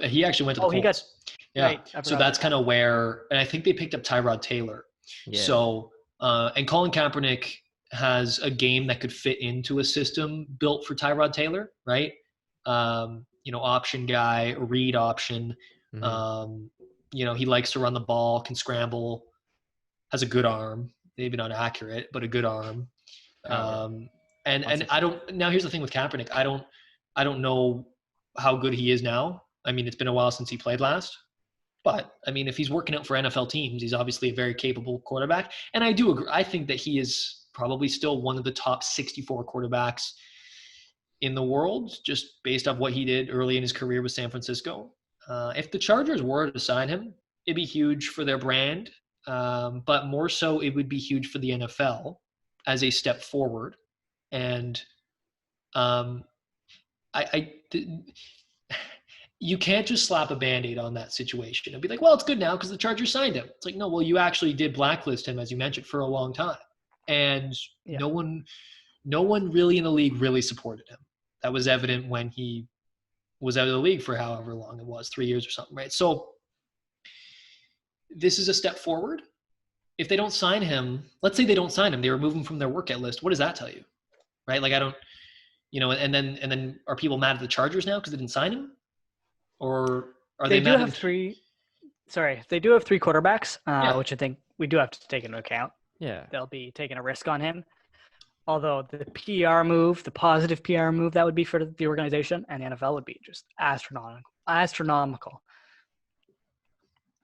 He actually went to the Colts. Right. So that's kind of where – and I think they picked up Tyrod Taylor. Yeah. So And Colin Kaepernick has a game that could fit into a system built for Tyrod Taylor, right? Option guy, read option. Mhm. He likes to run the ball, can scramble, has a good arm, maybe not accurate, but a good arm. Power. And I don't. Now here's the thing with Kaepernick. I don't know how good he is now. I mean, it's been a while since he played last. But I mean, if he's working out for NFL teams, he's obviously a very capable quarterback. And I do agree. I think that he is probably still one of the top 64 quarterbacks in the world, just based off what he did early in his career with San Francisco. If the Chargers were to sign him, it'd be huge for their brand, but more so, it would be huge for the NFL as a step forward. And um, you can't just slap a Band-Aid on that situation and be like, well, it's good now because the Chargers signed him. It's like, no, well, you actually did blacklist him, as you mentioned, for a long time. And no one really in the league really supported him. That was evident when he was out of the league for however long it was, 3 years or something, right? So this is a step forward. If they don't sign him, let's say they don't sign him, they remove him from their workout list. What does that tell you? Right? Like, I don't, and then are people mad at the Chargers now because they didn't sign him? Or are they do have three? Sorry, they do have three quarterbacks, which I think we do have to take into account. Yeah, they'll be taking a risk on him. Although the PR move, the positive PR move that would be for the organization and the NFL would be just astronomical.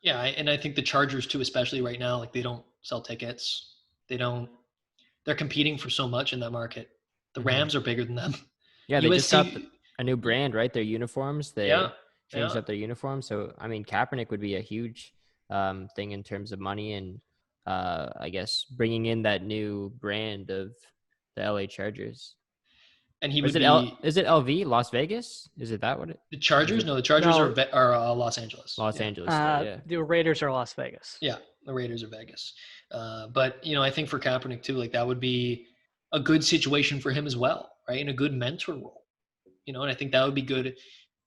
Yeah, and I think the Chargers too, especially right now, like they don't sell tickets. They're competing for so much in that market. The Rams are bigger than them. Yeah, they just got a new brand, right? Their uniforms. They changed up their uniforms. So, I mean, Kaepernick would be a huge thing in terms of money and, I guess, bringing in that new brand of the LA Chargers. And he is would is it LV, Las Vegas? Is it that what it? The Chargers? No, the Chargers are Los Angeles. Los Angeles. Yeah. The Raiders are Las Vegas. Yeah, the Raiders are Vegas. But I think for Kaepernick too, like that would be a good situation for him as well, right? In a good mentor role, and I think that would be good.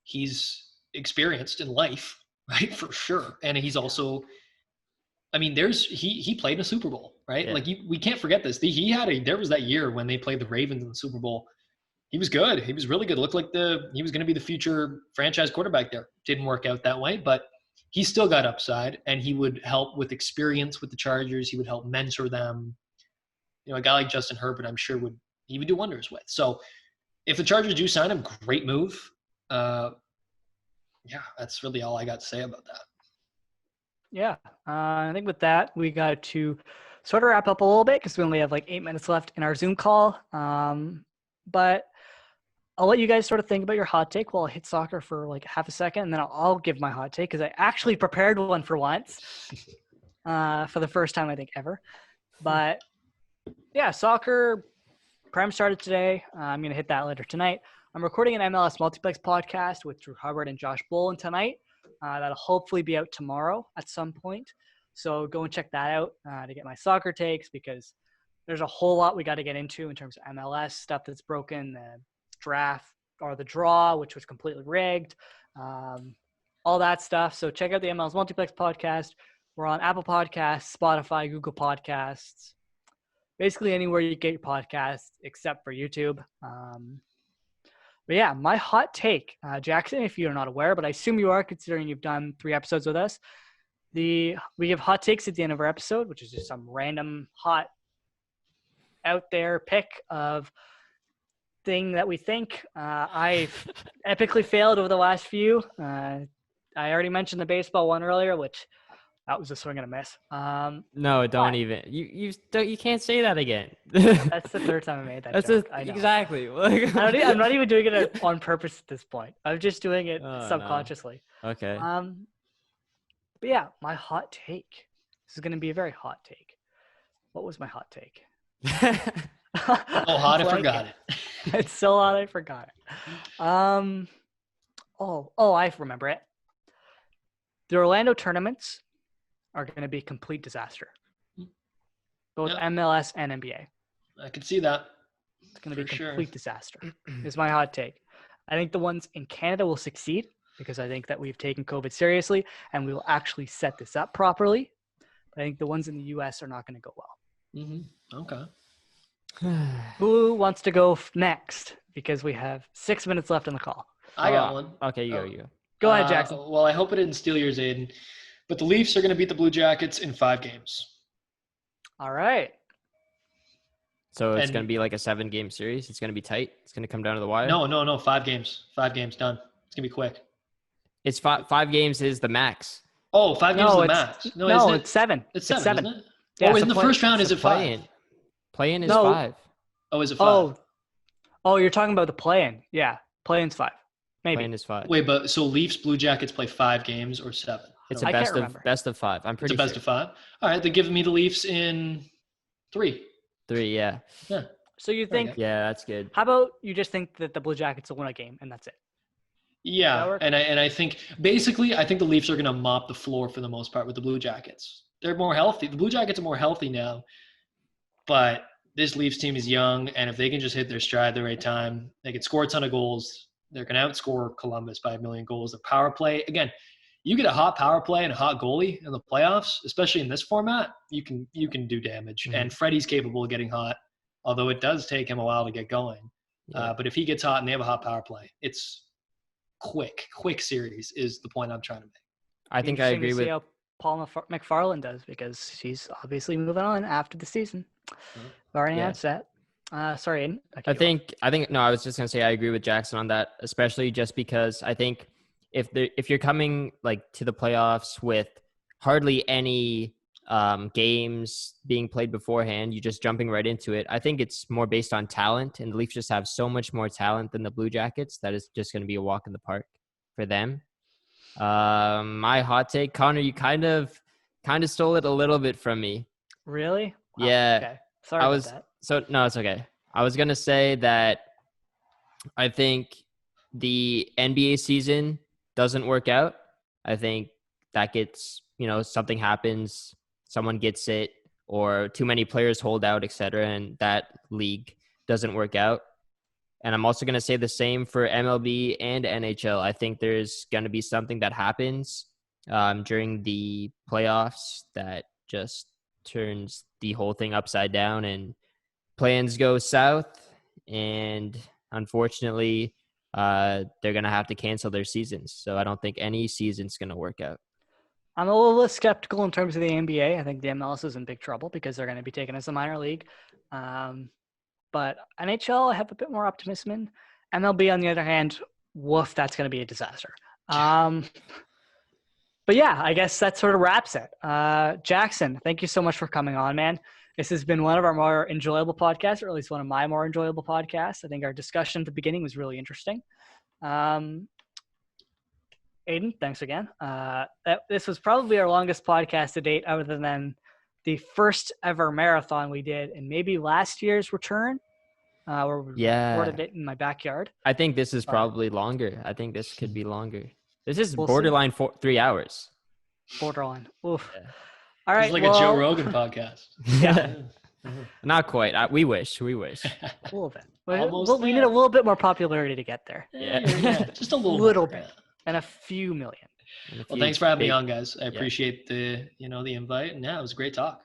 He's experienced in life, right? For sure. And he's also, I mean, he played in a Super Bowl, right? Yeah. Like we can't forget this. There was that year when they played the Ravens in the Super Bowl. He was good. He was really good. Looked like he was going to be the future franchise quarterback there. Didn't work out that way, but he still got upside, and he would help with experience with the Chargers. He would help mentor them. A guy like Justin Herbert, I'm sure he would do wonders with. So if the Chargers do sign him, great move. That's really all I got to say about that. Yeah, I think with that, we got to sort of wrap up a little bit because we only have like 8 minutes left in our Zoom call. But I'll let you guys sort of think about your hot take while I hit soccer for like half a second, and then I'll give my hot take because I actually prepared one for once, for the first time I think ever. But yeah, soccer Prem started today. I'm going to hit that later tonight. I'm recording an MLS Multiplex podcast with Drew Hubbard and Josh Bolin tonight. That'll hopefully be out tomorrow at some point. So go and check that out to get my soccer takes, because there's a whole lot we got to get into in terms of MLS stuff that's broken, the draft or the draw, which was completely rigged, all that stuff. So check out the MLS Multiplex podcast. We're on Apple Podcasts, Spotify, Google Podcasts, basically anywhere you get your podcasts except for YouTube. But yeah, my hot take, Jackson, if you're not aware, but I assume you are considering you've done 3 episodes with us. We give hot takes at the end of our episode, which is just some random hot out there pick of thing that we think. I've epically failed over the last few. I already mentioned the baseball one earlier, which that was a swing and a miss. No, don't even. You can't say that again. That's the third time I made that joke. I know. Exactly. I'm not even doing it on purpose at this point. I'm just doing it subconsciously. No. Okay. But yeah, my hot take. This is going to be a very hot take. What was my hot take? Oh, hot, I forgot it. It's so hot, I forgot it. I remember it. The Orlando tournaments are going to be a complete disaster. Both MLS and NBA. I could see that. It's going to be a complete disaster. Is my hot take. I think the ones in Canada will succeed because I think that we've taken COVID seriously and we will actually set this up properly. But I think the ones in the US are not going to go well. Okay. Who wants to go next? Because we have 6 minutes left in the call. I got one. Okay, you go. Go ahead, Jackson. Well, I hope it didn't steal yours, Aiden. But the Leafs are going to beat the Blue Jackets in 5 games. All right. So it's going to be like a 7-game series. It's going to be tight. It's going to come down to the wire. No. 5 games. 5 games done. It's going to be quick. It's 5 games is the max. Oh, 5 games is the max. No, it's 7. It's 7, isn't it? Yeah, in the first round, is it 5? Play-in is 5. Oh, is it 5? Oh, you're talking about the play-in. Yeah, play-in's 5. Maybe. Play-in is 5. Wait, but so Leafs, Blue Jackets play 5 games or 7? It's a best of 5. I'm pretty sure. It's a best of 5? All right, then give me the Leafs in 3. 3, yeah. Yeah. So you think? Yeah, that's good. How about you just think that the Blue Jackets will win a game and that's it? Yeah, and I think basically I think the Leafs are going to mop the floor for the most part with the Blue Jackets. They're more healthy. The Blue Jackets are more healthy now, but this Leafs team is young, and if they can just hit their stride at the right time, they can score a ton of goals. They're going to outscore Columbus by 1 million goals. The power play, again, you get a hot power play and a hot goalie in the playoffs, especially in this format, you can do damage. Mm-hmm. And Freddie's capable of getting hot, although it does take him a while to get going. Yeah. But if he gets hot and they have a hot power play, it's quick series is the point I'm trying to make. I think I agree with how Paul McFarland does, because he's obviously moving on after the season. Already announced that. Sorry, Aiden. I was just gonna say I agree with Jackson on that, especially just because I think if you're coming like to the playoffs with hardly any games being played beforehand, you're just jumping right into it. I think it's more based on talent, and the Leafs just have so much more talent than the Blue Jackets that it's just going to be a walk in the park for them. My hot take, Connor, you kind of stole it a little bit from me. Really? Wow, yeah. Okay. Sorry about that. So no, it's okay. I was gonna say that I think the NBA season doesn't work out. I think that gets, something happens, someone gets it, or too many players hold out, etc., and that league doesn't work out. And I'm also going to say the same for MLB and NHL. I think there's going to be something that happens during the playoffs that just turns the whole thing upside down, and plans go south, and unfortunately they're going to have to cancel their seasons. So I don't think any season's going to work out. I'm a little less skeptical in terms of the NBA. I think the MLS is in big trouble because they're going to be taken as a minor league. But NHL, I have a bit more optimism in. MLB, on the other hand, woof, that's going to be a disaster. But yeah, I guess that sort of wraps it. Jackson, thank you so much for coming on, man. This has been one of our more enjoyable podcasts, or at least one of my more enjoyable podcasts. I think our discussion at the beginning was really interesting. Aiden, thanks again. This was probably our longest podcast to date, other than the first ever marathon we did, and maybe last year's return, where we recorded it in my backyard. I think this is probably longer. I think this could be longer. This is borderline 3 hours. Borderline. Oof. Yeah. All right. It's like a Joe Rogan podcast. Yeah. Not quite. We wish. A little bit. We need a little bit more popularity to get there. Yeah. Just a little bit. And a few million. Well, thanks for having me on, guys. I appreciate the invite. And it was a great talk.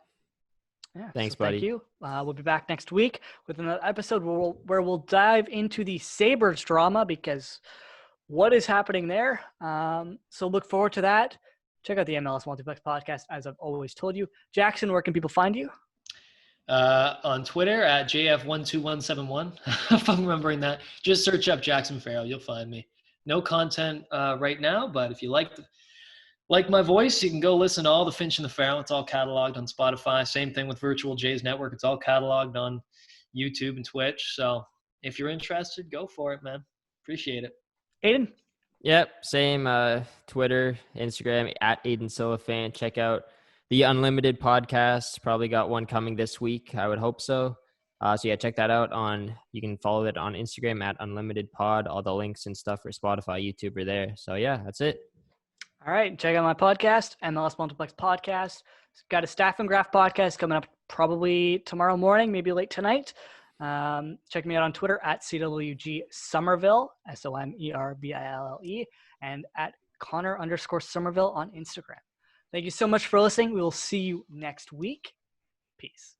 Yeah, thanks, buddy. Thank you. We'll be back next week with another episode where we'll dive into the Sabres drama, because what is happening there? So look forward to that. Check out the MLS Multiplex podcast, as I've always told you. Jackson, where can people find you? On Twitter at JF12171. If I'm remembering that, just search up Jackson Farough. You'll find me. No content right now, but if you like my voice, you can go listen to all the Finch and the Farough. It's all cataloged on Spotify. Same thing with Virtual J's Network. It's all cataloged on YouTube and Twitch. So if you're interested, go for it, man. Appreciate it. Aiden? Yep, same. Twitter, Instagram, at Aiden Silafan. Check out the Unlimited podcast. Probably got one coming this week. I would hope so. So yeah, check that out you can follow it on Instagram at Unlimited Pod. All the links and stuff for Spotify, YouTube are there. So yeah, that's it. All right. Check out my podcast, MLS Multiplex Podcast. Got a Staff and Graph podcast coming up probably tomorrow morning, maybe late tonight. Check me out on Twitter at CWG Somerville, SOMERBILLE, and at Connor_Somerville on Instagram. Thank you so much for listening. We will see you next week. Peace.